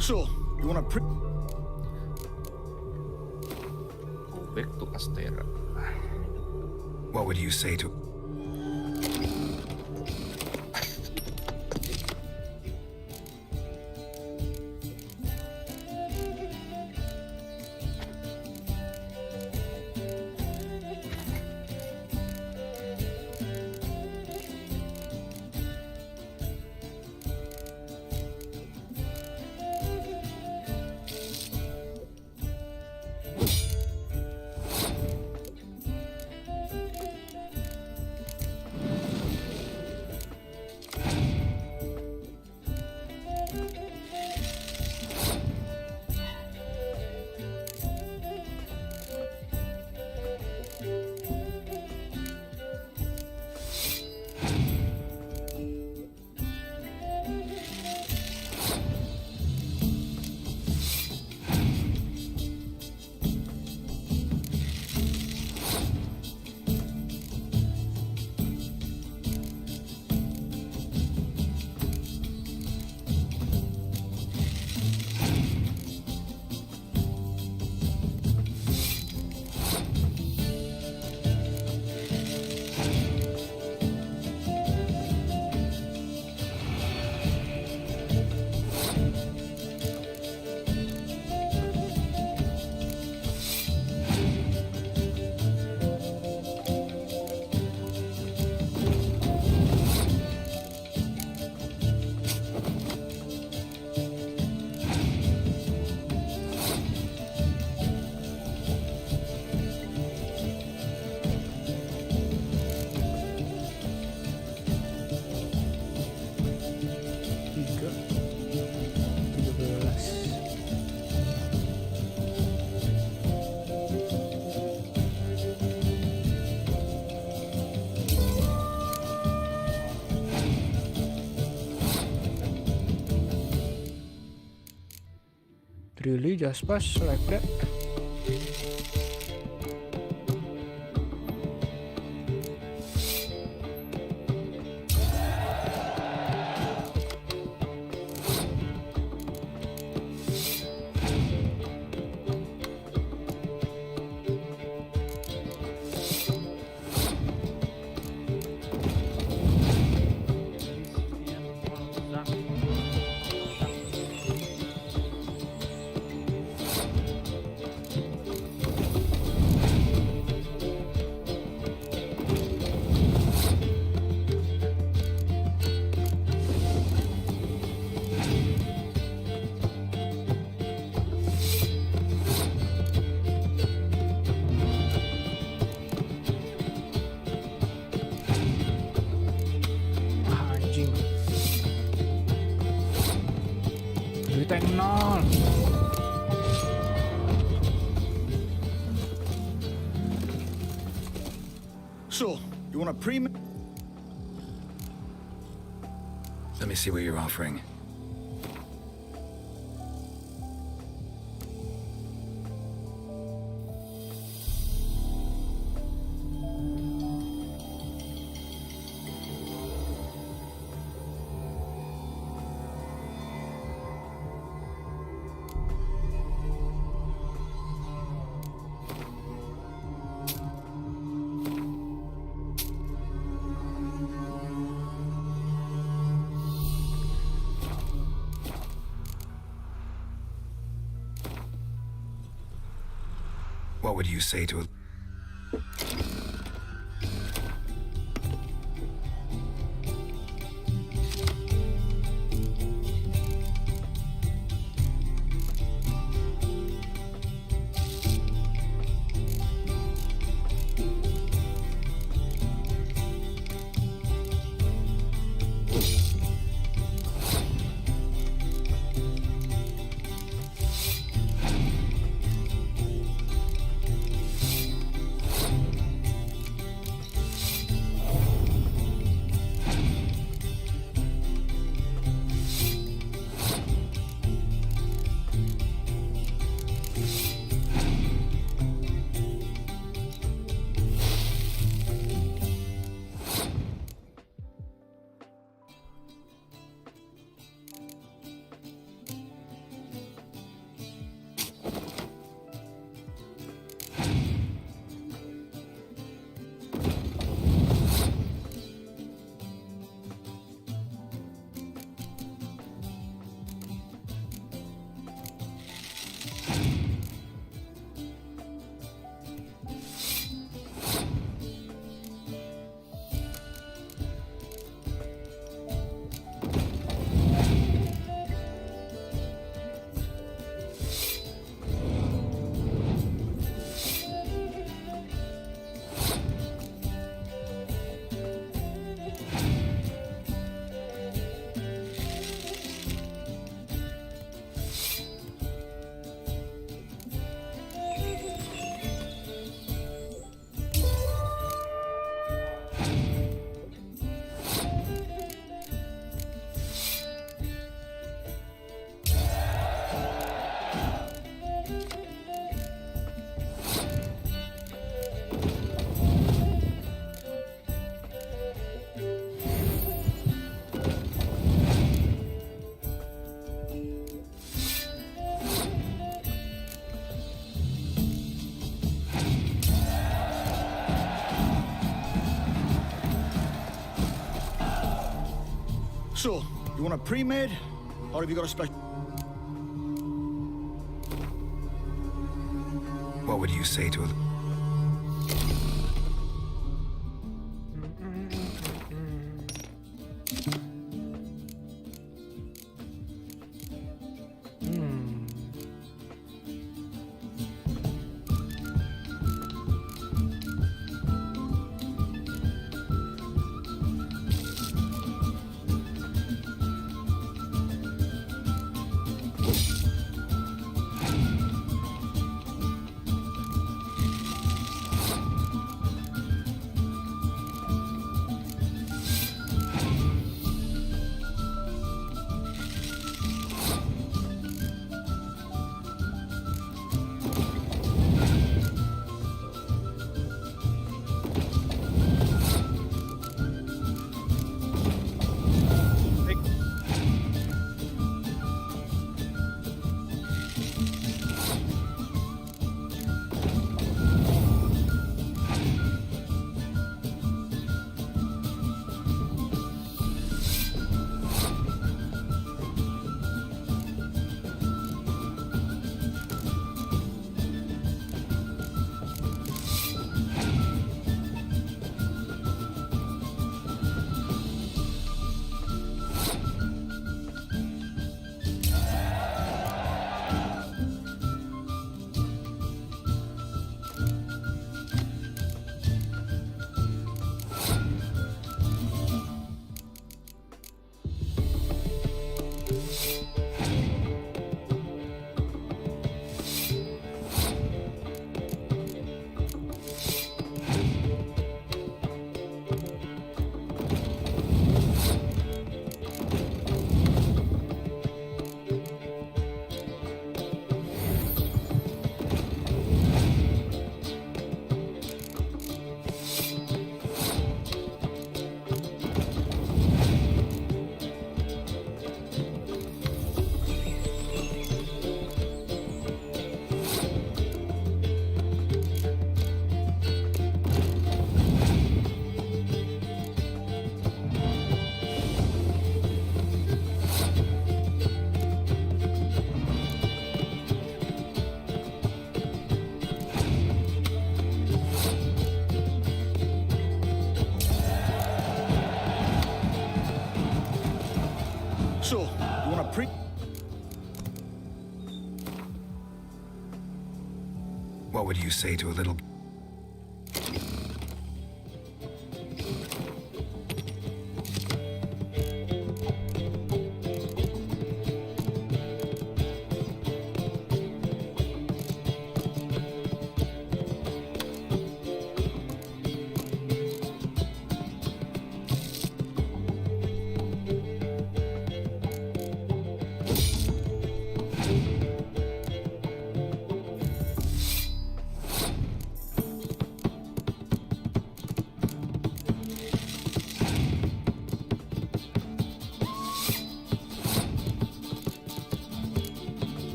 So, you wanna Go back to Astera. What would you say to... Really, just pass like that. Duit yang nol. So, you want a pre... Let me see what you're offering. What would you say to a... So, you want a pre-made, or have you got a special? What would you say to a... What would you say to a little...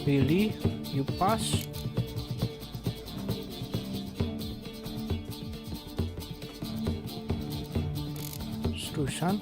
Really? You pass? Terusan?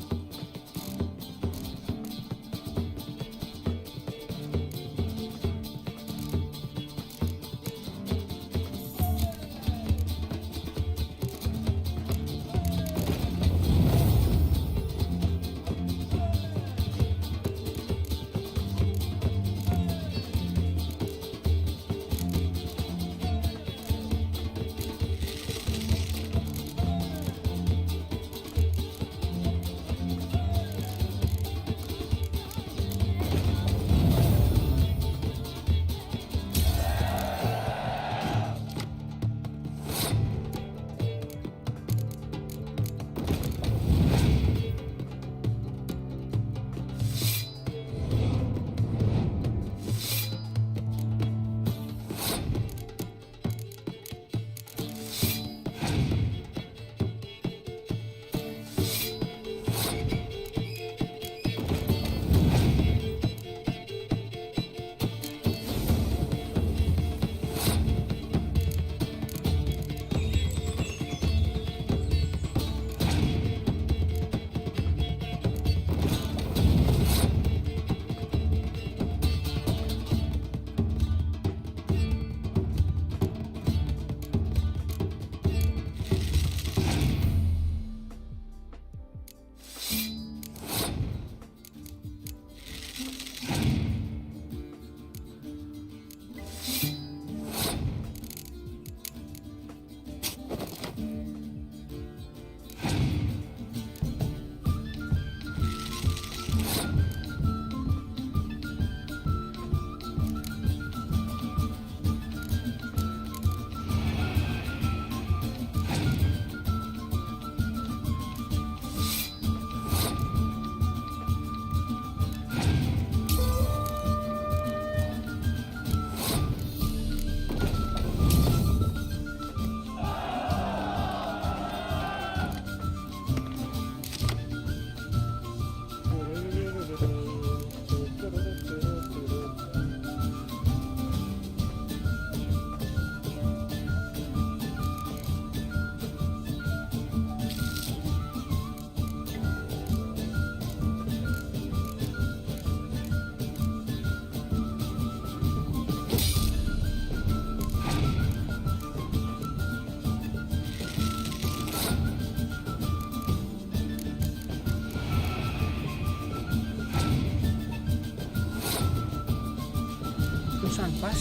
Terusan pas.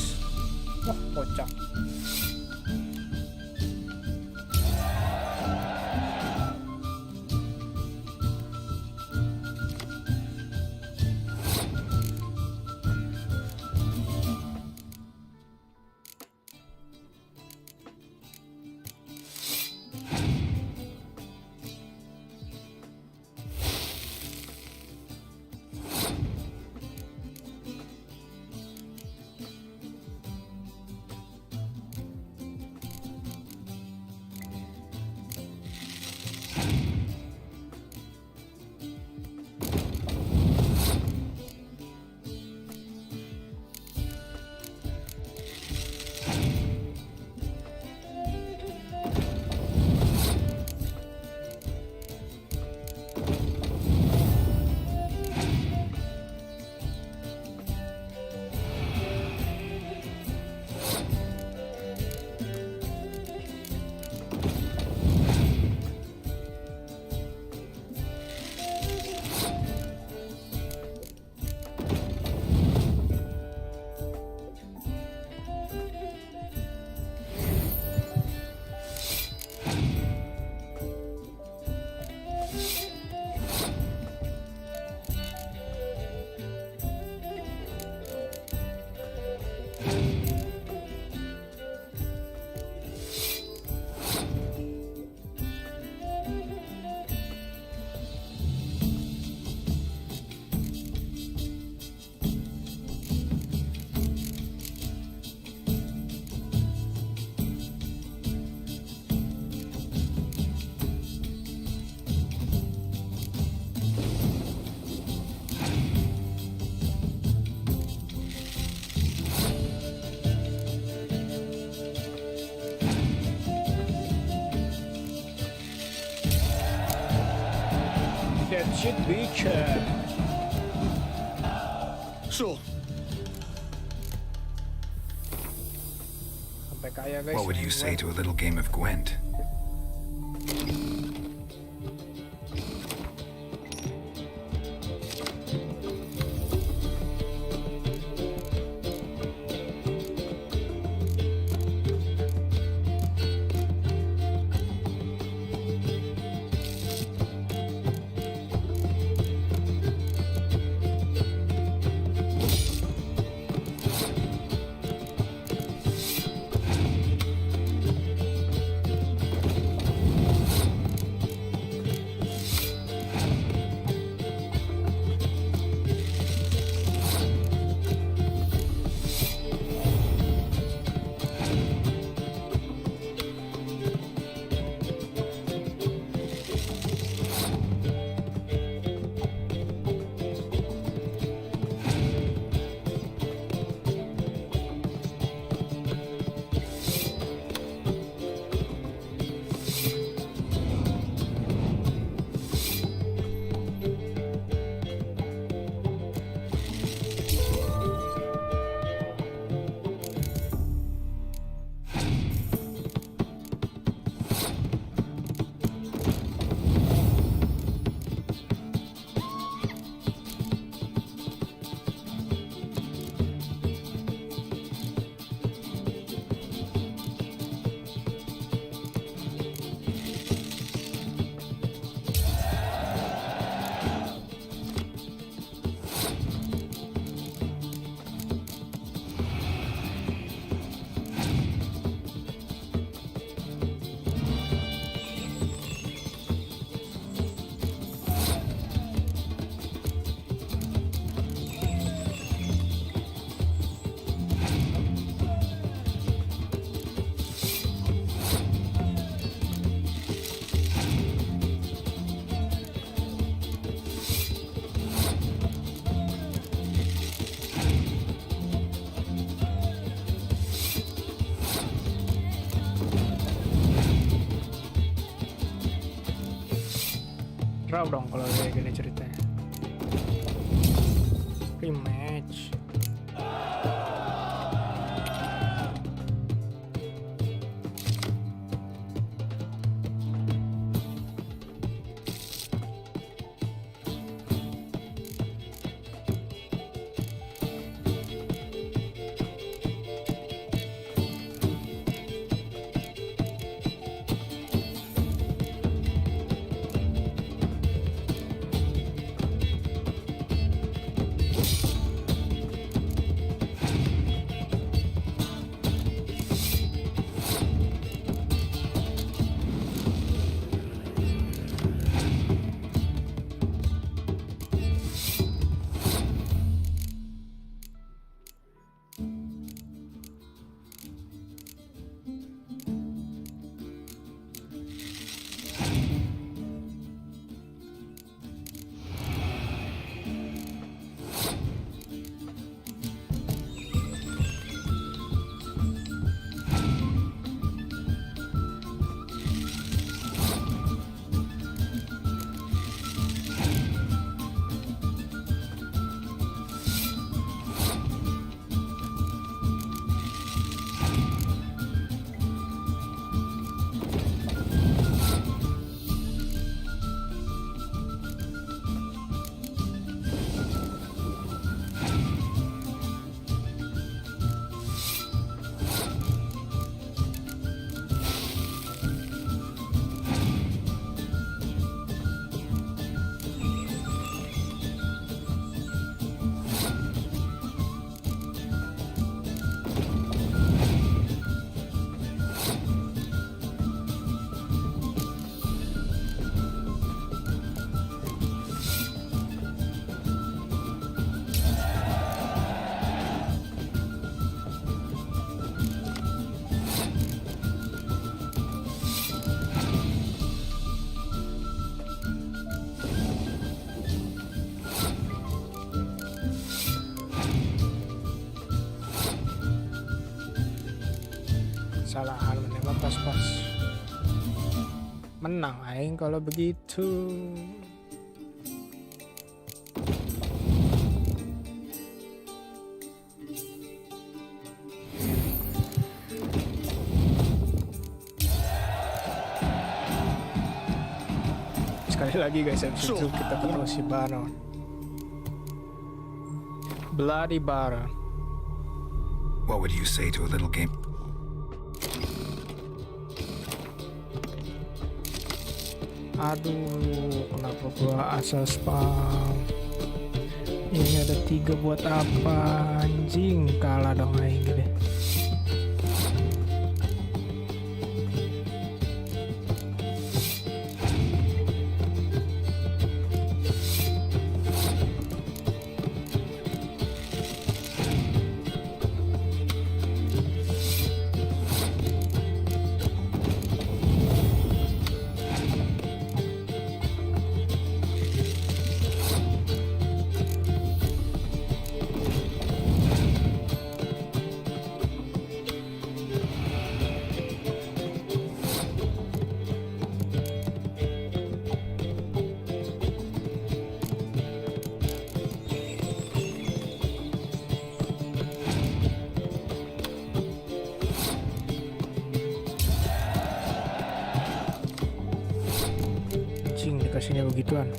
Wah, kocak. Shit, bitch. So, Sampai kaya guys. What would you say to a little game of Gwent? Raw dong kalau kayak gini ceritanya. Rematch. Kesalahan menembak pas-pas. Menang aing kalau begitu. Kembali lagi guys, episode itu kita ketemu si Baron. Bloody Baron. What would you say to a little game? Aduh, kenapa gua asal spam? Ini ada 3 buat apa? Anjing, kalah dong aing gede. Dikasihnya begituan.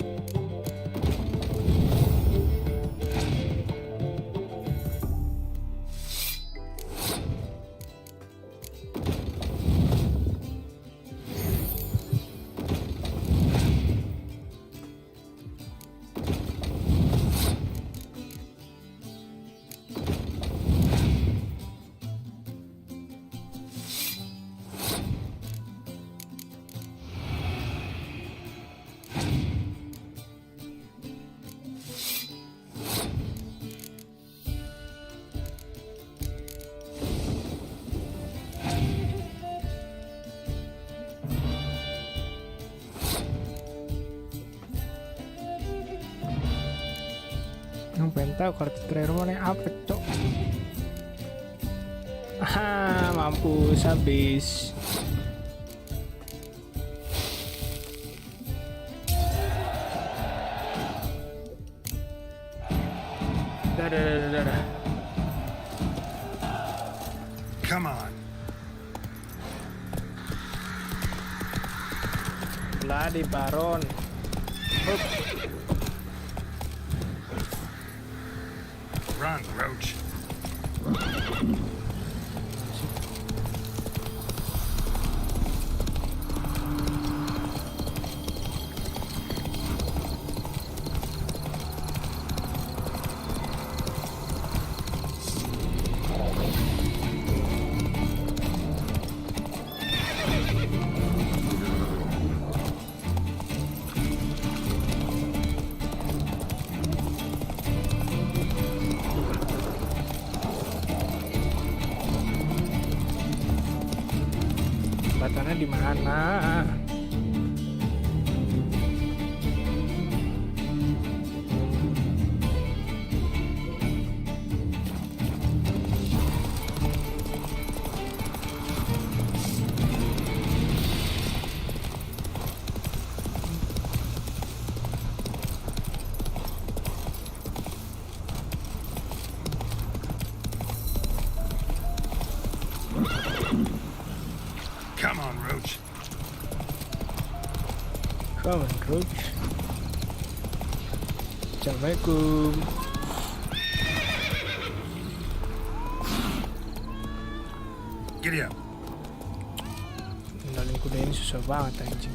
Pengen tahu kartu terakhir mana yang apa cok. Mampus habis. Dadah. Come on. Bloody Baron. Hup. Run, Roach. Batannya di mana? Come on, Roach. Come on, Roach. Assalamualaikum. Giddy up. Ngendalin kuda ini susah banget anjing.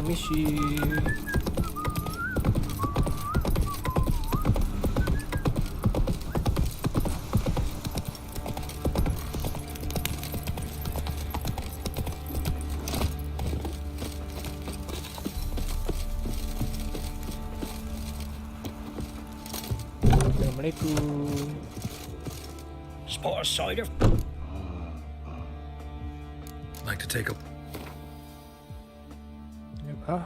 misi. Assalamualaikum. Spot a cider. Like to take a... Ah.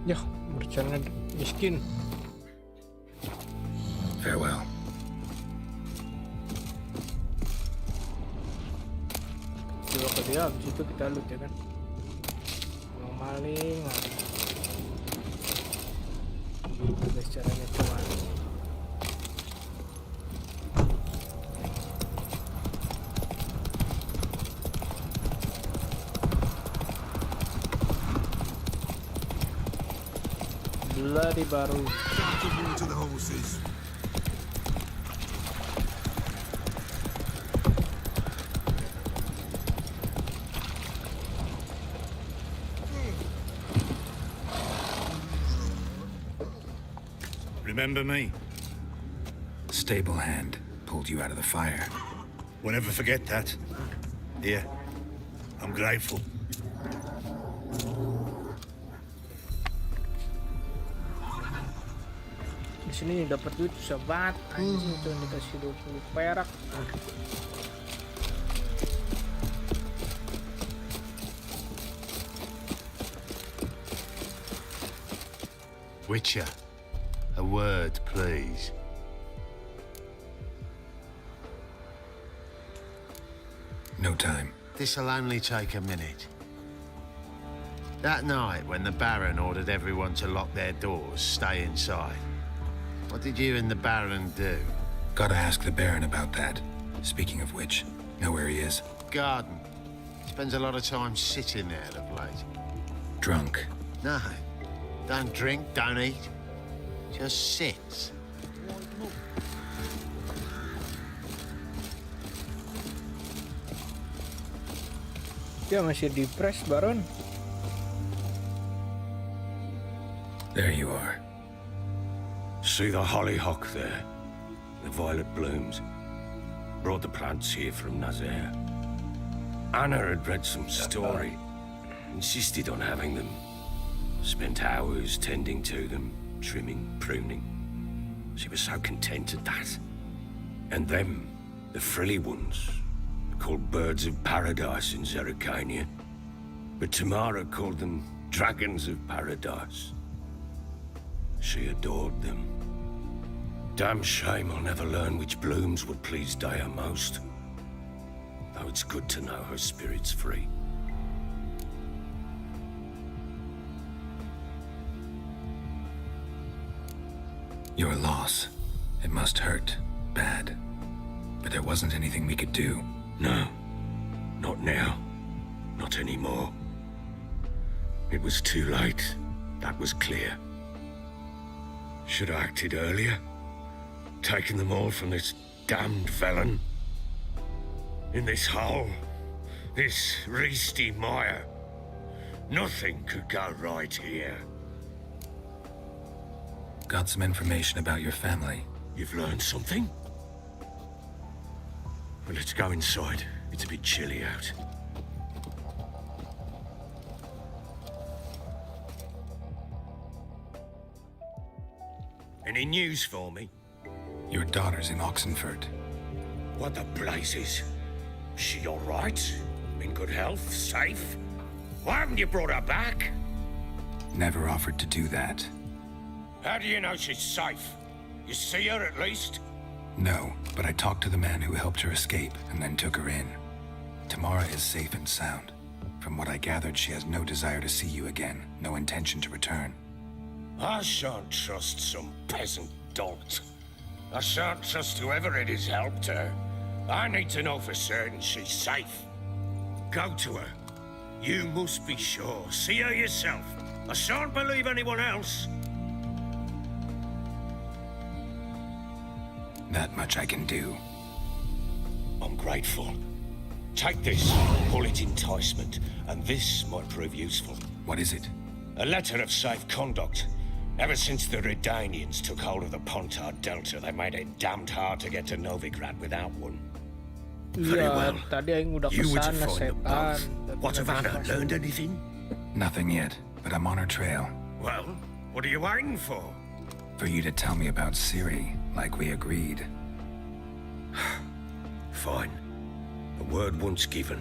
Ya, bercanda miskin. Farewell. Coba ke dia, habis itu kita loot ya kan. Mau maling, gitu guys caranya cuman. Bloody baru. To the horses. Remember me? Stable hand pulled you out of the fire. We'll never forget that. Here, I'm grateful. Di sini dapat duit susah banget. Anjing cuma dikasih 20 perak. Witcher, a word, please. No time. This'll only take a minute. That night when the Baron ordered everyone to lock their doors, stay inside. What did you and the Baron do? Gotta ask the Baron about that. Speaking of which, know where he is? Garden. Spends a lot of time sitting there of late. Drunk. No. Don't drink, don't eat. Just sits. Dia masih depres, Baron. There you are. See the hollyhock there? The violet blooms. Brought the plants here from Nazaire. Anna had read some story. Insisted on having them. Spent hours tending to them, trimming, pruning. She was so content at that. And them, the frilly ones, called birds of paradise in Zerrikania. But Tamara called them dragons of paradise. She adored them. Damn shame I'll never learn which blooms would please Daya most. Though it's good to know her spirit's free. Your loss. It must hurt. Bad. But there wasn't anything we could do. No. Not now. Not anymore. It was too late. That was clear. Should have acted earlier. Taken them all from this damned felon. In this hole. This reesty mire. Nothing could go right here. Got some information about your family. You've learned something? Well, let's go inside. It's a bit chilly out. Any news for me? Your daughter's in Oxenford. What the blazes? She all right? In good health? Safe? Why haven't you brought her back? Never offered to do that. How do you know she's safe? You see her at least? No, but I talked to the man who helped her escape and then took her in. Tamara is safe and sound. From what I gathered, she has no desire to see you again, no intention to return. I shan't trust some peasant dolt. I shan't trust whoever it is helped her. I need to know for certain she's safe. Go to her. You must be sure. See her yourself. I shan't believe anyone else. That much I can do. I'm grateful. Take this, call it enticement, and this might prove useful. What is it? A letter of safe conduct. Ever since the Redanians took hold of the Pontard Delta, they made it damned hard to get to Novigrad without one. Very Iya, well. tadi Aing udah You were to kesana find them setan. both. What have Anna learned anything? Nothing yet, but I'm on her trail. Well, what are you waiting for? For you to tell me about Ciri, like we agreed. Fine. A word once given.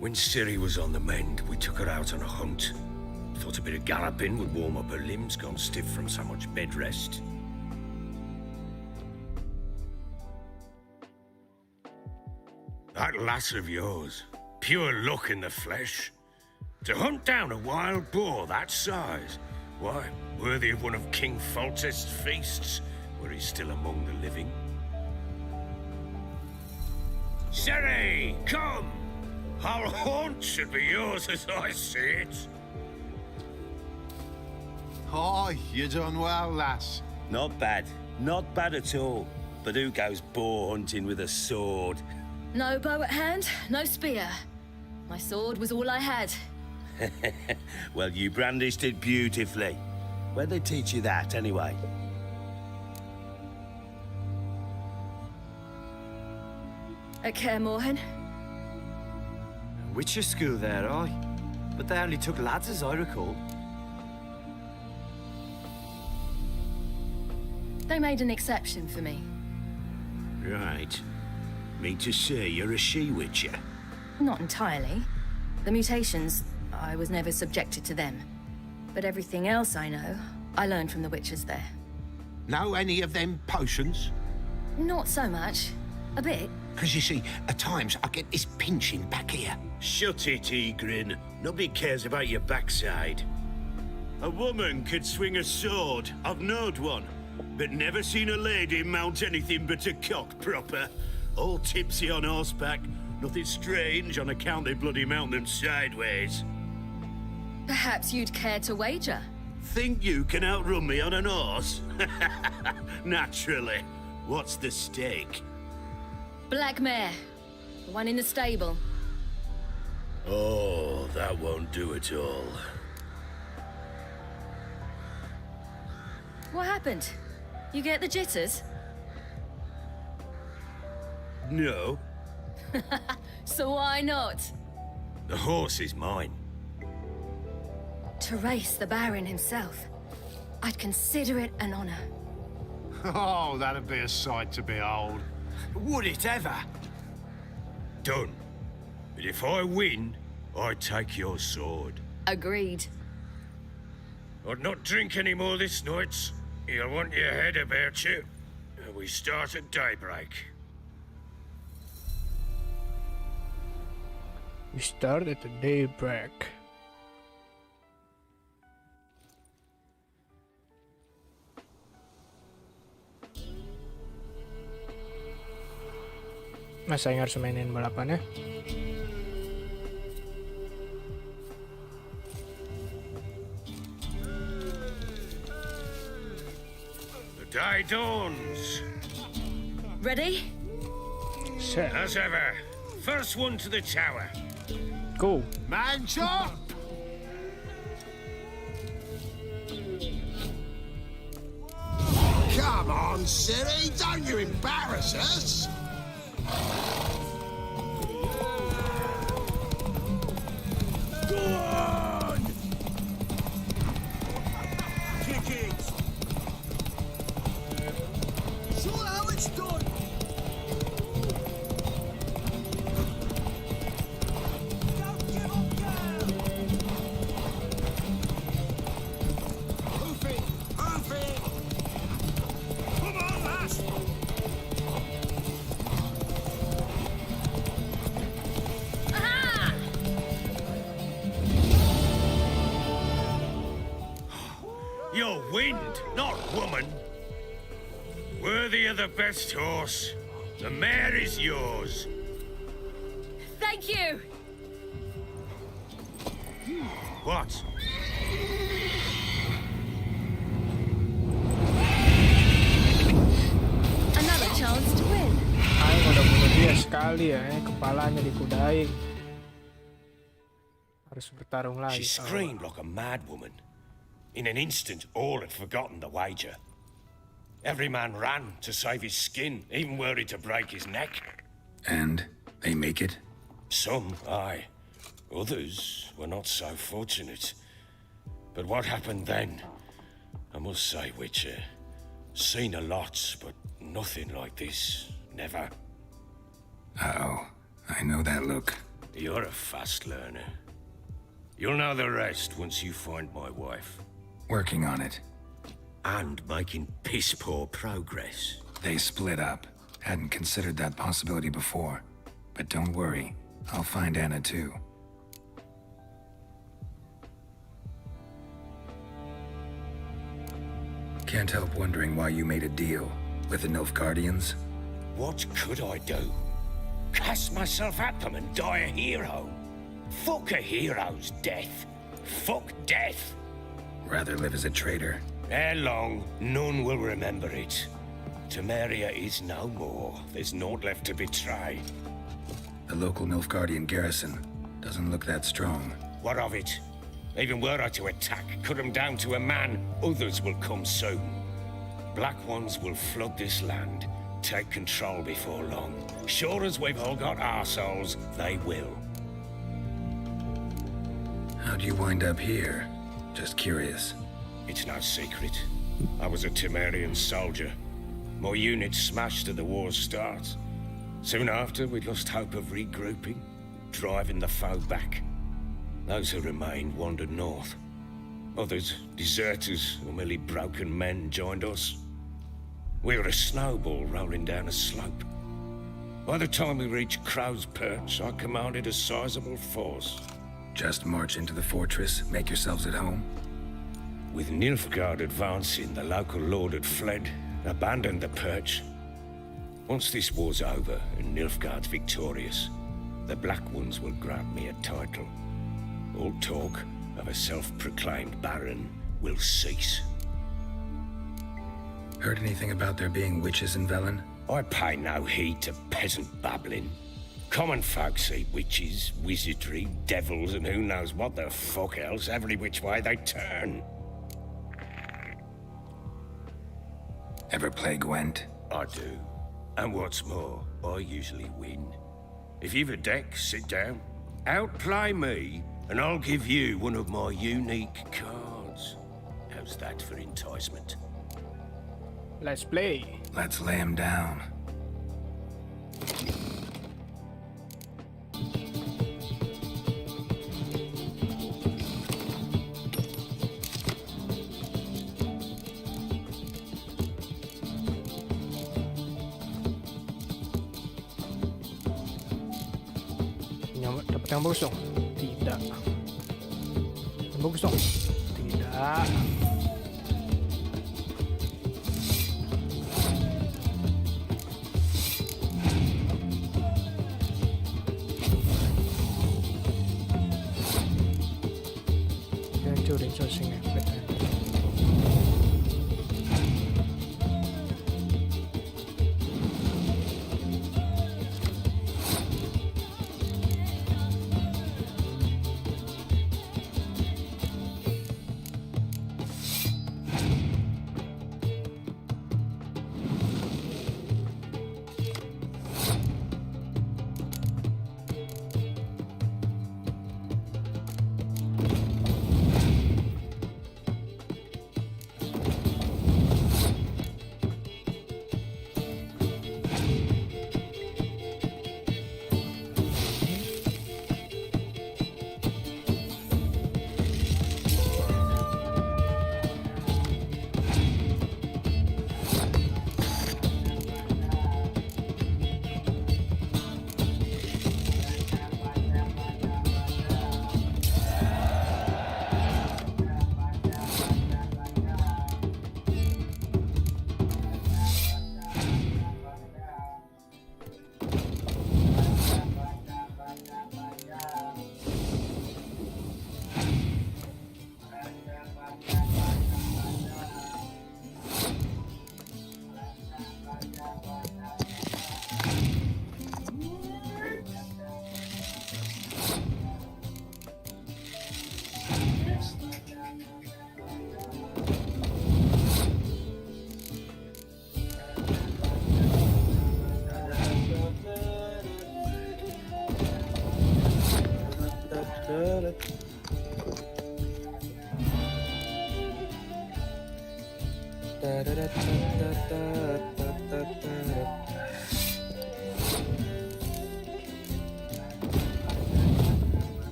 When Ciri was on the mend, we took her out on a hunt. Thought a bit of galloping would warm up her limbs, gone stiff from so much bed rest. That lass of yours, pure luck in the flesh. To hunt down a wild boar that size, why, worthy of one of King Foltest's feasts, were he still among the living. Ciri, come! Our haunt should be yours as I see it. Oh, you done well, lass. Not bad. Not bad at all. But who goes boar hunting with a sword? No bow at hand, no spear. My sword was all I had. Well, you brandished it beautifully. Where'd they teach you that, anyway? At Kaer Morhen. Witcher school there, aye. But they only took lads, as I recall. They made an exception for me. Right. Mean to say you're a she-witcher? Not entirely. The mutations, I was never subjected to them. But everything else I know, I learned from the witches there. Know any of them potions? Not so much. A bit. Because you see, at times I get this pinching back here. Shut it, Egrin. Nobody cares about your backside. A woman could swing a sword. I've knowed one. But never seen a lady mount anything but a cock proper. All tipsy on horseback. Nothing strange on account they bloody mount them sideways. Perhaps you'd care to wager? Think you can outrun me on an horse? Naturally. What's the stake? Black mare. The one in the stable. Oh, that won't do at all. What happened? You get the jitters? No, So why not? the horse is mine. To race the Baron himself. I'd consider it an honor. Oh, that'd be a sight to behold. Would it ever? Done. But if I win, I take your sword. Agreed. I'd not drink any more this night. You'll want your head about you. And we start at daybreak. We start at the daybreak. Masa yang harus mainin balapannya? The day dawns. Ready? Set. As ever, first one to the tower. Go. Man chop! Come on, Ciri, don't you embarrass us! Go on! Kick it! wind, not woman. Worthy of the best horse. The mare is yours. Thank you! What? Another chance to win. Aing udah bunuh dia sekali ya, kepalanya dikudain. Harus bertarung lagi. She screamed like a mad woman. In an instant, all had forgotten the wager. Every man ran to save his skin, even worried to break his neck. And they make it? Some, aye. Others were not so fortunate. But what happened then? I must say, Witcher, seen a lot, but nothing like this. Never. Uh-oh. I know that look. You're a fast learner. You'll know the rest once you find my wife. Working on it. And making piss-poor progress. They split up. Hadn't considered that possibility before. But don't worry. I'll find Anna too. Can't help wondering why you made a deal with the Nilfgaardians. What could I do? Cast myself at them and die a hero? Fuck a hero's death. Fuck death. Rather live as a traitor. Ere long, none will remember it. Temeria is no more. There's naught left to betray. The local Nilfgaardian garrison doesn't look that strong. What of it? Even were I to attack, cut them down to a man, others will come soon. Black ones will flood this land, take control before long. Sure as we've all got arseholes, they will. How'd you wind up here? Just curious. It's no secret. I was a Temerian soldier. My unit smashed at the war's start. Soon after, we lost hope of regrouping, driving the foe back. Those who remained wandered north. Others, deserters or merely broken men, joined us. We were a snowball rolling down a slope. By the time we reached Crow's Perch, I commanded a sizable force. Just march into the fortress, make yourselves at home? With Nilfgaard advancing, the local lord had fled, abandoned the Perch. Once this war's over and Nilfgaard's victorious, the Black Ones will grant me a title. All talk of a self-proclaimed baron will cease. Heard anything about there being witches in Velen? I pay no heed to peasant babbling. Common folk see witches, wizardry, devils, and who knows what the fuck else every which way they turn. Ever play Gwent? I do. And what's more, I usually win. If you've a deck, sit down. Outplay me, and I'll give you one of my unique cards. How's that for enticement? Let's play. Let's lay him down. Dapat yang bagus dong? Tidak. Yang bagus dong? Tidak. Hancurin sosing ngepet.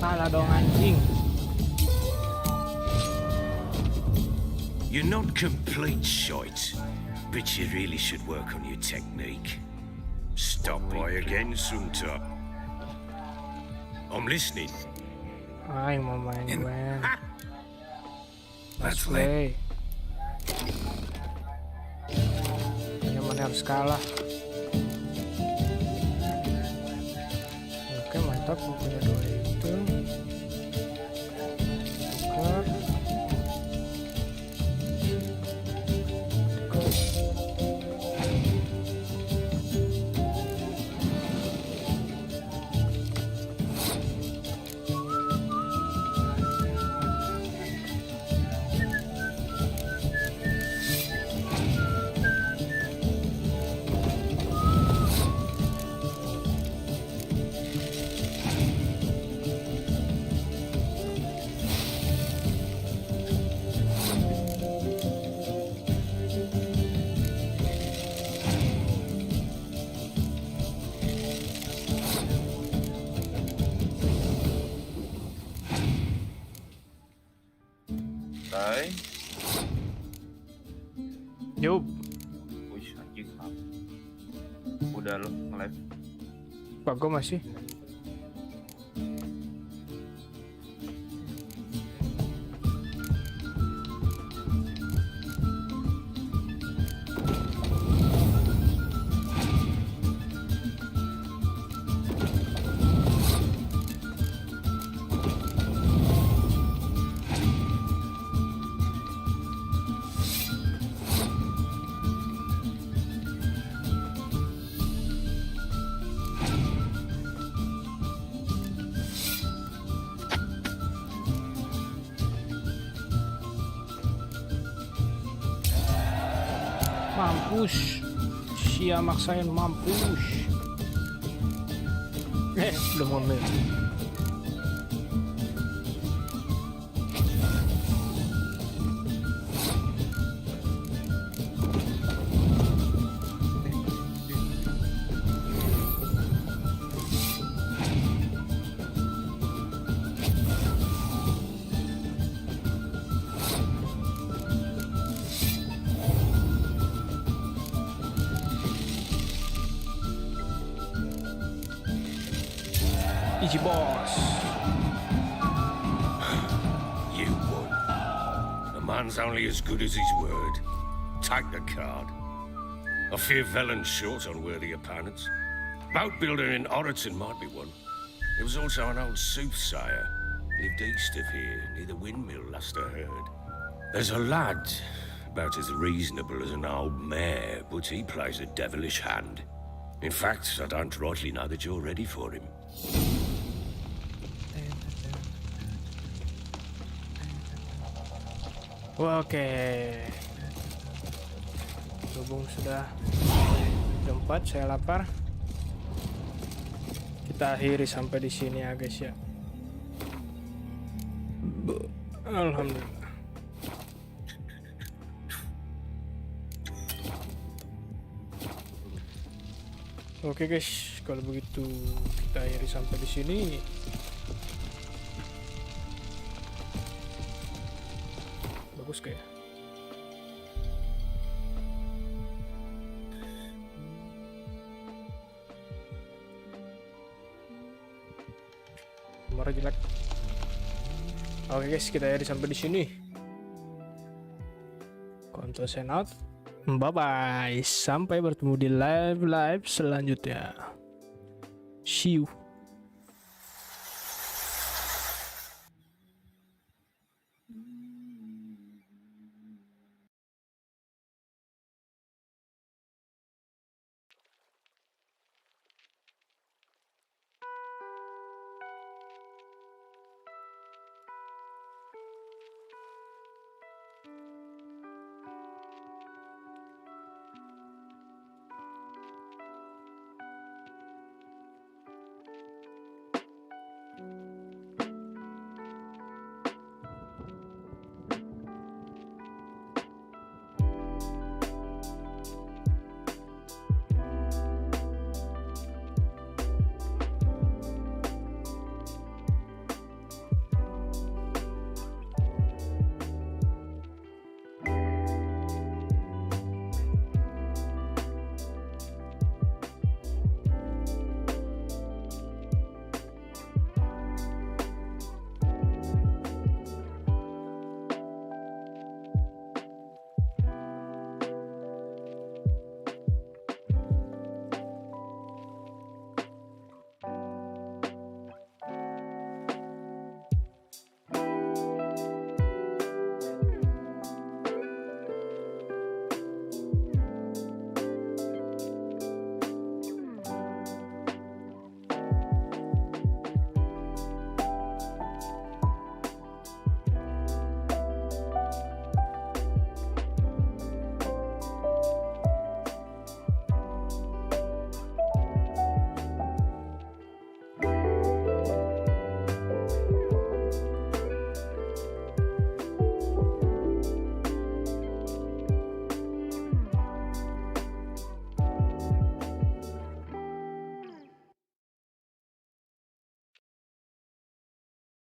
Salah dong anjing. You're not complete shite, but you really should work on your technique. Stop by again, Sunta. I'm listening. Ay, mau main Gwen. Let's play. Hanya mana harus kalah. Oke, mantap, gue punya 2 itu. Tukar. Hai. Yup. Wih, anjing. Udah lo nge-live. Pak, gue masih. Mampus, Sia maksain mampus. Belum ngomel. Easy boss. You won. A man's only as good as his word. Take the card. I fear Velen's short on worthy opponents. Boat builder in Oraton might be one. There was also an old soothsayer. Lived east of here, near the windmill, last I heard. There's a lad, about as reasonable as an old mare, but he plays a devilish hand. In fact, I don't rightly know that you're ready for him. Oke. Gabung sudah jam 4, saya lapar. Kita akhiri sampai di sini ya guys ya. Alhamdulillah. Oke guys, kalau begitu kita akhiri sampai di sini. Bagus kayak. Nomor jelek. Oke guys, kita akhiri sampai di sini. Control sign out. Bye bye. Sampai bertemu di live selanjutnya. See you.